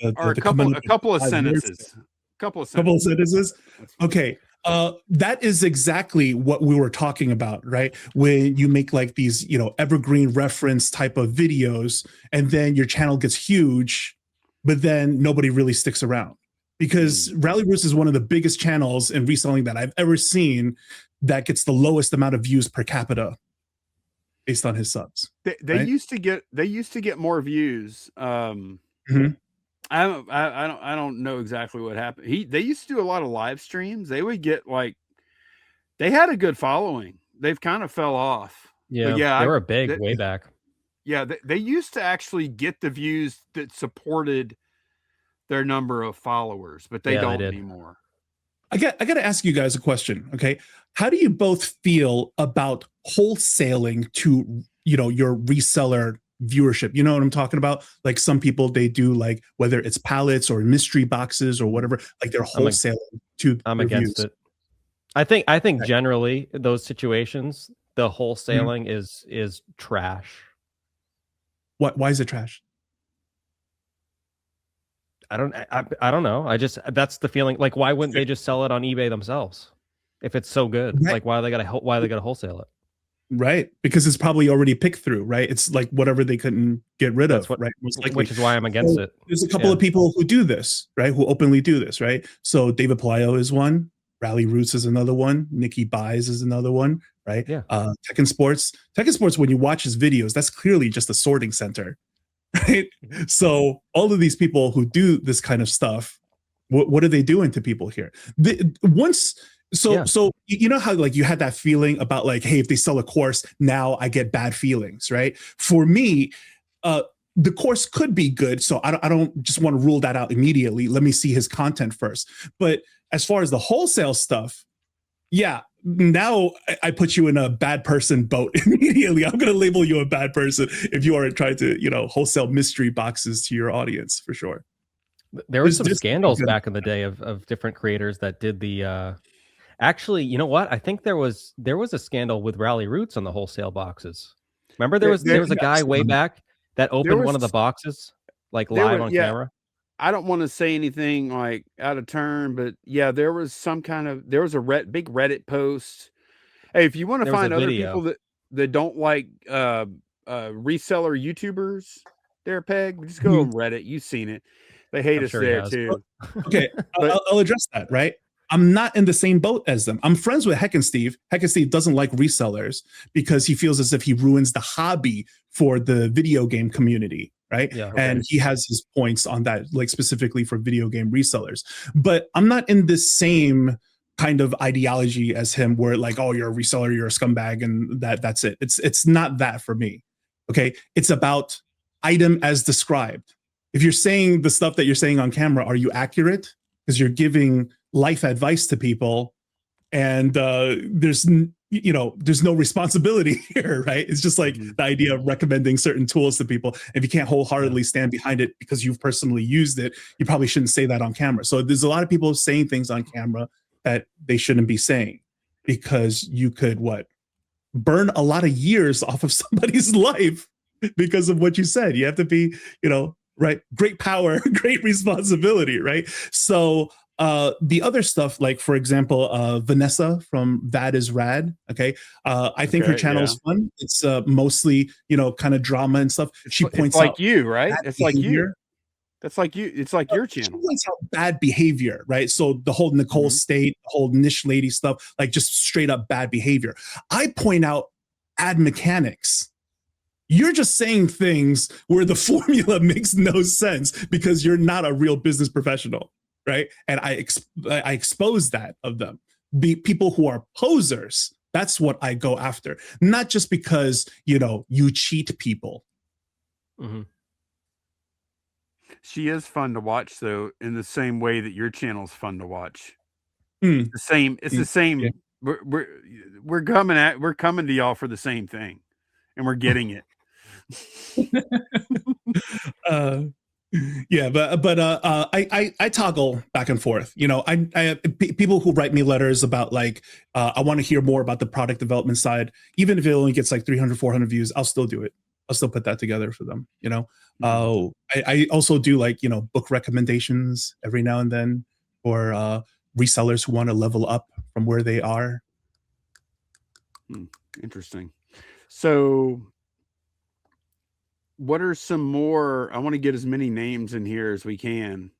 couple of sentences. Couple of sentences. Okay. That is exactly what we were talking about, right? When you make like these, evergreen reference type of videos, and then your channel gets huge, but then nobody really sticks around. Because Rally Roots is one of the biggest channels in reselling that I've ever seen that gets the lowest amount of views per capita based on his subs. They right? used to get more views. Mm-hmm. I don't know exactly what happened. They used to do a lot of live streams. They would get they had a good following. They've kind of fell off. Yeah, they were big way back. Yeah, they used to actually get the views that supported their number of followers, but they don't anymore. I got to ask you guys a question, okay? How do you both feel about wholesaling to, your reseller viewership? You know what I'm talking about? Like some people, they do like, whether it's pallets or mystery boxes or whatever, like they're wholesaling to I'm against it. I think generally those situations, the wholesaling is trash. Why is it trash? I don't know. That's the feeling. Like, why wouldn't they just sell it on eBay themselves if it's so good? Right. Like, why they gotta wholesale it? Right, because it's probably already picked through, right? It's like whatever they couldn't get rid of, right? Most likely. Which is why I'm against it. There's a couple of people who do this, right? Who openly do this, right? So David Palaio is one, Rally Roots is another one, Nikki Buys is another one, right? Yeah. Tekken Sports, when you watch his videos, that's clearly just a sorting center, right? So all of these people who do this kind of stuff, what are they doing to people here? So you know how like you had that feeling about like, hey, if they sell a course, now I get bad feelings, right? For me, the course could be good, so I don't just want to rule that out immediately. Let me see his content first. But as far as the wholesale stuff, yeah, now I put you in a bad person boat immediately. I'm going to label you a bad person if you are trying to, wholesale mystery boxes to your audience, for sure. There were some scandals back in the day of different creators that did the. Actually, you know what? I think there was a scandal with Rally Roots on the wholesale boxes. Remember there was a guy way back that opened one of the boxes like live on camera. I don't want to say anything like out of turn, but yeah, there was a big Reddit post. Hey, if you want to find other people that don't like reseller YouTubers, there, Peg, just go on Reddit. You've seen it. They hate us there too. Okay, I'll address that, right? I'm not in the same boat as them. I'm friends with Heck and Steve. Heck and Steve doesn't like resellers because he feels as if he ruins the hobby for the video game community, right? Yeah, okay. And he has his points on that, like specifically for video game resellers. But I'm not in the same kind of ideology as him where like, oh, you're a reseller, you're a scumbag, and that's it. It's not that for me, okay? It's about item as described. If you're saying the stuff that you're saying on camera, are you accurate? Because you're giving life advice to people, and there's no responsibility here, right? It's just like the idea of recommending certain tools to people. If you can't wholeheartedly stand behind it because you've personally used it, you probably shouldn't say that on camera. So there's a lot of people saying things on camera that they shouldn't be saying, because you could burn a lot of years off of somebody's life because of what you said. You have to be, right? Great power, great responsibility, right? So the other stuff, like for example, Vanessa from That Is Rad. Okay. I think her channel is fun. It's mostly, kind of drama and stuff. She points out you, right? It's like you. That's like you. It's like your channel. She points out bad behavior, right? So the whole Nicole State, the whole niche lady stuff, like just straight up bad behavior. I point out ad mechanics. You're just saying things where the formula makes no sense because you're not a real business professional. Right. And I expose that of them. The people who are posers, that's what I go after. Not just because, you cheat people. Mm-hmm. She is fun to watch, though, in the same way that your channel's fun to watch. It's the same. Yeah. We're coming to y'all for the same thing, and we're getting it. Yeah, but I toggle back and forth. I people who write me letters about like I want to hear more about the product development side. Even if it only gets like 300, 400 views, I'll still do it. I'll still put that together for them. I also do like book recommendations every now and then for resellers who want to level up from where they are. Interesting. So what are some more? I want to get as many names in here as we can.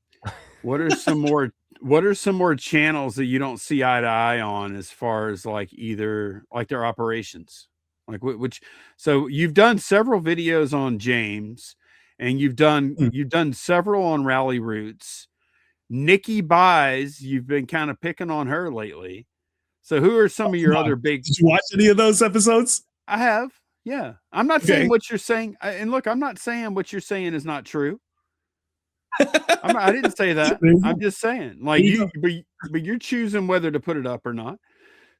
What are some more channels that you don't see eye to eye on as far as like either like their operations? Like which? So you've done several videos on James, and you've done several on Rally Roots. Nikki Buys, you've been kind of picking on her lately. So who are some of your other big? Did you watch any of those episodes? I have. Yeah, I'm not saying what you're saying. And look, I'm not saying what you're saying is not true. I didn't say that. I'm just saying, like but you're choosing whether to put it up or not.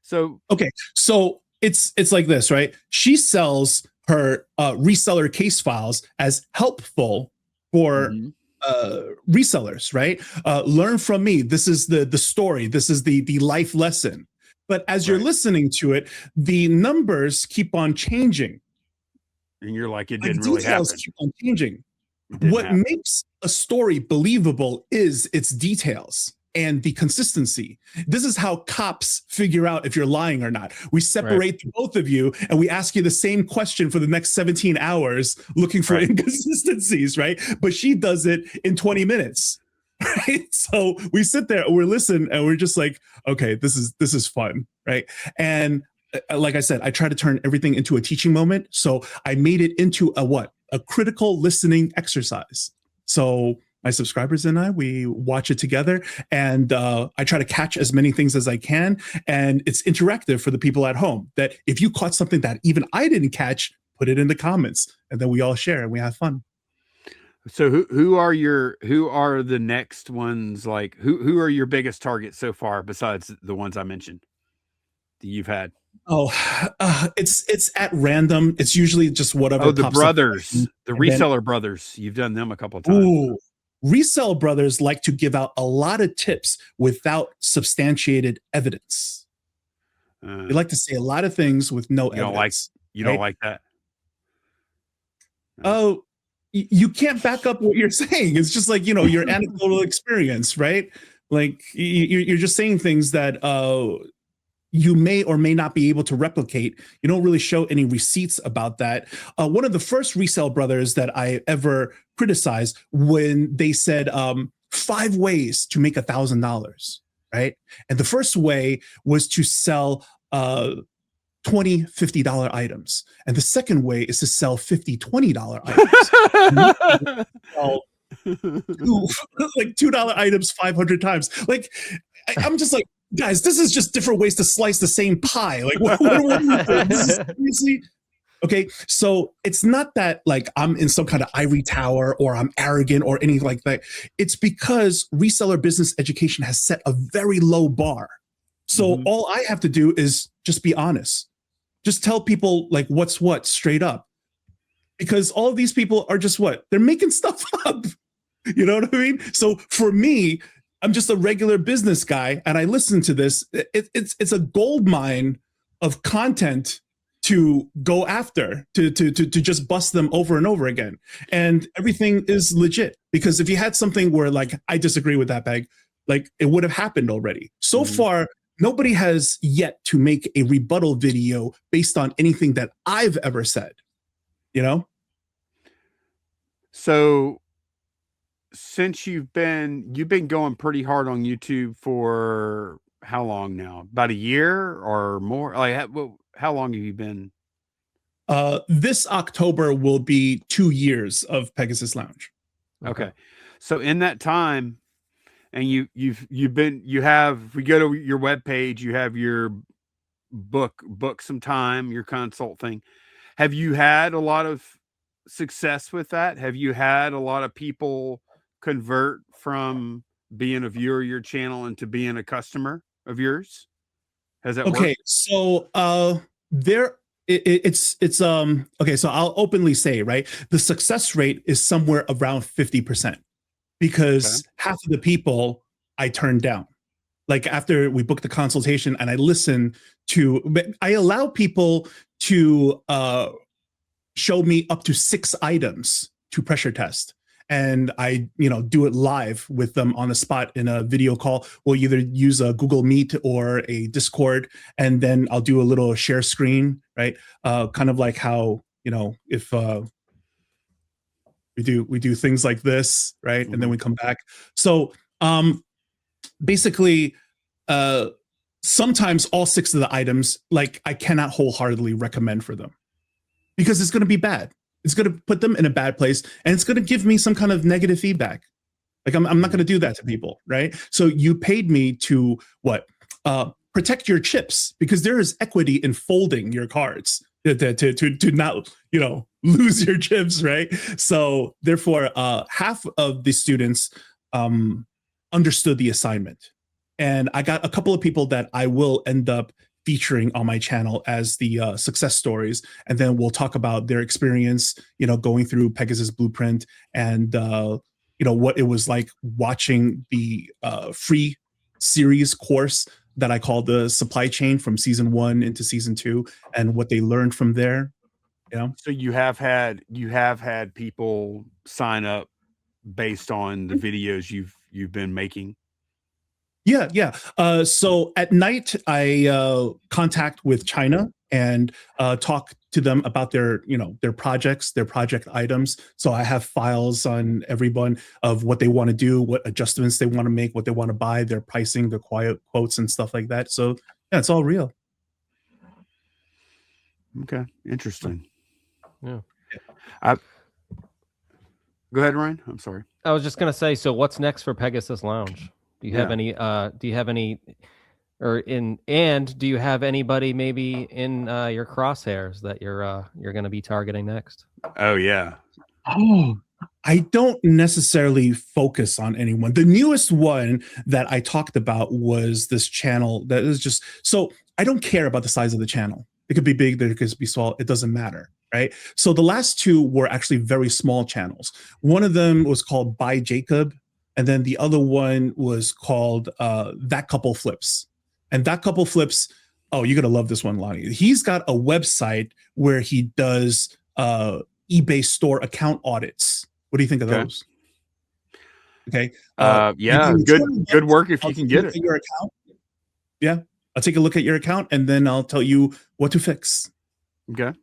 So okay, so it's like this, right? She sells her reseller case files as helpful for resellers, right? Learn from me. This is the story. This is the life lesson. But as you're listening to it, the numbers keep on changing. And you're like, it didn't really happen. Keep on changing. What makes a story believable is its details and the consistency. This is how cops figure out if you're lying or not. We separate the both of you and we ask you the same question for the next 17 hours looking for inconsistencies, right? But she does it in 20 minutes. Right? So we sit there, we listen, and we're just like, okay, this is fun, right? And like I said, I try to turn everything into a teaching moment. So I made it into a critical listening exercise. So my subscribers and I, we watch it together, and I try to catch as many things as I can. And it's interactive for the people at home, that if you caught something that even I didn't catch, put it in the comments, and then we all share and we have fun. So who are the next ones? Like who are your biggest targets so far besides the ones I mentioned that you've had? Oh, it's at random. It's usually just whatever. Oh, the brothers, the Reseller brothers. You've done them a couple of times. Ooh, Resell brothers like to give out a lot of tips without substantiated evidence. They like to say a lot of things with no evidence. You don't like that? Oh, you can't back up what you're saying. It's just like, your anecdotal experience, right? Like you're just saying things that you may or may not be able to replicate. You don't really show any receipts about that. One of the first Resell brothers that I ever criticized, when they said 5 ways to make $1,000, right? And the first way was to sell $20, $50 items. And the second way is to sell $50, $20 items. Like $2 items 500 times. Like, I'm just like, guys, this is just different ways to slice the same pie. Like, what this is seriously? Okay, so it's not that like I'm in some kind of ivory tower or I'm arrogant or anything like that. It's because reseller business education has set a very low bar. So all I have to do is just be honest. Just tell people like what's what straight up. Because all of these people are just what? They're making stuff up. You know what I mean? So for me, I'm just a regular business guy, and I listen to this. It's a gold mine of content to go after, to just bust them over and over again. And everything is legit, because if you had something where like, I disagree with that, Peg, like it would have happened already. So far, nobody has yet to make a rebuttal video based on anything that I've ever said, So since you've been going pretty hard on YouTube for how long now? About a year or more? Like how long have you been? This October will be 2 years of Pegasus Lounge. Okay. So in that time, and if we go to your webpage, you have your book some time, your consult thing. Have you had a lot of success with that? Have you had a lot of people convert from being a viewer of your channel into being a customer of yours? Has that okay worked? So okay, so I'll openly say, right, the success rate is somewhere around 50%, because half of the people I turned down. Like after we booked the consultation and I allow people to show me up to 6 items to pressure test. And I, do it live with them on the spot in a video call. We'll either use a Google Meet or a Discord, and then I'll do a little share screen, right? Kind of like how, if we do things like this, right? And then we come back. So basically, sometimes all 6 of the items, like I cannot wholeheartedly recommend for them, because it's going to be bad. It's going to put them in a bad place, and it's going to give me some kind of negative feedback. Like I'm not going to do that to people, right? So you paid me to protect your chips, because there is equity in folding your cards to not, lose your chips, right? So therefore, half of the students understood the assignment, and I got a couple of people that I will end up featuring on my channel as the success stories, and then we'll talk about their experience, going through Pegasus Blueprint, and what it was like watching the free series course that I call the supply chain from season 1 into season 2, and what they learned from there. You know? So you have had people sign up based on the videos you've been making. Yeah. So at night, I contact with China and talk to them about their projects, their project items. So I have files on everyone of what they want to do, what adjustments they want to make, what they want to buy, their pricing, their quiet quotes and stuff like that. So yeah, it's all real. Okay, interesting. Yeah. Go ahead, Ryan. I'm sorry. I was just gonna say. So what's next for Pegasus Lounge? Do you have any? Do you have any? Do you have anybody maybe in your crosshairs that you're going to be targeting next? Oh yeah. Oh, I don't necessarily focus on anyone. The newest one that I talked about was this channel that is just so I don't care about the size of the channel. It could be big, it could be small. It doesn't matter, right? So the last two were actually very small channels. One of them was called By Jacob, and then the other one was called That Couple Flips. And That Couple Flips, oh, you're going to love this one, Lonnie. He's got a website where he does eBay store account audits. What do you think of those? Okay. Yeah, good work if you can get it. Your account. Yeah. I'll take a look at your account and then I'll tell you what to fix. Okay.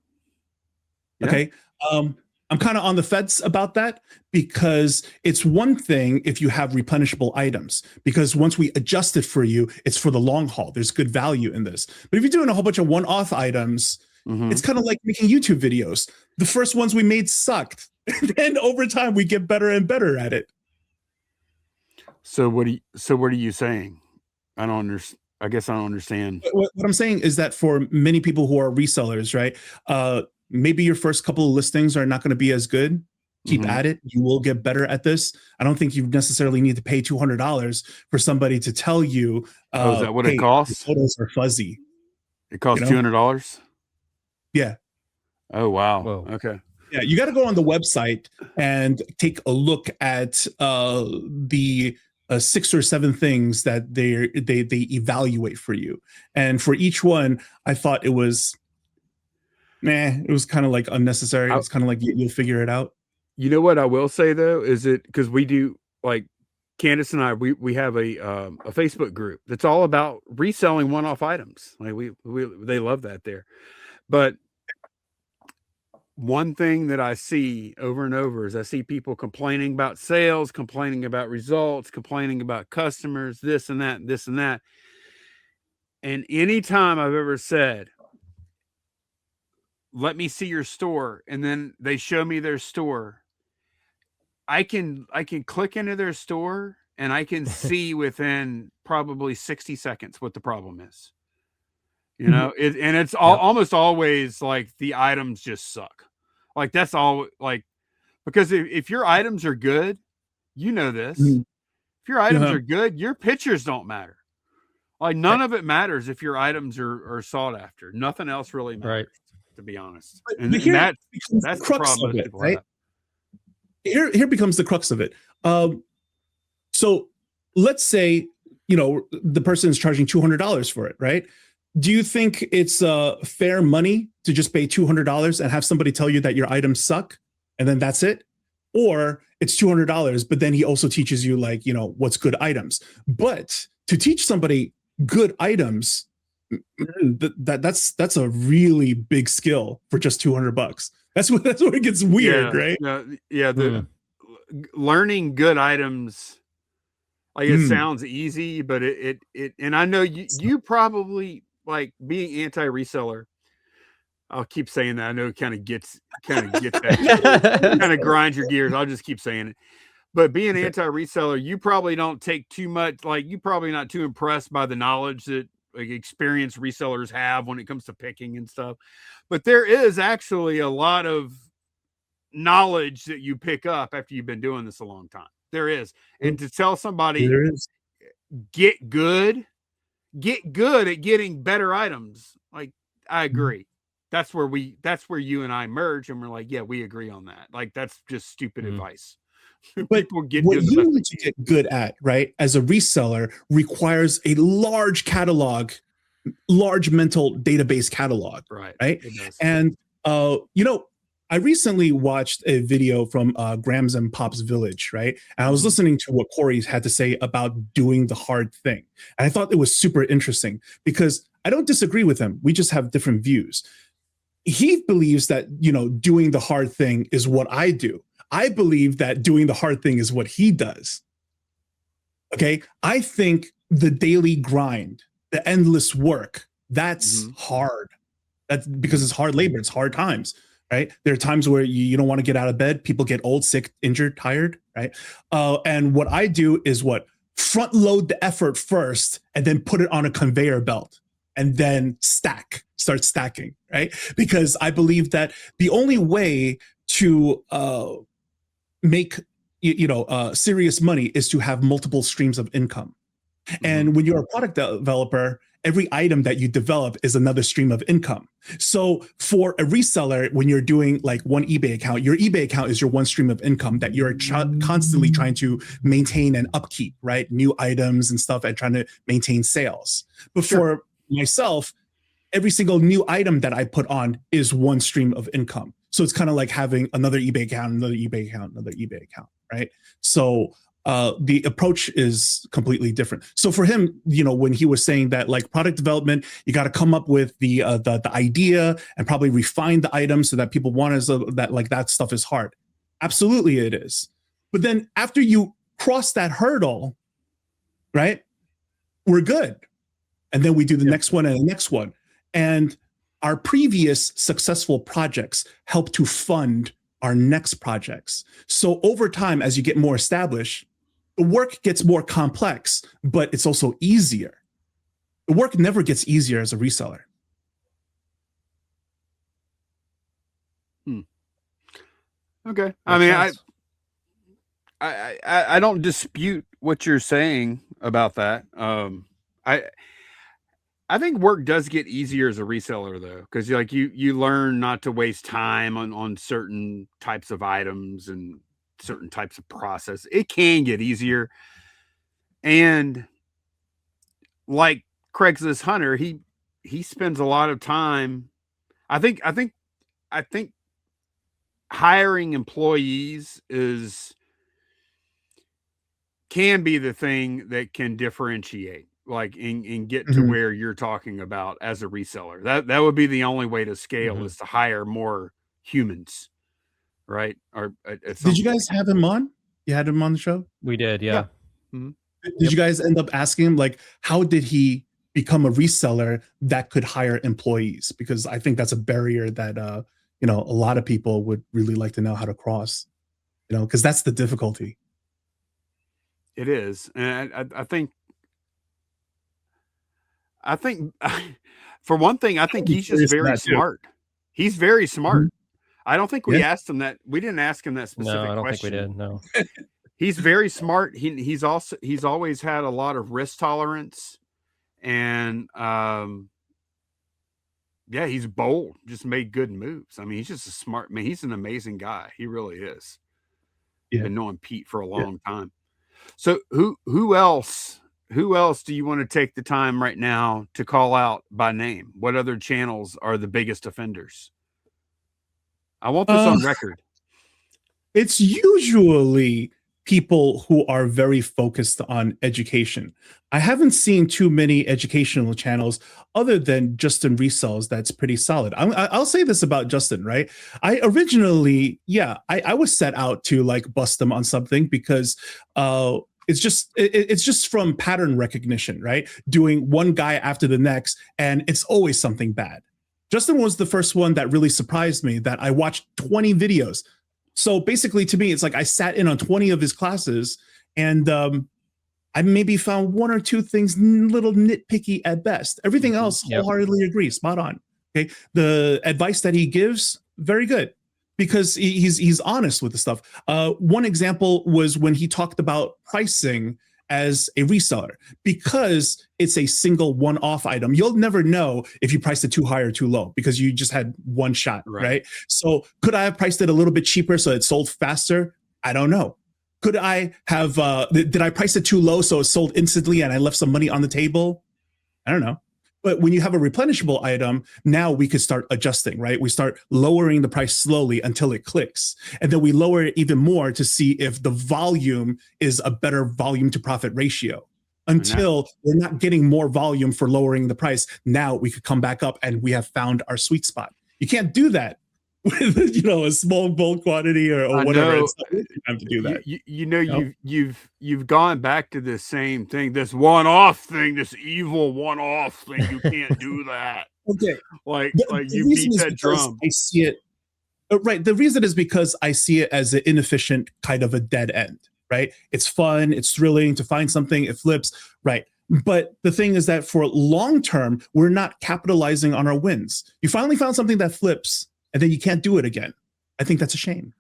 Yeah. Okay. I'm kind of on the fence about that because it's one thing if you have replenishable items, because once we adjust it for you, it's for the long haul. There's good value in this. But if you're doing a whole bunch of one-off items, it's kind of like making YouTube videos. The first ones we made sucked. And then over time we get better and better at it. So what are you saying? I don't understand. I guess I don't understand. What I'm saying is that for many people who are resellers, right? Maybe your first couple of listings are not going to be as good. Keep at it. You will get better at this. I don't think you necessarily need to pay $200 for somebody to tell you. Is that what it costs? The photos are fuzzy. It costs $200. Yeah. Oh wow. Whoa. Okay. Yeah, you got to go on the website and take a look at the 6 or 7 things that they evaluate for you, and for each one, I thought it was. It was kind of like unnecessary. It's kind of like you'll figure it out. You know what I will say though is it because we do like Candace and I we have a Facebook group that's all about reselling one-off items. Like they love that there. But one thing that I see over and over is I see people complaining about sales, complaining about results, complaining about customers, this and that, this and that. And anytime I've ever said, let me see your store, and then they show me their store, I can click into their store and I can see within probably 60 seconds what the problem is. You know, it's almost always like the items just suck. Like that's all, like, because if your items are good, you know this. If your items are good, your pictures don't matter. Like none of it matters if your items are sought after. Nothing else really matters, to be honest. And that's the crux of it, right? Here becomes the crux of it. So let's say, the person is charging $200 for it, right? Do you think it's fair money to just pay $200 and have somebody tell you that your items suck and then that's it? Or it's $200, but then he also teaches you what's good items. But to teach somebody good items, that's a really big skill for just $200. That's where it gets weird, right? The learning good items, like it sounds easy, but it and I know you probably, like, being anti-reseller, I'll keep saying that. I know it kind of gets that, kind of grinds your gears. I'll just keep saying it. But being anti-reseller, you probably don't take too much, like you're probably not too impressed by the knowledge that like experienced resellers have when it comes to picking and stuff. But there is actually a lot of knowledge that you pick up after you've been doing this a long time. There is. And to tell somebody, get good at getting better items. Like, I agree. That's where you and I merge, and we're like, yeah, we agree on that. Like, that's just stupid advice. But what you need to get good at, right, as a reseller requires a large catalog, large mental database catalog, right? And I recently watched a video from Grams and Pop's Village, right? And I was listening to what Corey had to say about doing the hard thing. And I thought it was super interesting because I don't disagree with him. We just have different views. He believes that, doing the hard thing is what I do. I believe that doing the hard thing is what he does. Okay. I think the daily grind, the endless work, that's hard. That's because it's hard labor. It's hard times. Right. There are times where you don't want to get out of bed. People get old, sick, injured, tired. Right. And what I do is front load the effort first and then put it on a conveyor belt and then start stacking. Right. Because I believe that the only way to make, serious money is to have multiple streams of income. And when you're a product developer, every item that you develop is another stream of income. So for a reseller, when you're doing like one eBay account, your eBay account is your one stream of income that you're constantly trying to maintain and upkeep, right? New items and stuff and trying to maintain sales. But for myself, every single new item that I put on is one stream of income. So it's kind of like having another eBay account, another eBay account, another eBay account, right? So the approach is completely different. So for him, when he was saying that like product development, you got to come up with the idea and probably refine the item so that people want that stuff is hard. Absolutely, it is. But then after you cross that hurdle, right, we're good. And then we do the next one and the next one. And our previous successful projects help to fund our next projects. So over time, as you get more established, the work gets more complex, but it's also easier. The work never gets easier as a reseller. Okay. I mean, I don't dispute what you're saying about that. I think work does get easier as a reseller though, because like you learn not to waste time on certain types of items and certain types of process. It can get easier. And like Craigslist Hunter, he spends a lot of time. I think hiring employees can be the thing that can differentiate, like and get to where you're talking about as a reseller. That would be the only way to scale is to hire more humans, right? Or did you guys have him on? You had him on the show? We did, yeah. Did you guys end up asking him like how did he become a reseller that could hire employees? Because I think that's a barrier that a lot of people would really like to know how to cross, because that's the difficulty. It is. And I think for one thing, I think he's just very smart. He's very smart. I don't think we asked him that. We didn't ask him that specific question. No, I don't think we did. No. He's very smart. He's always had a lot of risk tolerance, and he's bold. Just made good moves. I mean, he's just a smart man. He's an amazing guy. He really is. Yeah. Been knowing Pete for a long time. So who else do you want to take the time right now to call out by name? What other channels are the biggest offenders? I want this on record. It's usually people who are very focused on education. I haven't seen too many educational channels other than Justin Resells that's pretty solid. I'll say this about Justin, right? I originally, I was set out to like bust him on something because it's just from pattern recognition, right? Doing one guy after the next, and it's always something bad. Justin was the first one that really surprised me that I watched 20 videos. So basically to me, it's like I sat in on 20 of his classes and I maybe found one or two things little nitpicky at best. Everything else, wholeheartedly agree, spot on. Okay, the advice that he gives, very good, because he's honest with the stuff. One example was when he talked about pricing as a reseller, because it's a single one-off item. You'll never know if you priced it too high or too low because you just had one shot, right? So could I have priced it a little bit cheaper so it sold faster? I don't know. Could I have, did I price it too low so it sold instantly and I left some money on the table? I don't know. But when you have a replenishable item, now we could start adjusting, right? We start lowering the price slowly until it clicks. And then we lower it even more to see if the volume is a better volume to profit ratio. Until we're not getting more volume for lowering the price, now we could come back up and we have found our sweet spot. You can't do that with a small bulk quantity or whatever. It's not worth your time to do that. You've gone back to the same thing, this one-off thing, this evil one-off thing. You can't do that. Okay, like you beat that drum. I see it. Right. The reason is because I see it as an inefficient kind of a dead end. Right. It's fun. It's thrilling to find something. It flips. Right. But the thing is that for long term, we're not capitalizing on our wins. You finally found something that flips and then you can't do it again. I think that's a shame.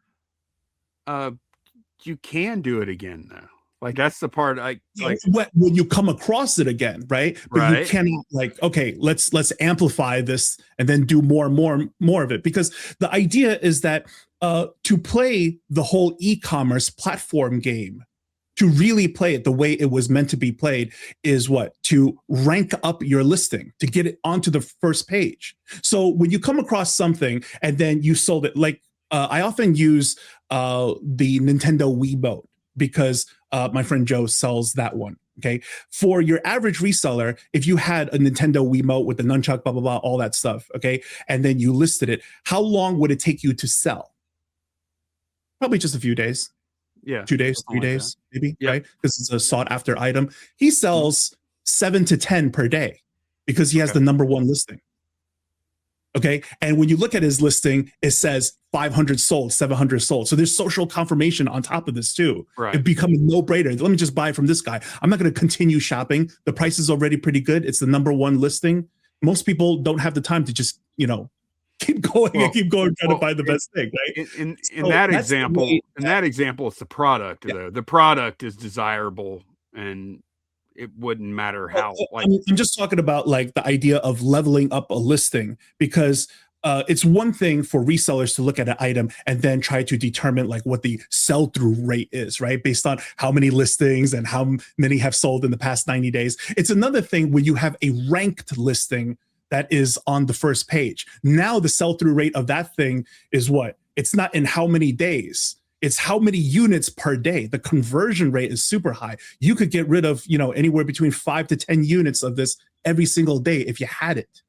You can do it again, though. Like, that's the part when you come across it again, right? But right. You cannot okay, let's amplify this and then do more of it. Because the idea is that to play the whole e-commerce platform game, to really play it the way it was meant to be played, is what? To rank up your listing, to get it onto the first page. So when you come across something and then you sold it, like I often use the Nintendo Wiimote, because my friend Joe sells that one. Okay. For your average reseller, if you had a Nintendo Wiimote with the nunchuck, blah, blah, blah, all that stuff, okay, and then you listed it, how long would it take you to sell? Probably just a few days. Yeah. 2 days, 3 days, maybe, yeah. Right? Because it's a sought after item. He sells 7 to 10 per day because he has the number one listing. Okay. And when you look at his listing, it says 500 sold, 700 sold. So there's social confirmation on top of this too. Right. It becomes a no-brainer. Let me just buy from this guy. I'm not going to continue shopping. The price is already pretty good. It's the number one listing. Most people don't have the time to just, keep going trying to find the best thing, right? In that example, it's the product, though. The product is desirable, and it wouldn't matter how. I'm just talking about like the idea of leveling up a listing, because it's one thing for resellers to look at an item and then try to determine like what the sell-through rate is, right? Based on how many listings and how many have sold in the past 90 days. It's another thing when you have a ranked listing that is on the first page. Now the sell-through rate of that thing is what? It's not in how many days. It's how many units per day. The conversion rate is super high. You could get rid of, anywhere between 5 to 10 units of this every single day if you had it.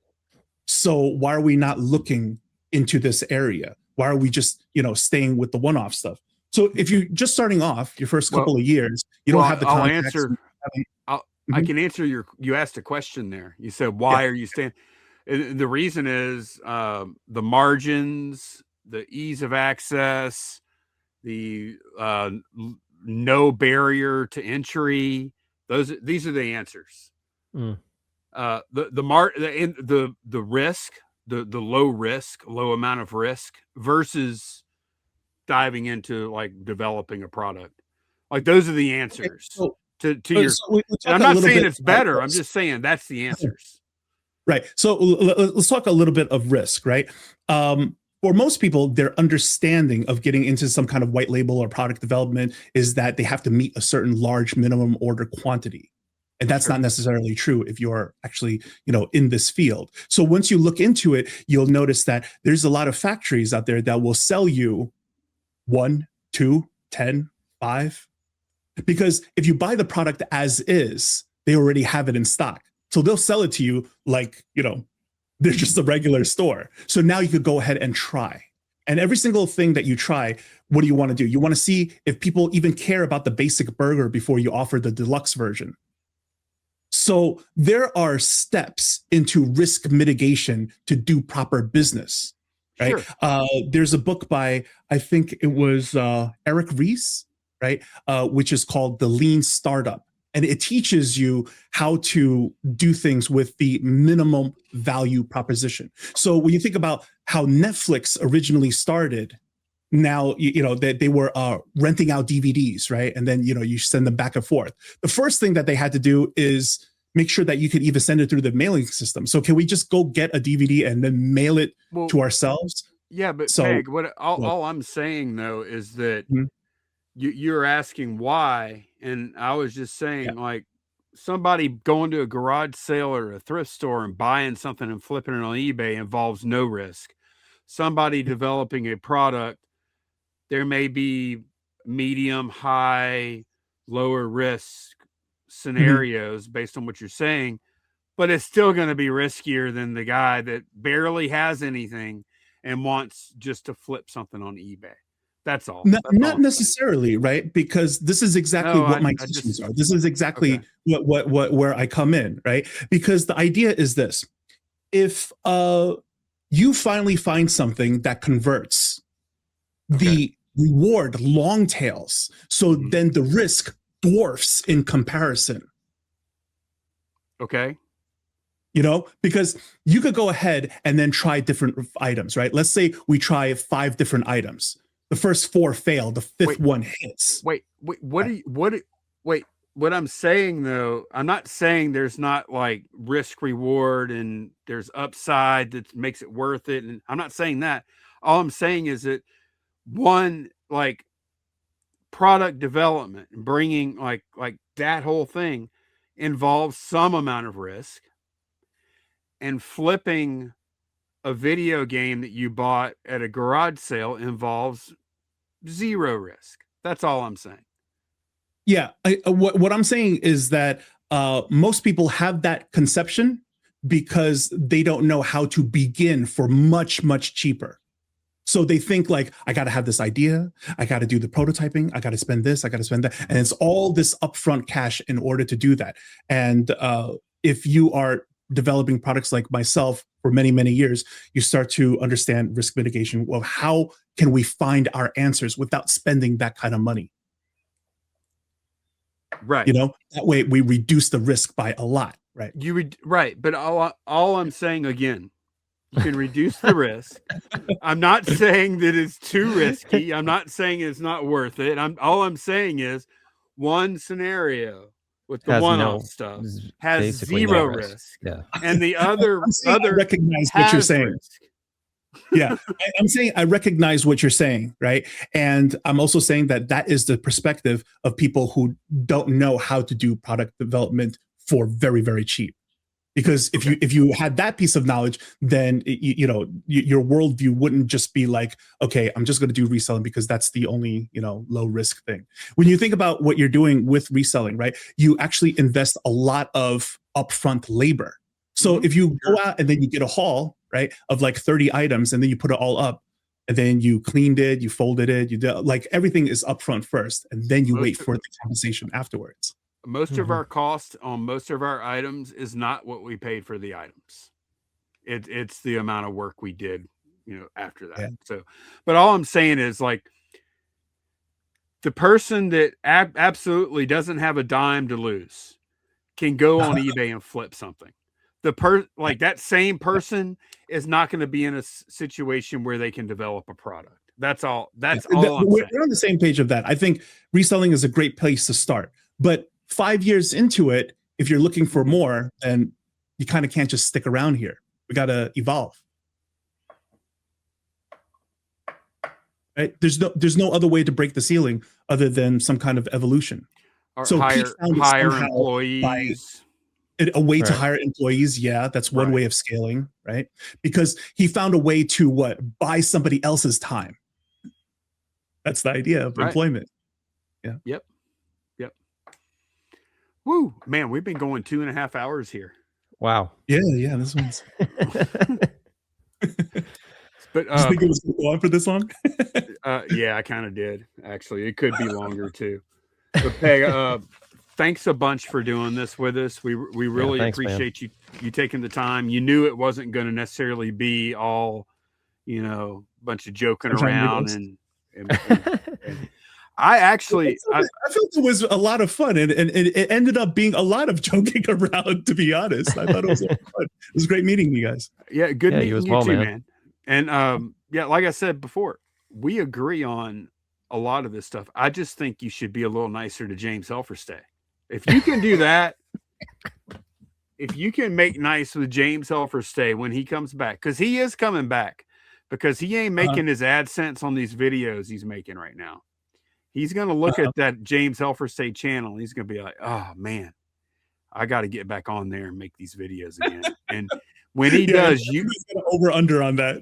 So why are we not looking into this area? Why are we just, staying with the one-off stuff? So if you're just starting off your first couple of years, you don't have the context. I can answer you asked a question there. You said, why are you staying? The reason is the margins, the ease of access, the no barrier to entry. These are the answers. The risk, the low risk, low amount of risk versus diving into like developing a product. Like, those are the answers to your. I'm not saying it's better. I'm just saying that's the answers. Right. So let's talk a little bit of risk, right? For most people, their understanding of getting into some kind of white label or product development is that they have to meet a certain large minimum order quantity. And that's not necessarily true if you're actually, in this field. So once you look into it, you'll notice that there's a lot of factories out there that will sell you 1, 2, 10, 5. Because if you buy the product as is, they already have it in stock. So they'll sell it to you like, they're just a regular store. So now you could go ahead and try. And every single thing that you try, what do you want to do? You want to see if people even care about the basic burger before you offer the deluxe version. So there are steps into risk mitigation to do proper business, right? Sure. There's a book by, I think it was Eric Ries, right? Which is called The Lean Startup. And it teaches you how to do things with the minimum value proposition. So when you think about how Netflix originally started, now, they were renting out DVDs, right? And then, you send them back and forth. The first thing that they had to do is make sure that you could even send it through the mailing system. So can we just go get a DVD and then mail it to ourselves? Yeah, but Peg, all I'm saying, though, is that you're asking why. And I was just saying, like, somebody going to a garage sale or a thrift store and buying something and flipping it on eBay involves no risk. Somebody developing a product, there may be medium, high, lower risk scenarios based on what you're saying, but it's still going to be riskier than the guy that barely has anything and wants just to flip something on eBay. That's all. Not necessarily, right? Because this is exactly what my teachings are. This is exactly what where I come in, right? Because the idea is this: if you finally find something that converts, the reward long tails, so then the risk dwarfs in comparison. Okay. You know, because you could go ahead and then try different items, right? Let's say we try 5 different items. The first 4 fail. The 5th one hits. What I'm saying though, I'm not saying there's not like risk reward and there's upside that makes it worth it. And I'm not saying that. All I'm saying is that one, like product development and bringing like that whole thing involves some amount of risk, and flipping a video game that you bought at a garage sale involves 0 risk. That's all I'm saying. Yeah. What I'm saying is that most people have that conception because they don't know how to begin for much, much cheaper. So they think like, I got to have this idea. I got to do the prototyping. I got to spend this. I got to spend that. And it's all this upfront cash in order to do that. And if you are developing products like myself for many, many years, you start to understand risk mitigation. Well, how can we find our answers without spending that kind of money? Right. You know, that way we reduce the risk by a lot. Right. Right. But all I'm saying again, you can reduce the risk. I'm not saying that it's too risky. I'm not saying it's not worth it. All I'm saying is one scenario with the one-off stuff has 0 risk. Yeah. And the other I recognize what you're saying. Risk. Yeah. I'm saying I recognize what you're saying, right? And I'm also saying that is the perspective of people who don't know how to do product development for very, very cheap. Because if you had that piece of knowledge, then your worldview wouldn't just be like, okay, I'm just going to do reselling because that's the only low risk thing. When you think about what you're doing with reselling, right, you actually invest a lot of upfront labor. So if you go out and then you get a haul, right, of like 30 items, and then you put it all up, and then you cleaned it, you folded it, you do like everything is upfront first, and then you wait for the compensation afterwards. Most of our cost on most of our items is not what we paid for the items. It's the amount of work we did, after that. Yeah. So, but all I'm saying is like the person that absolutely doesn't have a dime to lose can go on eBay and flip something. That same person is not going to be in a situation where they can develop a product. That's all. That's all. We're on the same page of that. I think reselling is a great place to start, but 5 years into it, if you're looking for more, then you kind of can't just stick around here. We got to evolve. Right? There's no other way to break the ceiling other than some kind of evolution. Or so hire employees. A way to hire employees. Yeah, that's one way of scaling, right? Because he found a way to buy somebody else's time. That's the idea of employment. Yeah. Yep. Woo, man, we've been going 2.5 hours here. Wow. Yeah, this one's. But you think it was going to go on for this long? Yeah, I kind of did. Actually, it could be longer too. But Peg, thanks a bunch for doing this with us. We really appreciate you taking the time. You knew it wasn't going to necessarily be all, bunch of joking around and I felt it was a lot of fun, and it ended up being a lot of joking around, to be honest. I thought it was fun. It was great meeting you guys. Yeah, good meeting you too, man. And like I said before, we agree on a lot of this stuff. I just think you should be a little nicer to James Helferstay. If you can do that, if you can make nice with James Helferstay when he comes back, because he is coming back, because he ain't making his AdSense on these videos he's making right now. He's going to look at that James Helferstay channel. And he's going to be like, oh, man, I got to get back on there and make these videos again. And when he does, you over under on that.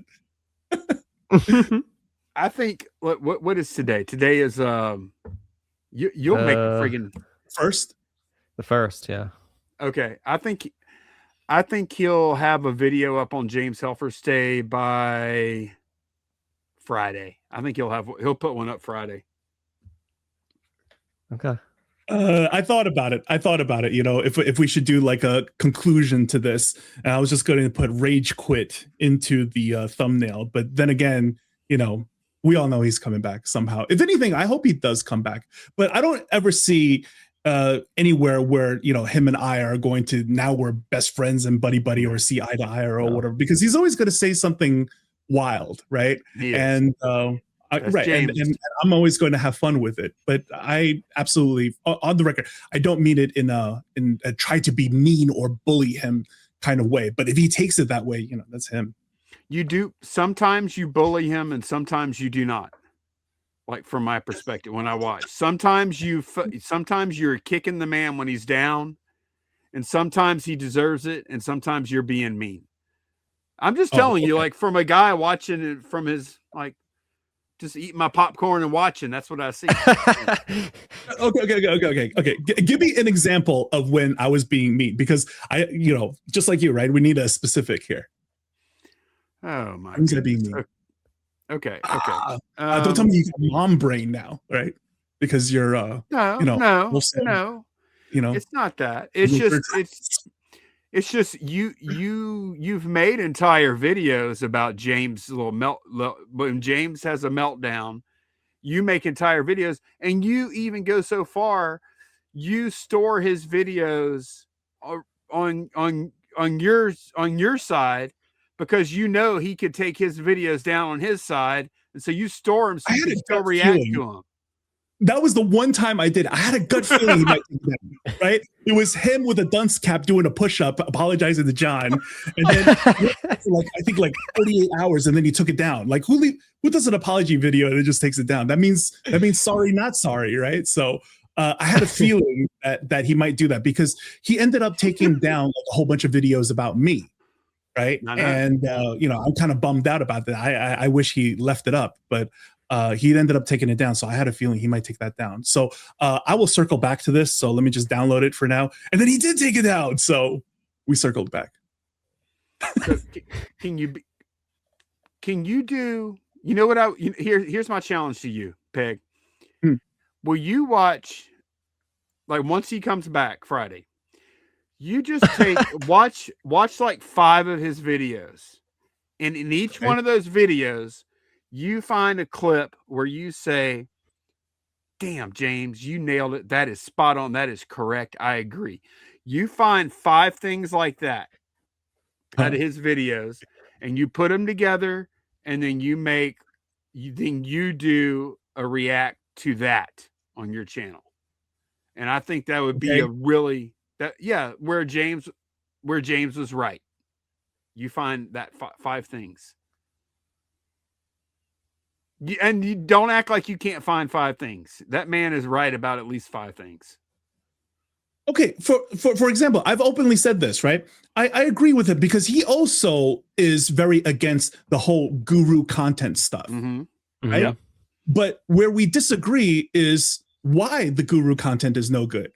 I think what is today? Today is you'll make a friggin' first. The first, yeah. Okay, I think he'll have a video up on James Helfer's Day by Friday. I think he'll put one up Friday. Okay. I thought about it. You know, if we should do like a conclusion to this, and I was just going to put rage quit into the thumbnail. But then again, you know, we all know he's coming back somehow. If anything, I hope he does come back. But I don't ever see anywhere where, you know, him and I are going to, now we're best friends and buddy or see eye to eye or whatever, because he's always going to say something wild, right? And right, and I'm always going to have fun with it. But I absolutely, on the record, I don't mean it in a try to be mean or bully him kind of way. But if he takes it that way, you know, that's him. You do, sometimes you bully him and sometimes you do not. Like from my perspective, when I watch, sometimes you're kicking the man when he's down, and sometimes he deserves it, and sometimes you're being mean. I'm just telling you, like, from a guy watching it from his, like, just eating my popcorn and watching, that's what I see. Okay. Give me an example of when I was being mean, because I, you know, just like you, right? We need a specific here. Oh my God. Who's being mean? Okay. Don't tell me you got mom brain now, right? Because you're no, you know, it's not that. It's just you've made entire videos about James' when James has a meltdown. You make entire videos, and you even go so far, you store his videos on your side, because you know he could take his videos down on his side, and so you store them so you can still react to them. That was the one time I did. I had a gut feeling he might do that, right? It was him with a dunce cap doing a push-up, apologizing to John, and then I think 48 hours, and then he took it down. Like who does an apology video and then just takes it down? That means sorry, not sorry, right? So I had a feeling that he might do that, because he ended up taking down like a whole bunch of videos about me. Right. And, you know, I'm kind of bummed out about that. I wish he left it up, but he ended up taking it down. So I had a feeling he might take that down. So I will circle back to this. So let me just download it for now. And then he did take it down. So we circled back. So can you do, you know what here's my challenge to you, Peg. Will you watch, like, once he comes back Friday, you just watch like 5 of his videos, and in each one of those videos, you find a clip where you say, "Damn, James, you nailed it. That is spot on. That is correct. I agree." You find 5 things like that out of his videos, and you put them together, and then you do a react to that on your channel. And I think that would be a really where James was right. You find that 5 things. And you don't act like you can't find 5 things. That man is right about at least 5 things. Okay, for example, I've openly said this, right? I agree with it, because he also is very against the whole guru content stuff, right? Yeah. But where we disagree is why the guru content is no good.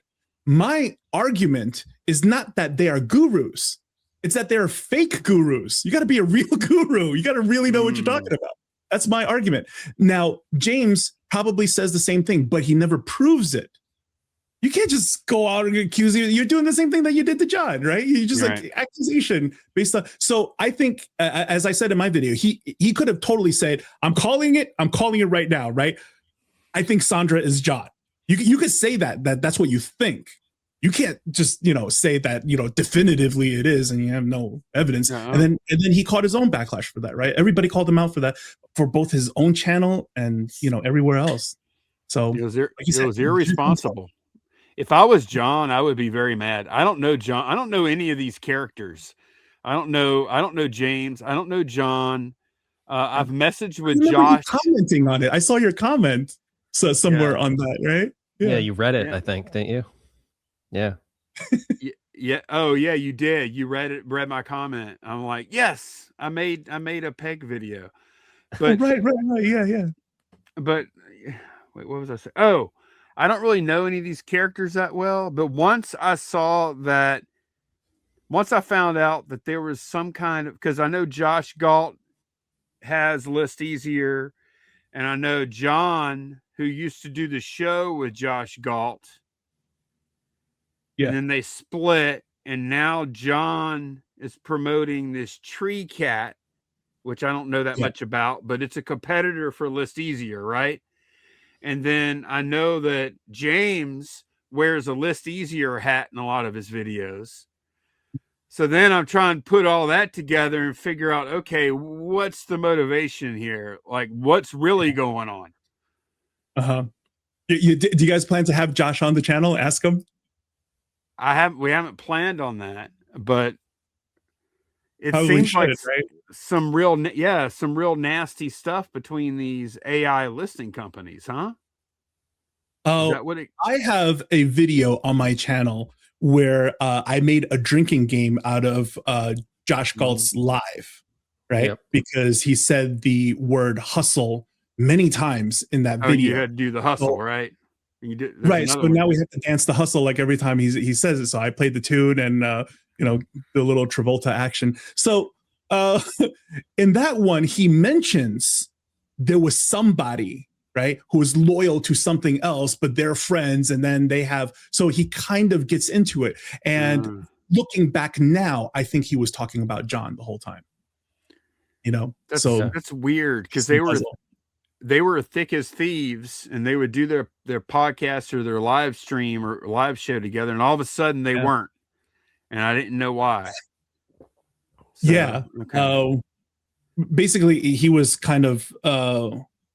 My argument is not that they are gurus. It's that they're fake gurus. You got to be a real guru. You got to really know what you're talking about. That's my argument. Now, James probably says the same thing, but he never proves it. You can't just go out and accuse you. You're doing the same thing that you did to John, right? You just like accusation based on. So I think, as I said in my video, he could have totally said, I'm calling it right now, right? I think Sandra is John. You could say that's what you think. You can't just, you know, say that, you know, definitively it is, and you have no evidence. And then he caught his own backlash for that, right? Everybody called him out for that, for both his own channel and, you know, everywhere else. So it was irresponsible. If I was John, I would be very mad. I don't know John. I don't know any of these characters. I don't know James. I don't know John. I've messaged with Josh. Commenting on it. I saw your comment somewhere on that, right? Yeah, you read it, I think, didn't you? Yeah. Yeah. Oh yeah, you did. You read my comment. I'm like, yes, I made a peg video. But right. Yeah. but wait, what was I saying? Oh, I don't really know any of these characters that well, but once I found out that there was some kind of, because I know Josh Galt has List Easier, and I know John, who used to do the show with Josh Galt. Yeah. And then they split, and now John is promoting this Tree Cat, which I don't know that much about, but it's a competitor for List Easier, right? And then I know that James wears a List Easier hat in a lot of his videos. So then I'm trying to put all that together and figure out, okay, what's the motivation here? Like, what's really going on? Uh-huh. Do you guys plan to have Josh on the channel? Ask him. We haven't planned on that, but it Probably seems should, like right? some real nasty stuff between these AI listing companies, huh? Is that what I have a video on my channel where I made a drinking game out of Josh Galt's live, right? Yep. Because he said the word hustle many times in that video. You had to do the hustle, right? You did, right. So now we have to dance the hustle like every time he says it. So I played the tune and the little Travolta action. So in that one, he mentions there was somebody, right, who is loyal to something else, but they're friends, and then they have, so he kind of gets into it. And looking back now, I think he was talking about John the whole time. That's weird, because they were thick as thieves, and they would do their podcast or their live stream or live show together, and all of a sudden they weren't, and I didn't know why. So, okay. Basically he was kind of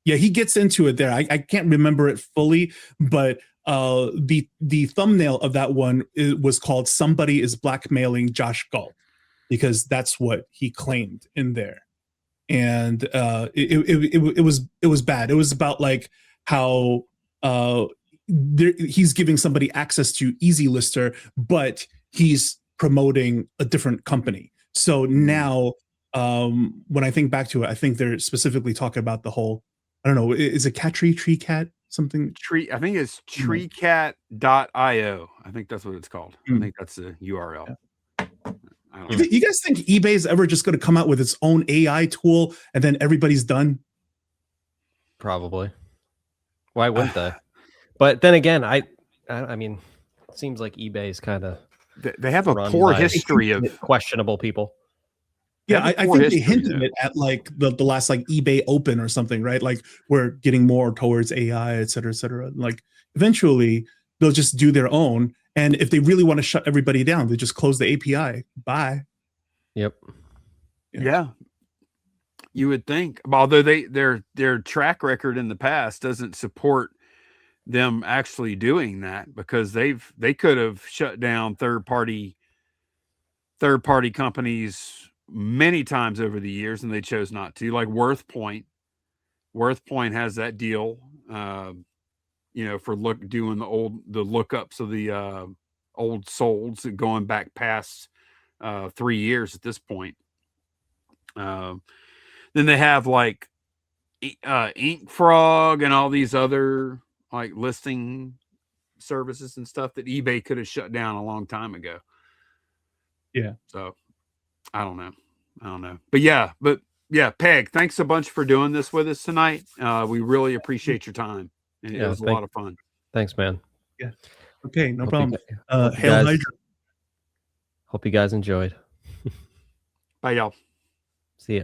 he gets into it there. I can't remember it fully, but the thumbnail of that one was called "Somebody is Blackmailing Josh Galt," because that's what he claimed in there. And it was bad. It was about like how he's giving somebody access to Easy Lister, but he's promoting a different company. So now when I think back to it, I think they're specifically talking about the whole, I don't know, is it Tree Cat something? I think it's treecat.io. I think that's what it's called. I think that's the URL. You guys think eBay is ever just going to come out with its own AI tool and then everybody's done? Probably. Why wouldn't they? But then again, I mean, it seems like eBay is kind of, they have a poor history of questionable people. Yeah, I think they hinted it at like the last like eBay Open or something, right? Like we're getting more towards AI, et cetera, et cetera. Like eventually they'll just do their own. And if they really want to shut everybody down, they just close the API. Bye. Yep. Yeah. You would think, although their track record in the past doesn't support them actually doing that, because they could have shut down third party companies many times over the years, and they chose not to. Like WorthPoint has that deal, for doing the lookups of the old solds going back past 3 years at this point. Then they have like Ink Frog and all these other like listing services and stuff that eBay could have shut down a long time ago. Yeah. So I don't know. But yeah, Peg, thanks a bunch for doing this with us tonight. We really appreciate your time. And it was a lot of fun. Thanks, man. Yeah. Okay, no problem. Hope you guys enjoyed. Bye, y'all. See ya.